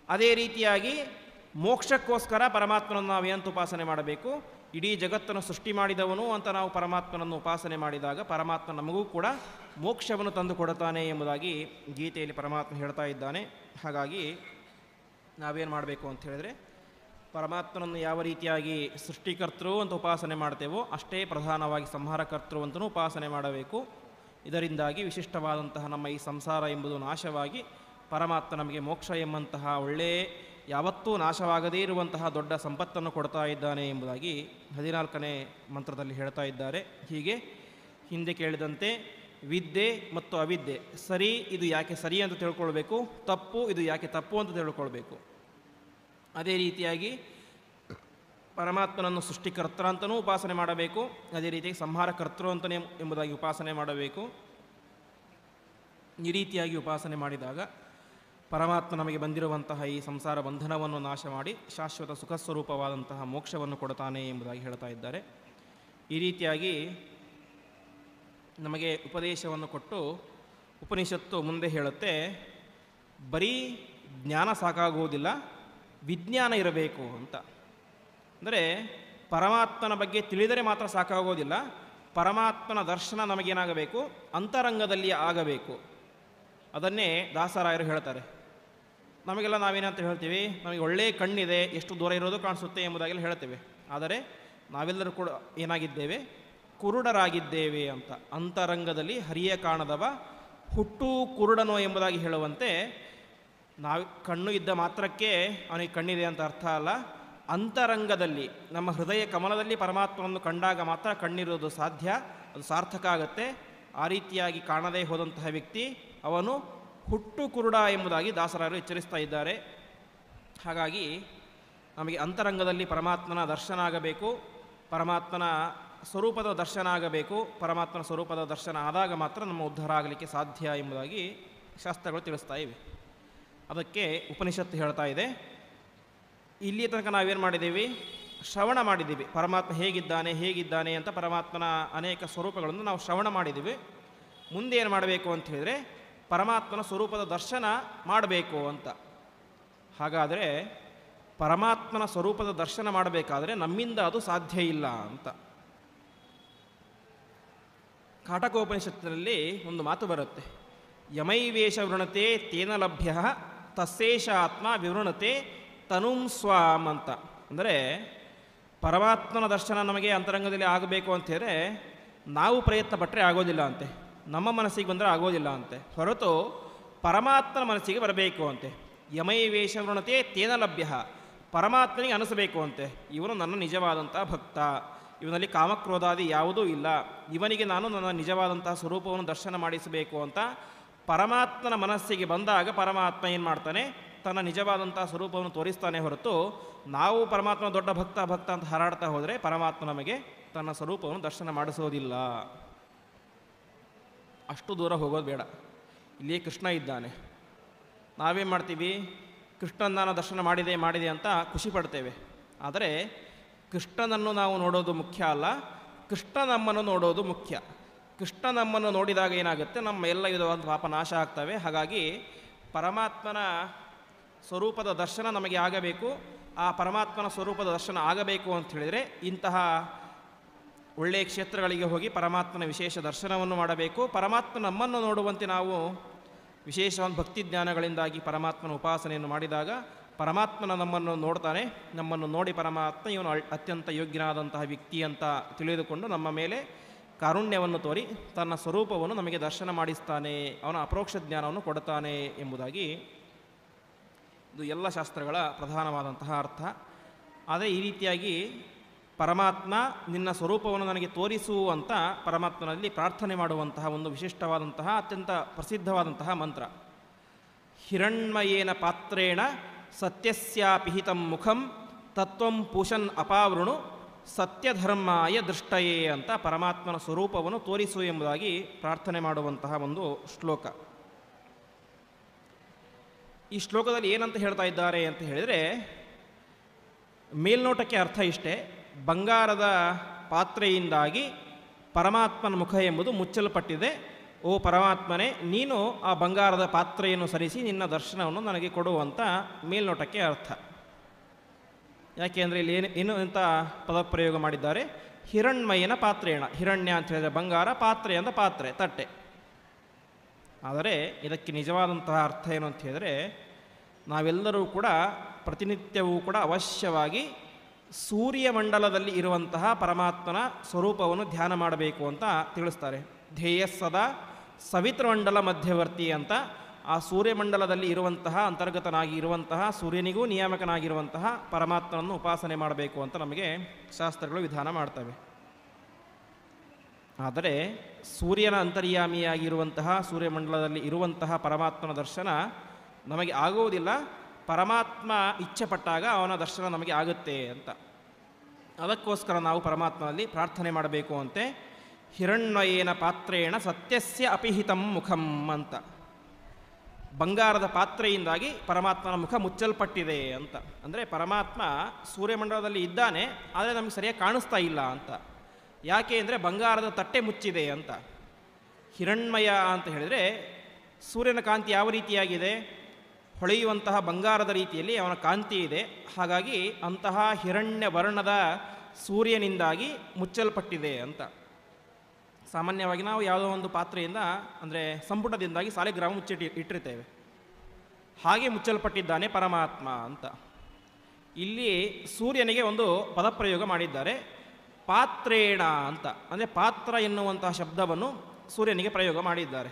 ಅದೇ ರೀತಿಯಾಗಿ ಮೋಕ್ಷಕ್ಕೋಸ್ಕರ ಪರಮಾತ್ಮನನ್ನು ನಾವೇನಂತ ಉಪಾಸನೆ ಮಾಡಬೇಕು? ಇಡೀ ಜಗತ್ತನ್ನು ಸೃಷ್ಟಿ ಮಾಡಿದವನು ಅಂತ ನಾವು ಪರಮಾತ್ಮನನ್ನು ಉಪಾಸನೆ ಮಾಡಿದಾಗ ಪರಮಾತ್ಮ ನಮಗೂ ಕೂಡ ಮೋಕ್ಷವನ್ನು ತಂದು ಕೊಡುತ್ತಾನೆ ಎಂಬುದಾಗಿ ಗೀತೆಯಲ್ಲಿ ಪರಮಾತ್ಮ ಹೇಳ್ತಾ ಇದ್ದಾನೆ. ಹಾಗಾಗಿ ನಾವೇನು ಮಾಡಬೇಕು ಅಂತ ಹೇಳಿದ್ರೆ ಪರಮಾತ್ಮನನ್ನು ಯಾವ ರೀತಿಯಾಗಿ ಸೃಷ್ಟಿಕರ್ತೃ ಅಂತ ಉಪಾಸನೆ ಮಾಡ್ತೇವೋ ಅಷ್ಟೇ ಪ್ರಧಾನವಾಗಿ ಸಂಹಾರಕರ್ತೃ ಅಂತಲೂ ಉಪಾಸನೆ ಮಾಡಬೇಕು. ಇದರಿಂದಾಗಿ ವಿಶಿಷ್ಟವಾದಂತಹ ನಮ್ಮ ಈ ಸಂಸಾರ ಎಂಬುದು ನಾಶವಾಗಿ ಪರಮಾತ್ಮ ನಮಗೆ ಮೋಕ್ಷ ಎಂಬಂತಹ ಒಳ್ಳೆಯ ಯಾವತ್ತೂ ನಾಶವಾಗದೇ ಇರುವಂತಹ ದೊಡ್ಡ ಸಂಪತ್ತನ್ನು ಕೊಡ್ತಾ ಇದ್ದಾನೆ ಎಂಬುದಾಗಿ 14ನೇ ಮಂತ್ರದಲ್ಲಿ ಹೇಳ್ತಾ ಇದ್ದಾರೆ. ಹೀಗೆ ಹಿಂದೆ ಕೇಳಿದಂತೆ ವಿದ್ಯೆ ಮತ್ತು ಅವಿದ್ಯೆ ಸರಿ, ಇದು ಯಾಕೆ ಸರಿ ಅಂತ ತಿಳ್ಕೊಳ್ಬೇಕು, ತಪ್ಪು ಇದು ಯಾಕೆ ತಪ್ಪು ಅಂತ ತಿಳ್ಕೊಳ್ಬೇಕು. ಅದೇ ರೀತಿಯಾಗಿ ಪರಮಾತ್ಮನನ್ನು ಸೃಷ್ಟಿಕರ್ತ ಅಂತಲೂ ಉಪಾಸನೆ ಮಾಡಬೇಕು, ಅದೇ ರೀತಿಯಾಗಿ ಸಂಹಾರಕರ್ತೃ ಅಂತಲೇ ಎಂಬುದಾಗಿ ಉಪಾಸನೆ ಮಾಡಬೇಕು. ಈ ರೀತಿಯಾಗಿ ಉಪಾಸನೆ ಮಾಡಿದಾಗ ಪರಮಾತ್ಮ ನಮಗೆ ಬಂದಿರುವಂತಹ ಈ ಸಂಸಾರ ಬಂಧನವನ್ನು ನಾಶ ಮಾಡಿ ಶಾಶ್ವತ ಸುಖ ಸ್ವರೂಪವಾದಂತಹ ಮೋಕ್ಷವನ್ನು ಕೊಡ್ತಾನೆ ಎಂಬುದಾಗಿ ಹೇಳ್ತಾ ಇದ್ದಾರೆ. ಈ ರೀತಿಯಾಗಿ ನಮಗೆ ಉಪದೇಶವನ್ನು ಕೊಟ್ಟು ಉಪನಿಷತ್ತು ಮುಂದೆ ಹೇಳುತ್ತೆ, ಬರೀ ಜ್ಞಾನ ಸಾಕಾಗುವುದಿಲ್ಲ, ವಿಜ್ಞಾನ ಇರಬೇಕು ಅಂತ. ಅಂದರೆ ಪರಮಾತ್ಮನ ಬಗ್ಗೆ ತಿಳಿದರೆ ಮಾತ್ರ ಸಾಕಾಗೋದಿಲ್ಲ, ಪರಮಾತ್ಮನ ದರ್ಶನ ನಮಗೇನಾಗಬೇಕು, ಅಂತರಂಗದಲ್ಲಿ ಆಗಬೇಕು. ಅದನ್ನೇ ದಾಸರಾಯರು ಹೇಳ್ತಾರೆ. ನಮಗೆಲ್ಲ ನಾವೇನಂತ ಹೇಳ್ತೀವಿ, ನಮಗೆ ಒಳ್ಳೆಯ ಕಣ್ಣಿದೆ, ಎಷ್ಟು ದೂರ ಇರೋದು ಕಾಣಿಸುತ್ತೆ ಎಂಬುದಾಗೆಲ್ಲ ಹೇಳ್ತೇವೆ. ಆದರೆ ನಾವೆಲ್ಲರೂ ಕೂಡ ಏನಾಗಿದ್ದೇವೆ, ಕುರುಡರಾಗಿದ್ದೇವೆ ಅಂತ. ಅಂತರಂಗದಲ್ಲಿ ಹರಿಯ ಕಾಣದವ ಹುಟ್ಟು ಕುರುಡನೋ ಎಂಬುದಾಗಿ ಹೇಳುವಂತೆ, ನಾವು ಕಣ್ಣು ಇದ್ದ ಮಾತ್ರಕ್ಕೆ ಅವನಿಗೆ ಕಣ್ಣಿದೆ ಅಂತ ಅರ್ಥ ಅಲ್ಲ. ಅಂತರಂಗದಲ್ಲಿ ನಮ್ಮ ಹೃದಯ ಕಮಲದಲ್ಲಿ ಪರಮಾತ್ಮನನ್ನು ಕಂಡಾಗ ಮಾತ್ರ ಕಣ್ಣಿರೋದು ಸಾಧ್ಯ, ಅದು ಸಾರ್ಥಕ ಆಗುತ್ತೆ. ಆ ರೀತಿಯಾಗಿ ಕಾಣದೇ ಹೋದಂತಹ ವ್ಯಕ್ತಿ ಅವನು ಹುಟ್ಟು ಕುರುಡ ಎಂಬುದಾಗಿ ದಾಸರಾಯರು ಎಚ್ಚರಿಸ್ತಾ ಇದ್ದಾರೆ. ಹಾಗಾಗಿ ನಮಗೆ ಅಂತರಂಗದಲ್ಲಿ ಪರಮಾತ್ಮನ ದರ್ಶನ ಆಗಬೇಕು, ಪರಮಾತ್ಮನ ಸ್ವರೂಪದ ದರ್ಶನ ಆಗಬೇಕು. ಪರಮಾತ್ಮನ ಸ್ವರೂಪದ ದರ್ಶನ ಆದಾಗ ಮಾತ್ರ ನಮ್ಮ ಉದ್ಧಾರ ಆಗಲಿಕ್ಕೆ ಸಾಧ್ಯ ಎಂಬುದಾಗಿ ಶಾಸ್ತ್ರಗಳು ತಿಳಿಸ್ತಾ ಇವೆ. ಅದಕ್ಕೆ ಉಪನಿಷತ್ತು ಹೇಳ್ತಾ ಇದೆ. ಇಲ್ಲಿ ತನಕ ನಾವೇನು ಮಾಡಿದ್ದೀವಿ, ಶ್ರವಣ ಮಾಡಿದ್ದೀವಿ. ಪರಮಾತ್ಮ ಹೇಗಿದ್ದಾನೆ ಹೇಗಿದ್ದಾನೆ ಅಂತ ಪರಮಾತ್ಮನ ಅನೇಕ ಸ್ವರೂಪಗಳನ್ನು ನಾವು ಶ್ರವಣ ಮಾಡಿದ್ದೀವಿ. ಮುಂದೆ ಏನು ಮಾಡಬೇಕು ಅಂತ ಹೇಳಿದರೆ, ಪರಮಾತ್ಮನ ಸ್ವರೂಪದ ದರ್ಶನ ಮಾಡಬೇಕು ಅಂತ. ಹಾಗಾದರೆ ಪರಮಾತ್ಮನ ಸ್ವರೂಪದ ದರ್ಶನ ಮಾಡಬೇಕಾದ್ರೆ ನಮ್ಮಿಂದ ಅದು ಸಾಧ್ಯ ಇಲ್ಲ ಅಂತ. ಕಾಟಕೋಪನಿಷತ್ತಿನಲ್ಲಿ ಒಂದು ಮಾತು ಬರುತ್ತೆ, ಯಮೈವೇಶ ವೃಣತೆ ತೇನ ಲಭ್ಯ ತಸ್ಸೇಷ ಆತ್ಮ ವಿವೃಣತೆ ತನುಂ ಸ್ವಾಮ್ ಅಂತ. ಅಂದರೆ ಪರಮಾತ್ಮನ ದರ್ಶನ ನಮಗೆ ಅಂತರಂಗದಲ್ಲಿ ಆಗಬೇಕು ಅಂಥೇಳಿದ್ರೆ ನಾವು ಪ್ರಯತ್ನ ಪಟ್ಟರೆ ಆಗೋದಿಲ್ಲ ಅಂತೆ, ನಮ್ಮ ಮನಸ್ಸಿಗೆ ಬಂದರೆ ಆಗೋದಿಲ್ಲ ಅಂತೆ, ಹೊರತು ಪರಮಾತ್ಮನ ಮನಸ್ಸಿಗೆ ಬರಬೇಕು ಅಂತೆ. ಯಮೈವೇಶ ವೃಣತೆ ತೇನ ಲಭ್ಯ, ಪರಮಾತ್ಮನಿಗೆ ಅನಿಸಬೇಕು ಅಂತೆ, ಇವನು ನನ್ನ ನಿಜವಾದಂಥ ಭಕ್ತ, ಇವನಲ್ಲಿ ಕಾಮಕ್ರೋಧಾದಿ ಯಾವುದೂ ಇಲ್ಲ, ಇವನಿಗೆ ನಾನು ನನ್ನ ನಿಜವಾದಂತಹ ಸ್ವರೂಪವನ್ನು ದರ್ಶನ ಮಾಡಿಸಬೇಕು ಅಂತ ಪರಮಾತ್ಮನ ಮನಸ್ಸಿಗೆ ಬಂದಾಗ ಪರಮಾತ್ಮ ಏನು ಮಾಡ್ತಾನೆ, ತನ್ನ ನಿಜವಾದಂಥ ಸ್ವರೂಪವನ್ನು ತೋರಿಸ್ತಾನೆ. ಹೊರತು ನಾವು ಪರಮಾತ್ಮ ದೊಡ್ಡ ಭಕ್ತ ಭಕ್ತ ಅಂತ ಹಾರಾಡ್ತಾ ಹೋದರೆ ಪರಮಾತ್ಮ ನಮಗೆ ತನ್ನ ಸ್ವರೂಪವನ್ನು ದರ್ಶನ ಮಾಡಿಸೋದಿಲ್ಲ. ಅಷ್ಟು ದೂರ ಹೋಗೋದು ಬೇಡ. ಇಲ್ಲಿಯೇ ಕೃಷ್ಣ ಇದ್ದಾನೆ, ನಾವೇನು ಮಾಡ್ತೀವಿ, ಕೃಷ್ಣನ ದರ್ಶನ ಮಾಡಿದೆ ಅಂತ ಖುಷಿ ಪಡ್ತೇವೆ. ಆದರೆ ಕೃಷ್ಣನನ್ನು ನಾವು ನೋಡೋದು ಮುಖ್ಯ ಅಲ್ಲ, ಕೃಷ್ಣ ನಮ್ಮನ್ನು ನೋಡೋದು ಮುಖ್ಯ. ಕೃಷ್ಣ ನಮ್ಮನ್ನು ನೋಡಿದಾಗ ಏನಾಗುತ್ತೆ, ನಮ್ಮ ಎಲ್ಲ ವಿಧವಾದ ಪಾಪ ನಾಶ ಆಗ್ತವೆ. ಹಾಗಾಗಿ ಪರಮಾತ್ಮನ ಸ್ವರೂಪದ ದರ್ಶನ ನಮಗೆ ಆಗಬೇಕು. ಆ ಪರಮಾತ್ಮನ ಸ್ವರೂಪದ ದರ್ಶನ ಆಗಬೇಕು ಅಂತ ಹೇಳಿದರೆ ಇಂತಹ ಒಳ್ಳೆಯ ಕ್ಷೇತ್ರಗಳಿಗೆ ಹೋಗಿ ಪರಮಾತ್ಮನ ವಿಶೇಷ ದರ್ಶನವನ್ನು ಮಾಡಬೇಕು. ಪರಮಾತ್ಮ ನಮ್ಮನ್ನು ನೋಡುವಂತೆ ನಾವು ವಿಶೇಷವಾದ ಭಕ್ತಿ ಜ್ಞಾನಗಳಿಂದಾಗಿ ಪರಮಾತ್ಮನ ಉಪಾಸನೆಯನ್ನು ಮಾಡಿದಾಗ ಪರಮಾತ್ಮನ ನಮ್ಮನ್ನು ನೋಡ್ತಾನೆ. ನಮ್ಮನ್ನು ನೋಡಿ ಪರಮಾತ್ಮ ಇವನು ಅತ್ಯಂತ ಯೋಗ್ಯನಾದಂತಹ ವ್ಯಕ್ತಿ ಅಂತ ತಿಳಿದುಕೊಂಡು ನಮ್ಮ ಮೇಲೆ ಕಾರುಣ್ಯವನ್ನು ತೋರಿ ತನ್ನ ಸ್ವರೂಪವನ್ನು ನಮಗೆ ದರ್ಶನ ಮಾಡಿಸ್ತಾನೆ, ಅವನ ಅಪರೋಕ್ಷ ಜ್ಞಾನವನ್ನು ಕೊಡ್ತಾನೆ ಎಂಬುದಾಗಿ ಇದು ಎಲ್ಲ ಶಾಸ್ತ್ರಗಳ ಪ್ರಧಾನವಾದಂತಹ ಅರ್ಥ. ಆದರೆ ಈ ರೀತಿಯಾಗಿ ಪರಮಾತ್ಮ ನಿನ್ನ ಸ್ವರೂಪವನ್ನು ನನಗೆ ತೋರಿಸು ಅಂತ ಪರಮಾತ್ಮನಲ್ಲಿ ಪ್ರಾರ್ಥನೆ ಮಾಡುವಂತಹ ಒಂದು ವಿಶಿಷ್ಟವಾದಂತಹ ಅತ್ಯಂತ ಪ್ರಸಿದ್ಧವಾದಂತಹ ಮಂತ್ರ. ಹಿರಣ್ಮಯೇನ ಪಾತ್ರೇಣ ಸತ್ಯಸ್ಯಾಪಿಹಿತಂ ಮುಖಂ ತತ್ವಂ ಪೂಷನ್ ಅಪಾವೃಣು ಸತ್ಯಧರ್ಮಾಯ ದೃಷ್ಟಯೇ ಅಂತ ಪರಮಾತ್ಮನ ಸ್ವರೂಪವನ್ನು ತೋರಿಸು ಎಂಬುದಾಗಿ ಪ್ರಾರ್ಥನೆ ಮಾಡುವಂತಹ ಒಂದು ಶ್ಲೋಕ. ಈ ಶ್ಲೋಕದಲ್ಲಿ ಏನಂತ ಹೇಳ್ತಾ ಇದ್ದಾರೆ ಅಂತ ಹೇಳಿದರೆ, ಮೇಲ್ನೋಟಕ್ಕೆ ಅರ್ಥ ಇಷ್ಟೇ, ಬಂಗಾರದ ಪಾತ್ರೆಯಿಂದಾಗಿ ಪರಮಾತ್ಮನ ಮುಖ ಎಂಬುದು ಮುಚ್ಚಲ್ಪಟ್ಟಿದೆ. ಓ ಪರಮಾತ್ಮನೇ, ನೀನು ಆ ಬಂಗಾರದ ಪಾತ್ರೆಯನ್ನು ಸರಿಸಿ ನಿನ್ನ ದರ್ಶನವನ್ನು ನನಗೆ ಕೊಡುವಂಥ ಮೇಲ್ನೋಟಕ್ಕೆ ಅರ್ಥ. ಯಾಕೆಂದರೆ ಇಲ್ಲಿ ಏನು ಅಂತ ಪದಪ್ರಯೋಗ ಮಾಡಿದ್ದಾರೆ, ಹಿರಣ್ಮಯನ ಪಾತ್ರೇಣ. ಹಿರಣ್ಯ ಅಂತ ಹೇಳಿದರೆ ಬಂಗಾರ, ಪಾತ್ರೆ ಅಂತ ಪಾತ್ರೆ, ತಟ್ಟೆ. ಆದರೆ ಇದಕ್ಕೆ ನಿಜವಾದಂತಹ ಅರ್ಥ ಏನು ಅಂತ ಹೇಳಿದರೆ, ನಾವೆಲ್ಲರೂ ಕೂಡ ಪ್ರತಿನಿತ್ಯವೂ ಕೂಡ ಅವಶ್ಯವಾಗಿ ಸೂರ್ಯಮಂಡಲದಲ್ಲಿ ಇರುವಂತಹ ಪರಮಾತ್ಮನ ಸ್ವರೂಪವನ್ನು ಧ್ಯಾನ ಮಾಡಬೇಕು ಅಂತ ತಿಳಿಸ್ತಾರೆ. ಧ್ಯೇಯ ಸದಾ ಸವಿತೃಮಂಡಲ ಮಧ್ಯವರ್ತಿ ಅಂತ ಆ ಸೂರ್ಯಮಂಡಲದಲ್ಲಿ ಇರುವಂತಹ ಅಂತರ್ಗತನಾಗಿ ಇರುವಂತಹ ಸೂರ್ಯನಿಗೂ ನಿಯಾಮಕನಾಗಿರುವಂತಹ ಪರಮಾತ್ಮನನ್ನು ಉಪಾಸನೆ ಮಾಡಬೇಕು ಅಂತ ನಮಗೆ ಶಾಸ್ತ್ರಗಳು ವಿಧಾನ ಮಾಡ್ತವೆ. ಆದರೆ ಸೂರ್ಯನ ಅಂತರ್ಯಾಮಿಯಾಗಿರುವಂತಹ ಸೂರ್ಯಮಂಡಲದಲ್ಲಿ ಇರುವಂತಹ ಪರಮಾತ್ಮನ ದರ್ಶನ ನಮಗೆ ಆಗುವುದಿಲ್ಲ. ಪರಮಾತ್ಮ ಇಚ್ಛೆಪಟ್ಟಾಗ ಅವನ ದರ್ಶನ ನಮಗೆ ಆಗುತ್ತೆ ಅಂತ. ಅದಕ್ಕೋಸ್ಕರ ನಾವು ಪರಮಾತ್ಮನಲ್ಲಿ ಪ್ರಾರ್ಥನೆ ಮಾಡಬೇಕು ಅಂತೆ. ಹಿರಣ್ಮಯೇನ ಪಾತ್ರೇಣ ಸತ್ಯಸ್ಯ ಅಪಿಹಿತಂ ಮುಖಂ ಅಂತ. ಬಂಗಾರದ ಪಾತ್ರೆಯಿಂದಾಗಿ ಪರಮಾತ್ಮನ ಮುಖ ಮುಚ್ಚಲ್ಪಟ್ಟಿದೆ ಅಂತ. ಅಂದರೆ ಪರಮಾತ್ಮ ಸೂರ್ಯಮಂಡಲದಲ್ಲಿ ಇದ್ದಾನೆ, ಆದರೆ ನಮಗೆ ಸರಿಯಾಗಿ ಕಾಣಿಸ್ತಾ ಇಲ್ಲ ಅಂತ. ಯಾಕೆ ಅಂದರೆ ಬಂಗಾರದ ತಟ್ಟೆ ಮುಚ್ಚಿದೆ ಅಂತ. ಹಿರಣ್ಮಯ ಅಂತ ಹೇಳಿದರೆ ಸೂರ್ಯನ ಕಾಂತಿ ಯಾವ ರೀತಿಯಾಗಿದೆ? ಹೊಳೆಯುವಂತಹ ಬಂಗಾರದ ರೀತಿಯಲ್ಲಿ ಅವನ ಕಾಂತಿ ಇದೆ. ಹಾಗಾಗಿ ಅಂತಹ ಹಿರಣ್ಯ ವರ್ಣದ ಸೂರ್ಯನಿಂದಾಗಿ ಮುಚ್ಚಲ್ಪಟ್ಟಿದೆ ಅಂತ. ಸಾಮಾನ್ಯವಾಗಿ ನಾವು ಯಾವುದೋ ಒಂದು ಪಾತ್ರೆಯಿಂದ, ಅಂದರೆ ಸಂಪುಟದಿಂದಾಗಿ ಸಾಲಿಗ್ರಾಮ ಇಟ್ಟಿರ್ತೇವೆ. ಹಾಗೆ ಮುಚ್ಚಲ್ಪಟ್ಟಿದ್ದಾನೆ ಪರಮಾತ್ಮ ಅಂತ. ಇಲ್ಲಿ ಸೂರ್ಯನಿಗೆ ಒಂದು ಪದಪ್ರಯೋಗ ಮಾಡಿದ್ದಾರೆ, ಪಾತ್ರೇಣ ಅಂತ. ಅಂದರೆ ಪಾತ್ರ ಎನ್ನುವಂತಹ ಶಬ್ದವನ್ನು ಸೂರ್ಯನಿಗೆ ಪ್ರಯೋಗ ಮಾಡಿದ್ದಾರೆ.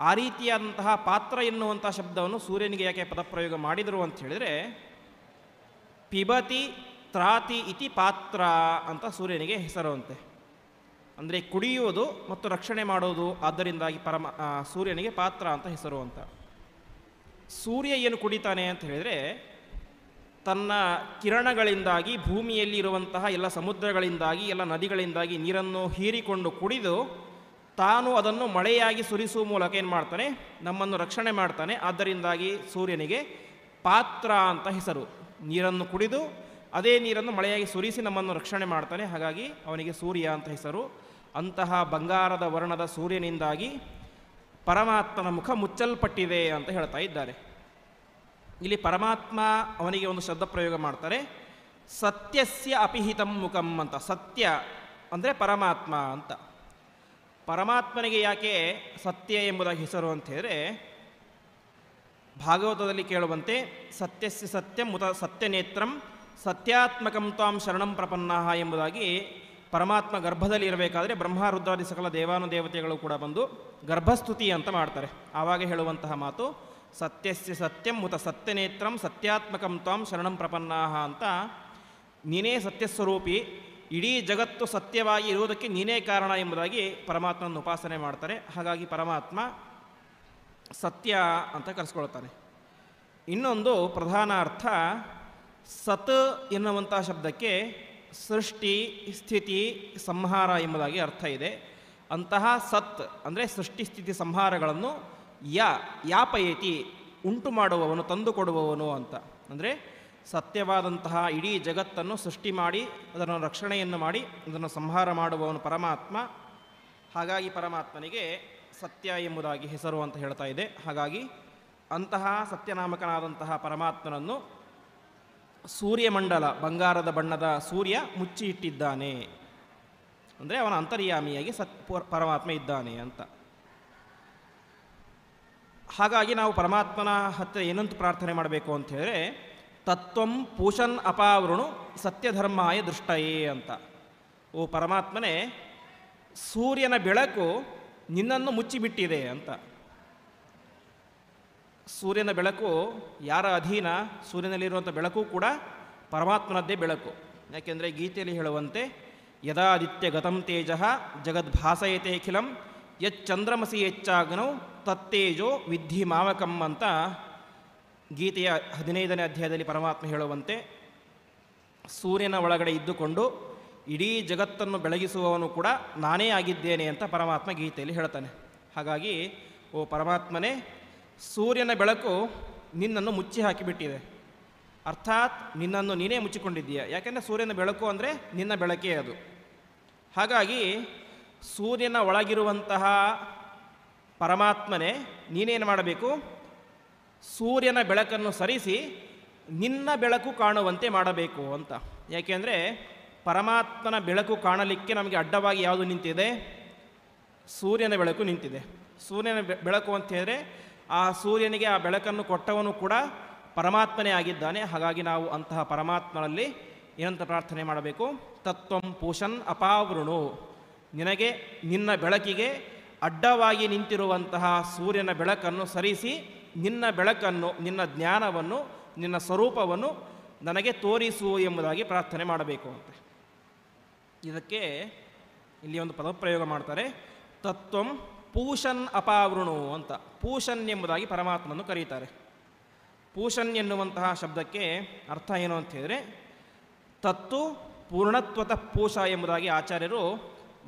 ಆ ರೀತಿಯಾದಂತಹ ಪಾತ್ರ ಎನ್ನುವಂತಹ ಶಬ್ದವನ್ನು ಸೂರ್ಯನಿಗೆ ಯಾಕೆ ಪದಪ್ರಯೋಗ ಮಾಡಿದರು ಅಂತ ಹೇಳಿದರೆ, ಪಿಬತಿ ತ್ರಾತಿ ಇತಿ ಪಾತ್ರ ಅಂತ ಸೂರ್ಯನಿಗೆ ಹೆಸರು ಅಂತೆ. ಅಂದರೆ ಕುಡಿಯುವುದು ಮತ್ತು ರಕ್ಷಣೆ ಮಾಡೋದು, ಆದ್ದರಿಂದಾಗಿ ಸೂರ್ಯನಿಗೆ ಪಾತ್ರ ಅಂತ ಹೆಸರು ಅಂತ. ಸೂರ್ಯ ಏನು ಕುಡಿತಾನೆ ಅಂತ ಹೇಳಿದರೆ, ತನ್ನ ಕಿರಣಗಳಿಂದಾಗಿ ಭೂಮಿಯಲ್ಲಿ ಇರುವಂತಹ ಎಲ್ಲ ಸಮುದ್ರಗಳಿಂದಾಗಿ ಎಲ್ಲ ನದಿಗಳಿಂದಾಗಿ ನೀರನ್ನು ಹೀರಿಕೊಂಡು ಕುಡಿದು ತಾನು ಅದನ್ನು ಮಳೆಯಾಗಿ ಸುರಿಸುವ ಮೂಲಕ ಏನು ಮಾಡ್ತಾನೆ, ನಮ್ಮನ್ನು ರಕ್ಷಣೆ ಮಾಡ್ತಾನೆ. ಆದ್ದರಿಂದಾಗಿ ಸೂರ್ಯನಿಗೆ ಪಾತ್ರ ಅಂತ ಹೆಸರು. ನೀರನ್ನು ಕುಡಿದು ಅದೇ ನೀರನ್ನು ಮಳೆಯಾಗಿ ಸುರಿಸಿ ನಮ್ಮನ್ನು ರಕ್ಷಣೆ ಮಾಡ್ತಾನೆ. ಹಾಗಾಗಿ ಅವನಿಗೆ ಸೂರ್ಯ ಅಂತ ಹೆಸರು. ಅಂತಹ ಬಂಗಾರದ ವರ್ಣದ ಸೂರ್ಯನಿಂದಾಗಿ ಪರಮಾತ್ಮನ ಮುಖ ಮುಚ್ಚಲ್ಪಟ್ಟಿದೆ ಅಂತ ಹೇಳ್ತಾ ಇದ್ದಾರೆ. ಇಲ್ಲಿ ಪರಮಾತ್ಮ ಅವನಿಗೆ ಒಂದು ಶಬ್ದ ಪ್ರಯೋಗ ಮಾಡ್ತಾರೆ, ಸತ್ಯಸ್ಯ ಅಪಿಹಿತಂ ಮುಖಂ ಅಂತ. ಸತ್ಯ ಅಂದರೆ ಪರಮಾತ್ಮ ಅಂತ. ಪರಮಾತ್ಮನಿಗೆ ಯಾಕೆ ಸತ್ಯ ಎಂಬುದಾಗಿ ಹೆಸರು ಅಂತ ಹೇಳಿದ್ರೆ, ಭಾಗವತದಲ್ಲಿ ಕೇಳುವಂತೆ ಸತ್ಯಸ್ಯ ಸತ್ಯಂ ಮುತ ಸತ್ಯನೇತ್ರಂ ಸತ್ಯಾತ್ಮಕಂ ತ್ವಾಂ ಶರಣಂ ಪ್ರಪನ್ನಾಹ ಎಂಬುದಾಗಿ ಪರಮಾತ್ಮ ಗರ್ಭದಲ್ಲಿ ಇರಬೇಕಾದ್ರೆ ಬ್ರಹ್ಮ ರುದ್ರಾದಿ ಸಕಲ ದೇವಾನುದೇವತೆಗಳು ಕೂಡ ಬಂದು ಗರ್ಭಸ್ತುತಿ ಅಂತ ಮಾಡ್ತಾರೆ. ಆವಾಗ ಹೇಳುವಂತಹ ಮಾತು ಸತ್ಯಸ್ಯ ಸತ್ಯಂ ಮುತ ಸತ್ಯನೇತ್ರಂ ಸತ್ಯಾತ್ಮಕಂ ತ್ವಾಂ ಶರಣಂ ಪ್ರಪನ್ನಾಹ ಅಂತ. ನೀನೇ ಸತ್ಯಸ್ವರೂಪಿ, ಇಡೀ ಜಗತ್ತು ಸತ್ಯವಾಗಿ ಇರುವುದಕ್ಕೆ ನೀನೇ ಕಾರಣ ಎಂಬುದಾಗಿ ಪರಮಾತ್ಮನ ಉಪಾಸನೆ ಮಾಡ್ತಾರೆ. ಹಾಗಾಗಿ ಪರಮಾತ್ಮ ಸತ್ಯ ಅಂತ ಕರೆಸ್ಕೊಳ್ತಾನೆ. ಇನ್ನೊಂದು ಪ್ರಧಾನ ಅರ್ಥ, ಸತ್ ಎನ್ನುವಂಥ ಶಬ್ದಕ್ಕೆ ಸೃಷ್ಟಿ ಸ್ಥಿತಿ ಸಂಹಾರ ಎಂಬುದಾಗಿ ಅರ್ಥ ಇದೆ. ಅಂತಹ ಸತ್ ಅಂದರೆ ಸೃಷ್ಟಿ ಸ್ಥಿತಿ ಸಂಹಾರಗಳನ್ನು ಯಾಪಯತಿ ಉಂಟು ಮಾಡುವವನು, ತಂದುಕೊಡುವವನು ಅಂತ. ಅಂದರೆ ಸತ್ಯವಾದಂತಹ ಇಡೀ ಜಗತ್ತನ್ನು ಸೃಷ್ಟಿ ಮಾಡಿ ಅದನ್ನು ರಕ್ಷಣೆಯನ್ನು ಮಾಡಿ ಅದನ್ನು ಸಂಹಾರ ಮಾಡುವವನು ಪರಮಾತ್ಮ. ಹಾಗಾಗಿ ಪರಮಾತ್ಮನಿಗೆ ಸತ್ಯ ಎಂಬುದಾಗಿ ಹೆಸರು ಅಂತ ಹೇಳ್ತಾ ಇದೆ. ಹಾಗಾಗಿ ಅಂತಹ ಸತ್ಯನಾಮಕನಾದಂತಹ ಪರಮಾತ್ಮನನ್ನು ಸೂರ್ಯಮಂಡಲ ಬಂಗಾರದ ಬಣ್ಣದ ಸೂರ್ಯ ಮುಚ್ಚಿ ಇಟ್ಟಿದ್ದಾನೆ. ಅಂದರೆ ಅವನ ಅಂತರ್ಯಾಮಿಯಾಗಿ ಪರಮಾತ್ಮ ಇದ್ದಾನೆ ಅಂತ. ಹಾಗಾಗಿ ನಾವು ಪರಮಾತ್ಮನ ಹತ್ತಿರ ಏನಂತ ಪ್ರಾರ್ಥನೆ ಮಾಡಬೇಕು ಅಂತ ಹೇಳಿದ್ರೆ, ತತ್ವಂ ಪೂಷನ್ ಅಪಾವೃಣು ಸತ್ಯಧರ್ಮಾಯ ದೃಷ್ಟಯೇ ಅಂತ. ಓ ಪರಮಾತ್ಮನೇ, ಸೂರ್ಯನ ಬೆಳಕು ನಿನ್ನನ್ನು ಮುಚ್ಚಿಬಿಟ್ಟಿದೆ ಅಂತ. ಸೂರ್ಯನ ಬೆಳಕು ಯಾರ ಅಧೀನ? ಸೂರ್ಯನಲ್ಲಿರುವಂಥ ಬೆಳಕು ಕೂಡ ಪರಮಾತ್ಮನದ್ದೇ ಬೆಳಕು. ಯಾಕೆಂದರೆ ಗೀತೆಯಲ್ಲಿ ಹೇಳುವಂತೆ, ಯದಾದಿತ್ಯ ಗತಂ ತೇಜ ಜಗದ್ಭಾಸಯತೆ ಅಖಿಲಂ ಯಚ್ಚಂದ್ರಮಸಿ ಹೆಚ್ಚಾಗ್ನೌ ತತ್ತೇಜೋ ವಿದ್ಧಿ ಮಾವಕಂ ಅಂತ ಗೀತೆಯ 15ನೇ ಅಧ್ಯಾಯದಲ್ಲಿ ಪರಮಾತ್ಮ ಹೇಳುವಂತೆ, ಸೂರ್ಯನ ಒಳಗಡೆ ಇದ್ದುಕೊಂಡು ಇಡೀ ಜಗತ್ತನ್ನು ಬೆಳಗಿಸುವವನು ಕೂಡ ನಾನೇ ಆಗಿದ್ದೇನೆ ಅಂತ ಪರಮಾತ್ಮ ಗೀತೆಯಲ್ಲಿ ಹೇಳ್ತಾನೆ. ಹಾಗಾಗಿ ಓ ಪರಮಾತ್ಮನೇ, ಸೂರ್ಯನ ಬೆಳಕು ನಿನ್ನನ್ನು ಮುಚ್ಚಿ ಹಾಕಿಬಿಟ್ಟಿದೆ. ಅರ್ಥಾತ್ ನಿನ್ನನ್ನು ನೀನೇ ಮುಚ್ಚಿಕೊಂಡಿದ್ದೀಯ. ಯಾಕೆಂದರೆ ಸೂರ್ಯನ ಬೆಳಕು ಅಂದರೆ ನಿನ್ನ ಬೆಳಕೇ ಅದು. ಹಾಗಾಗಿ ಸೂರ್ಯನ ಒಳಗಿರುವಂತಹ ಪರಮಾತ್ಮನೇ, ನೀನೇನು ಮಾಡಬೇಕು? ಸೂರ್ಯನ ಬೆಳಕನ್ನು ಸರಿಸಿ ನಿನ್ನ ಬೆಳಕು ಕಾಣುವಂತೆ ಮಾಡಬೇಕು ಅಂತ. ಯಾಕೆಂದರೆ ಪರಮಾತ್ಮನ ಬೆಳಕು ಕಾಣಲಿಕ್ಕೆ ನಮಗೆ ಅಡ್ಡವಾಗಿ ಯಾವುದು ನಿಂತಿದೆ? ಸೂರ್ಯನ ಬೆಳಕು ನಿಂತಿದೆ. ಸೂರ್ಯನ ಬೆಳಕು ಅಂತ ಹೇಳಿದ್ರೆ ಆ ಸೂರ್ಯನಿಗೆ ಆ ಬೆಳಕನ್ನು ಕೊಟ್ಟವನು ಕೂಡ ಪರಮಾತ್ಮನೇ ಆಗಿದ್ದಾನೆ. ಹಾಗಾಗಿ ನಾವು ಅಂತಹ ಪರಮಾತ್ಮನಲ್ಲಿ ಏನಂತ ಪ್ರಾರ್ಥನೆ ಮಾಡಬೇಕು? ತತ್ವಂ ಪೂಷನ್ ಅಪಾವೃಣು, ನಿನಗೆ ನಿನ್ನ ಬೆಳಕಿಗೆ ಅಡ್ಡವಾಗಿ ನಿಂತಿರುವಂತಹ ಸೂರ್ಯನ ಬೆಳಕನ್ನು ಸರಿಸಿ ನಿನ್ನ ಬೆಳಕನ್ನು, ನಿನ್ನ ಜ್ಞಾನವನ್ನು, ನಿನ್ನ ಸ್ವರೂಪವನ್ನು ನನಗೆ ತೋರಿಸು ಎಂಬುದಾಗಿ ಪ್ರಾರ್ಥನೆ ಮಾಡಬೇಕು ಅಂತ. ಇದಕ್ಕೆ ಇಲ್ಲಿ ಒಂದು ಪದಪ್ರಯೋಗ ಮಾಡ್ತಾರೆ, ತತ್ವಂ ಪೂಷನ್ ಅಪಾವೃಣು ಅಂತ. ಪೂಷನ್ ಎಂಬುದಾಗಿ ಪರಮಾತ್ಮನನ್ನು ಕರೀತಾರೆ. ಪೂಷನ್ ಎನ್ನುವಂತಹ ಶಬ್ದಕ್ಕೆ ಅರ್ಥ ಏನು ಅಂತ ಹೇಳಿದರೆ, ತತ್ತು ಪೂರ್ಣತ್ವತಃ ಪೂಷ ಎಂಬುದಾಗಿ ಆಚಾರ್ಯರು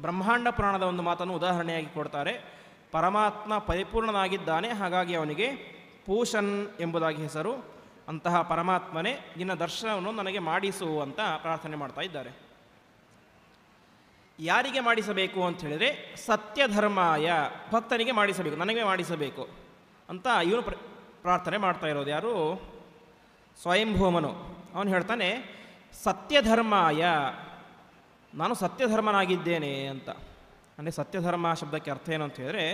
ಬ್ರಹ್ಮಾಂಡ ಪುರಾಣದ ಒಂದು ಮಾತನ್ನು ಉದಾಹರಣೆಯಾಗಿ ಕೊಡ್ತಾರೆ. ಪರಮಾತ್ಮ ಪರಿಪೂರ್ಣನಾಗಿದ್ದಾನೆ, ಹಾಗಾಗಿ ಅವನಿಗೆ ಪೂಷನ್ ಎಂಬುದಾಗಿ ಹೆಸರು. ಅಂತಹ ಪರಮಾತ್ಮನೇ ನಿನ್ನ ದರ್ಶನವನ್ನು ನನಗೆ ಮಾಡಿಸು ಅಂತ ಪ್ರಾರ್ಥನೆ ಮಾಡ್ತಾ ಇದ್ದಾರೆ. ಯಾರಿಗೆ ಮಾಡಿಸಬೇಕು ಅಂತ ಹೇಳಿದರೆ ಸತ್ಯಧರ್ಮಾಯ, ಭಕ್ತನಿಗೆ ಮಾಡಿಸಬೇಕು, ನನಗೆ ಮಾಡಿಸಬೇಕು ಅಂತ ಇವನು ಪ್ರಾರ್ಥನೆ ಮಾಡ್ತಾ ಇರೋದು. ಯಾರು? ಸ್ವಯಂಭೂಮನು. ಅವನು ಹೇಳ್ತಾನೆ ಸತ್ಯಧರ್ಮಾಯ, ನಾನು ಸತ್ಯಧರ್ಮನಾಗಿದ್ದೇನೆ ಅಂತ. ಅಂದರೆ ಸತ್ಯಧರ್ಮ ಶಬ್ದಕ್ಕೆ ಅರ್ಥ ಏನು ಅಂತ ಹೇಳಿದರೆ,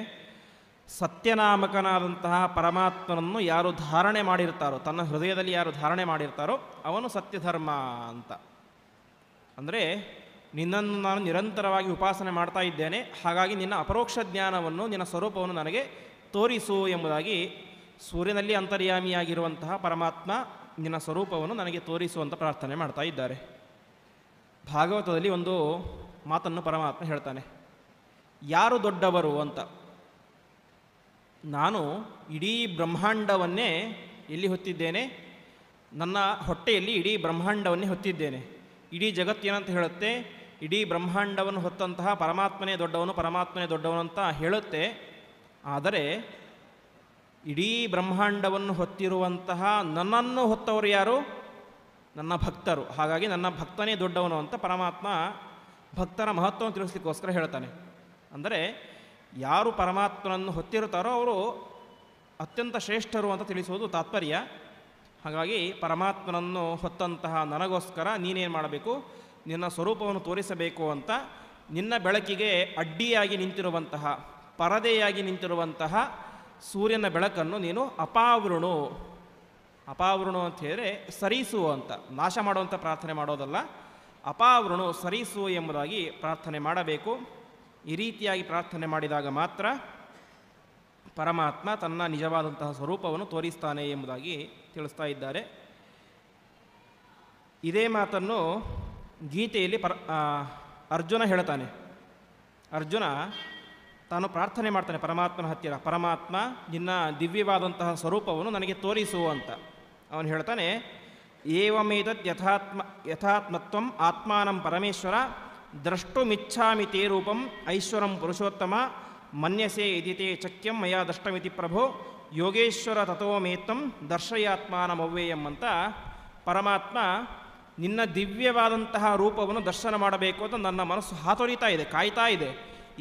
ಸತ್ಯನಾಮಕನಾದಂತಹ ಪರಮಾತ್ಮನನ್ನು ಯಾರು ಧಾರಣೆ ಮಾಡಿರ್ತಾರೋ, ತನ್ನ ಹೃದಯದಲ್ಲಿ ಯಾರು ಧಾರಣೆ ಮಾಡಿರ್ತಾರೋ ಅವನು ಸತ್ಯಧರ್ಮ ಅಂತ. ಅಂದರೆ ನಿನ್ನನ್ನು ನಾನು ನಿರಂತರವಾಗಿ ಉಪಾಸನೆ ಮಾಡ್ತಾ ಇದ್ದೇನೆ, ಹಾಗಾಗಿ ನಿನ್ನ ಅಪರೋಕ್ಷ ಜ್ಞಾನವನ್ನು, ನಿನ್ನ ಸ್ವರೂಪವನ್ನು ನನಗೆ ತೋರಿಸು ಎಂಬುದಾಗಿ ಸೂರ್ಯನಲ್ಲಿ ಅಂತರ್ಯಾಮಿಯಾಗಿರುವಂತಹ ಪರಮಾತ್ಮ ನಿನ್ನ ಸ್ವರೂಪವನ್ನು ನನಗೆ ತೋರಿಸು ಅಂತ ಪ್ರಾರ್ಥನೆ ಮಾಡ್ತಾ ಇದ್ದಾರೆ. ಭಾಗವತದಲ್ಲಿ ಒಂದು ಮಾತನ್ನು ಪರಮಾತ್ಮ ಹೇಳ್ತಾನೆ, ಯಾರು ದೊಡ್ಡವರು ಅಂತ. ನಾನು ಇಡೀ ಬ್ರಹ್ಮಾಂಡವನ್ನೇ ಎಲ್ಲಿ ಹೊತ್ತಿದ್ದೇನೆ? ನನ್ನ ಹೊಟ್ಟೆಯಲ್ಲಿ ಇಡೀ ಬ್ರಹ್ಮಾಂಡವನ್ನೇ ಹೊತ್ತಿದ್ದೇನೆ. ಇಡೀ ಜಗತ್ತೇನಂತ ಹೇಳುತ್ತೆ? ಇಡೀ ಬ್ರಹ್ಮಾಂಡವನ್ನು ಹೊತ್ತಂತಹ ಪರಮಾತ್ಮನೇ ದೊಡ್ಡವನು, ಪರಮಾತ್ಮನೇ ದೊಡ್ಡವನು ಅಂತ ಹೇಳುತ್ತೆ. ಆದರೆ ಇಡೀ ಬ್ರಹ್ಮಾಂಡವನ್ನು ಹೊತ್ತಿರುವಂತಹ ನನ್ನನ್ನು ಹೊತ್ತವರು ಯಾರು? ನನ್ನ ಭಕ್ತರು. ಹಾಗಾಗಿ ನನ್ನ ಭಕ್ತನೇ ದೊಡ್ಡವನು ಅಂತ ಪರಮಾತ್ಮ ಭಕ್ತರ ಮಹತ್ವವನ್ನು ತಿಳಿಸ್ಲಿಕ್ಕೋಸ್ಕರ ಹೇಳ್ತಾನೆ. ಅಂದರೆ ಯಾರು ಪರಮಾತ್ಮನನ್ನು ಹೊತ್ತಿರುತ್ತಾರೋ ಅವರು ಅತ್ಯಂತ ಶ್ರೇಷ್ಠರು ಅಂತ ತಿಳಿಸುವುದು ತಾತ್ಪರ್ಯ. ಹಾಗಾಗಿ ಪರಮಾತ್ಮನನ್ನು ಹೊತ್ತಂತಹ ನನಗೋಸ್ಕರ ನೀನೇನು ಮಾಡಬೇಕು? ನಿನ್ನ ಸ್ವರೂಪವನ್ನು ತೋರಿಸಬೇಕು ಅಂತ ನಿನ್ನ ಬೆಳಕಿಗೆ ಅಡ್ಡಿಯಾಗಿ ನಿಂತಿರುವಂತಹ, ಪರದೆಯಾಗಿ ನಿಂತಿರುವಂತಹ ಸೂರ್ಯನ ಬೆಳಕನ್ನು ನೀನು ಅಪಾವೃಣು. ಅಪಾವೃಣು ಅಂತ ಹೇಳಿದರೆ ಸರಿಸು ಅಂತ, ನಾಶ ಮಾಡುವಂಥ ಪ್ರಾರ್ಥನೆ ಮಾಡೋದಲ್ಲ. ಅಪಾವೃಣು, ಸರಿಸು ಎಂಬುದಾಗಿ ಪ್ರಾರ್ಥನೆ ಮಾಡಬೇಕು. ಈ ರೀತಿಯಾಗಿ ಪ್ರಾರ್ಥನೆ ಮಾಡಿದಾಗ ಮಾತ್ರ ಪರಮಾತ್ಮ ತನ್ನ ನಿಜವಾದಂತಹ ಸ್ವರೂಪವನ್ನು ತೋರಿಸ್ತಾನೆ ಎಂಬುದಾಗಿ ತಿಳಿಸ್ತಾ ಇದ್ದಾರೆ. ಇದೇ ಮಾತನ್ನು ಗೀತೆಯಲ್ಲಿ ಅರ್ಜುನ ಹೇಳ್ತಾನೆ. ಅರ್ಜುನ ತಾನು ಪ್ರಾರ್ಥನೆ ಮಾಡ್ತಾನೆ ಪರಮಾತ್ಮನ ಹತ್ತಿರ, ಪರಮಾತ್ಮ ನಿನ್ನ ದಿವ್ಯವಾದಂತಹ ಸ್ವರೂಪವನ್ನು ನನಗೆ ತೋರಿಸು ಅಂತ. ಅವನು ಹೇಳ್ತಾನೆ, ಏವಮೇತದ್ ಯಥಾತ್ಮತ್ವಂ ಆತ್ಮಾನಂ ಪರಮೇಶ್ವರ ದ್ರಷ್ಟುಮಿಚ್ಛಾಮಿ ತೇ ರೂಪಂ ಐಶ್ವರಂ ಪುರುಷೋತ್ತಮ ಮನ್ಯಸೆ ಇದಿತೆ ಚಕ್ಯಂ ಮಯಾ ದಷ್ಟಮಿತಿ ಪ್ರಭೋ ಯೋಗೇಶ್ವರ ತಥೋಮೇತಂ ದರ್ಶಯಾತ್ಮಾನಮವ್ಯಯಂ ಅಂತ ಪರಮಾತ್ಮ ನಿನ್ನ ದಿವ್ಯವಾದಂತಹ ರೂಪವನ್ನು ದರ್ಶನ ಮಾಡಬೇಕು ಅಂತ ನನ್ನ ಮನಸ್ಸು ಹಾತೊರಿತಾ ಇದೆ, ಕಾಯ್ತಾ ಇದೆ.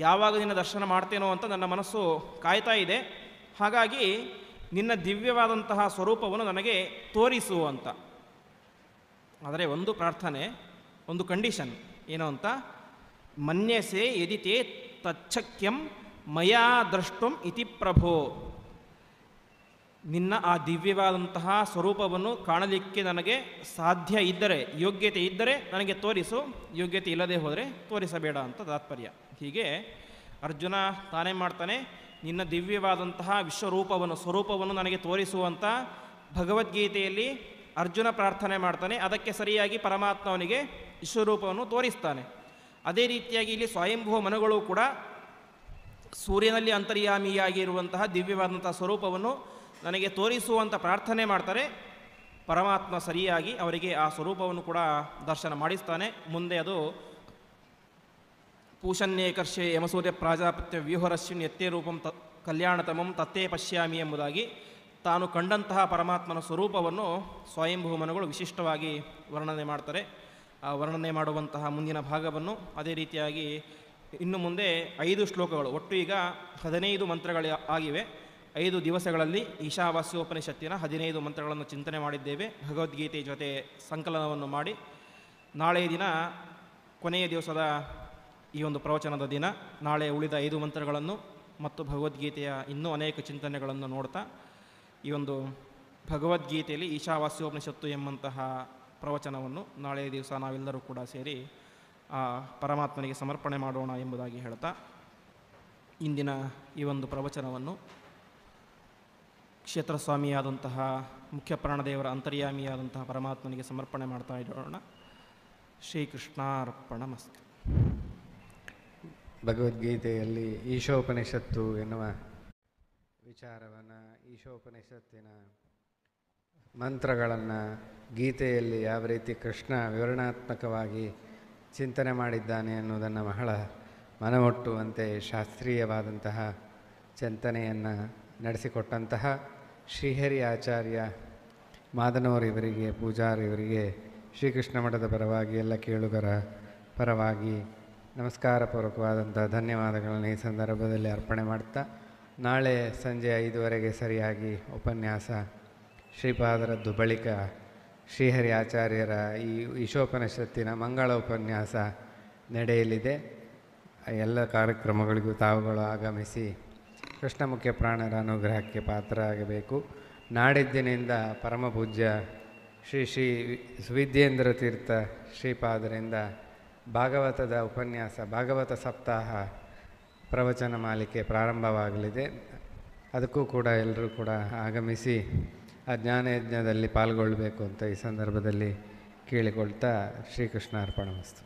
ಯಾವಾಗ ನಿನ್ನ ದರ್ಶನ ಮಾಡ್ತೇನೋ ಅಂತ ನನ್ನ ಮನಸ್ಸು ಕಾಯ್ತಾ ಇದೆ. ಹಾಗಾಗಿ ನಿನ್ನ ದಿವ್ಯವಾದಂತಹ ಸ್ವರೂಪವನ್ನು ನನಗೆ ತೋರಿಸು ಅಂತ. ಆದರೆ ಒಂದು ಪ್ರಾರ್ಥನೆ, ಒಂದು ಕಂಡೀಷನ್ ಏನು ಅಂತ, ಮನ್ಯಸೆ ಯದಿತೆ ತಚ್ಛಕ್ಯಂ ಮಯಾ ದ್ರಷ್ಟುಂ ಇತಿ ಪ್ರಭೋ. ನಿನ್ನ ಆ ದಿವ್ಯವಾದಂತಹ ಸ್ವರೂಪವನ್ನು ಕಾಣಲಿಕ್ಕೆ ನನಗೆ ಸಾಧ್ಯ ಇದ್ದರೆ, ಯೋಗ್ಯತೆ ಇದ್ದರೆ ನನಗೆ ತೋರಿಸು, ಯೋಗ್ಯತೆ ಇಲ್ಲದೆ ಹೋದರೆ ತೋರಿಸಬೇಡ ಅಂತ ತಾತ್ಪರ್ಯ. ಹೀಗೆ ಅರ್ಜುನ ತಾನೇ ಮಾಡ್ತಾನೆ, ನಿನ್ನ ದಿವ್ಯವಾದಂತಹ ವಿಶ್ವರೂಪವನ್ನು, ಸ್ವರೂಪವನ್ನು ನನಗೆ ತೋರಿಸುವಂಥ ಭಗವದ್ಗೀತೆಯಲ್ಲಿ ಅರ್ಜುನ ಪ್ರಾರ್ಥನೆ ಮಾಡ್ತಾನೆ. ಅದಕ್ಕೆ ಸರಿಯಾಗಿ ಪರಮಾತ್ಮ ಅವನಿಗೆ ವಿಶ್ವರೂಪವನ್ನು ತೋರಿಸ್ತಾನೆ. ಅದೇ ರೀತಿಯಾಗಿ ಇಲ್ಲಿ ಸ್ವಯಂಭೂ ಮನುಗಳು ಕೂಡ ಸೂರ್ಯನಲ್ಲಿ ಅಂತರ್ಯಾಮಿಯಾಗಿರುವಂತಹ ದಿವ್ಯವಾದಂತಹ ಸ್ವರೂಪವನ್ನು ನನಗೆ ತೋರಿಸುವಂಥ ಪ್ರಾರ್ಥನೆ ಮಾಡ್ತಾರೆ. ಪರಮಾತ್ಮ ಸರಿಯಾಗಿ ಅವರಿಗೆ ಆ ಸ್ವರೂಪವನ್ನು ಕೂಡ ದರ್ಶನ ಮಾಡಿಸ್ತಾನೆ. ಮುಂದೆ ಅದು ಪೂಷನ್ಯೇಕರ್ಷೆ ಯಮಸೂರ್ಯ ಪ್ರಾಜಾಪತ್ಯ ವ್ಯೂಹರಶ್ಯನ್ ಯತ್ತೇ ರೂಪಂ ಕಲ್ಯಾಣತಮಂ ತತ್ತೇ ಪಶ್ಯಾಮಿ ಎಂಬುದಾಗಿ ತಾನು ಕಂಡಂತಹ ಪರಮಾತ್ಮನ ಸ್ವರೂಪವನ್ನು ಸ್ವಯಂಭೂಮನುಗಳು ವಿಶಿಷ್ಟವಾಗಿ ವರ್ಣನೆ ಮಾಡ್ತಾರೆ. ಆ ವರ್ಣನೆ ಮಾಡುವಂತಹ ಮುಂದಿನ ಭಾಗವನ್ನು ಅದೇ ರೀತಿಯಾಗಿ ಇನ್ನು ಮುಂದೆ 5 ಶ್ಲೋಕಗಳು, ಒಟ್ಟು ಈಗ 15 ಮಂತ್ರಗಳು ಆಗಿವೆ. 5 ದಿವಸಗಳಲ್ಲಿ ಈಶಾವಾಸ್ಯೋಪನಿಷತ್ತಿನ 15 ಮಂತ್ರಗಳನ್ನು ಚಿಂತನೆ ಮಾಡಿದ್ದೇವೆ. ಭಗವದ್ಗೀತೆ ಜೊತೆ ಸಂಕಲನವನ್ನು ಮಾಡಿ ನಾಳೆ ದಿನ ಕೊನೆಯ ದಿವಸದ ಈ ಒಂದು ಪ್ರವಚನದ ದಿನ, ನಾಳೆ ಉಳಿದ 5 ಮಂತ್ರಗಳನ್ನು ಮತ್ತು ಭಗವದ್ಗೀತೆಯ ಇನ್ನೂ ಅನೇಕ ಚಿಂತನೆಗಳನ್ನು ನೋಡ್ತಾ ಈ ಒಂದು ಭಗವದ್ಗೀತೆಯಲ್ಲಿ ಈಶಾವಾಸ್ಯೋಪನಿಷತ್ತು ಎಂಬಂತಹ ಪ್ರವಚನವನ್ನು ನಾಳೆಯ ದಿವಸ ನಾವೆಲ್ಲರೂ ಕೂಡ ಸೇರಿ ಆ ಪರಮಾತ್ಮನಿಗೆ ಸಮರ್ಪಣೆ ಮಾಡೋಣ ಎಂಬುದಾಗಿ ಹೇಳ್ತಾ ಇಂದಿನ ಈ ಒಂದು ಪ್ರವಚನವನ್ನು ಕ್ಷೇತ್ರಸ್ವಾಮಿಯಾದಂತಹ ಮುಖ್ಯ ಪ್ರಾಣದೇವರ ಅಂತರ್ಯಾಮಿಯಾದಂತಹ ಪರಮಾತ್ಮನಿಗೆ ಸಮರ್ಪಣೆ ಮಾಡ್ತಾ ಇರೋಣ. ಶ್ರೀಕೃಷ್ಣಾರ್ಪಣಮಸ್ತು. ಭಗವದ್ಗೀತೆಯಲ್ಲಿ ಈಶೋಪನಿಷತ್ತು ಎನ್ನುವ ವಿಚಾರವನ್ನು, ಈಶೋಪನಿಷತ್ತಿನ ಮಂತ್ರಗಳನ್ನು ಗೀತೆಯಲ್ಲಿ ಯಾವ ರೀತಿ ಕೃಷ್ಣ ವಿವರಣಾತ್ಮಕವಾಗಿ ಚಿಂತನೆ ಮಾಡಿದ್ದಾನೆ ಅನ್ನೋದನ್ನು ಬಹಳ ಮನಮುಟ್ಟುವಂತೆ ಶಾಸ್ತ್ರೀಯವಾದಂತಹ ಚಿಂತನೆಯನ್ನು ನಡೆಸಿಕೊಟ್ಟಂತಹ ಶ್ರೀಹರಿ ಆಚಾರ್ಯ ಮಾದನೂರಿವರಿಗೆ, ಪೂಜಾರಿಯವರಿಗೆ ಶ್ರೀಕೃಷ್ಣ ಮಠದ ಪರವಾಗಿ ಎಲ್ಲ ಕೇಳುಗರ ಪರವಾಗಿ ನಮಸ್ಕಾರಪೂರ್ವಕವಾದಂಥ ಧನ್ಯವಾದಗಳನ್ನು ಈ ಸಂದರ್ಭದಲ್ಲಿ ಅರ್ಪಣೆ ಮಾಡ್ತಾ, ನಾಳೆ ಸಂಜೆ 5:15 ಸರಿಯಾಗಿ ಉಪನ್ಯಾಸ ಶ್ರೀಪಾದರದ್ದು, ಬಳಿಕ ಶ್ರೀಹರಿ ಆಚಾರ್ಯರ ಈ ಈಶೋಪನಿಷತ್ತಿನ ಮಂಗಳ ಉಪನ್ಯಾಸ ನಡೆಯಲಿದೆ. ಎಲ್ಲ ಕಾರ್ಯಕ್ರಮಗಳಿಗೂ ತಾವುಗಳು ಆಗಮಿಸಿ ಕೃಷ್ಣ ಮುಖ್ಯ ಪ್ರಾಣರ ಅನುಗ್ರಹಕ್ಕೆ ಪಾತ್ರರಾಗಬೇಕು. ನಾಡಿದ್ದಿನಿಂದ ಪರಮಪೂಜ್ಯ ಶ್ರೀ ಸುವಿದ್ಯೇಂದ್ರ ತೀರ್ಥ ಶ್ರೀಪಾದರಿಂದ ಭಾಗವತದ ಉಪನ್ಯಾಸ, ಭಾಗವತ ಸಪ್ತಾಹ ಪ್ರವಚನ ಮಾಲಿಕೆ ಪ್ರಾರಂಭವಾಗಲಿದೆ. ಅದಕ್ಕೂ ಕೂಡ ಎಲ್ಲರೂ ಕೂಡ ಆಗಮಿಸಿ ಆ ಜ್ಞಾನಯಜ್ಞದಲ್ಲಿ ಪಾಲ್ಗೊಳ್ಳಬೇಕು ಅಂತ ಈ ಸಂದರ್ಭದಲ್ಲಿ ಕೇಳಿಕೊಳ್ತಾ ಶ್ರೀಕೃಷ್ಣ ಅರ್ಪಣಮಸ್ತು.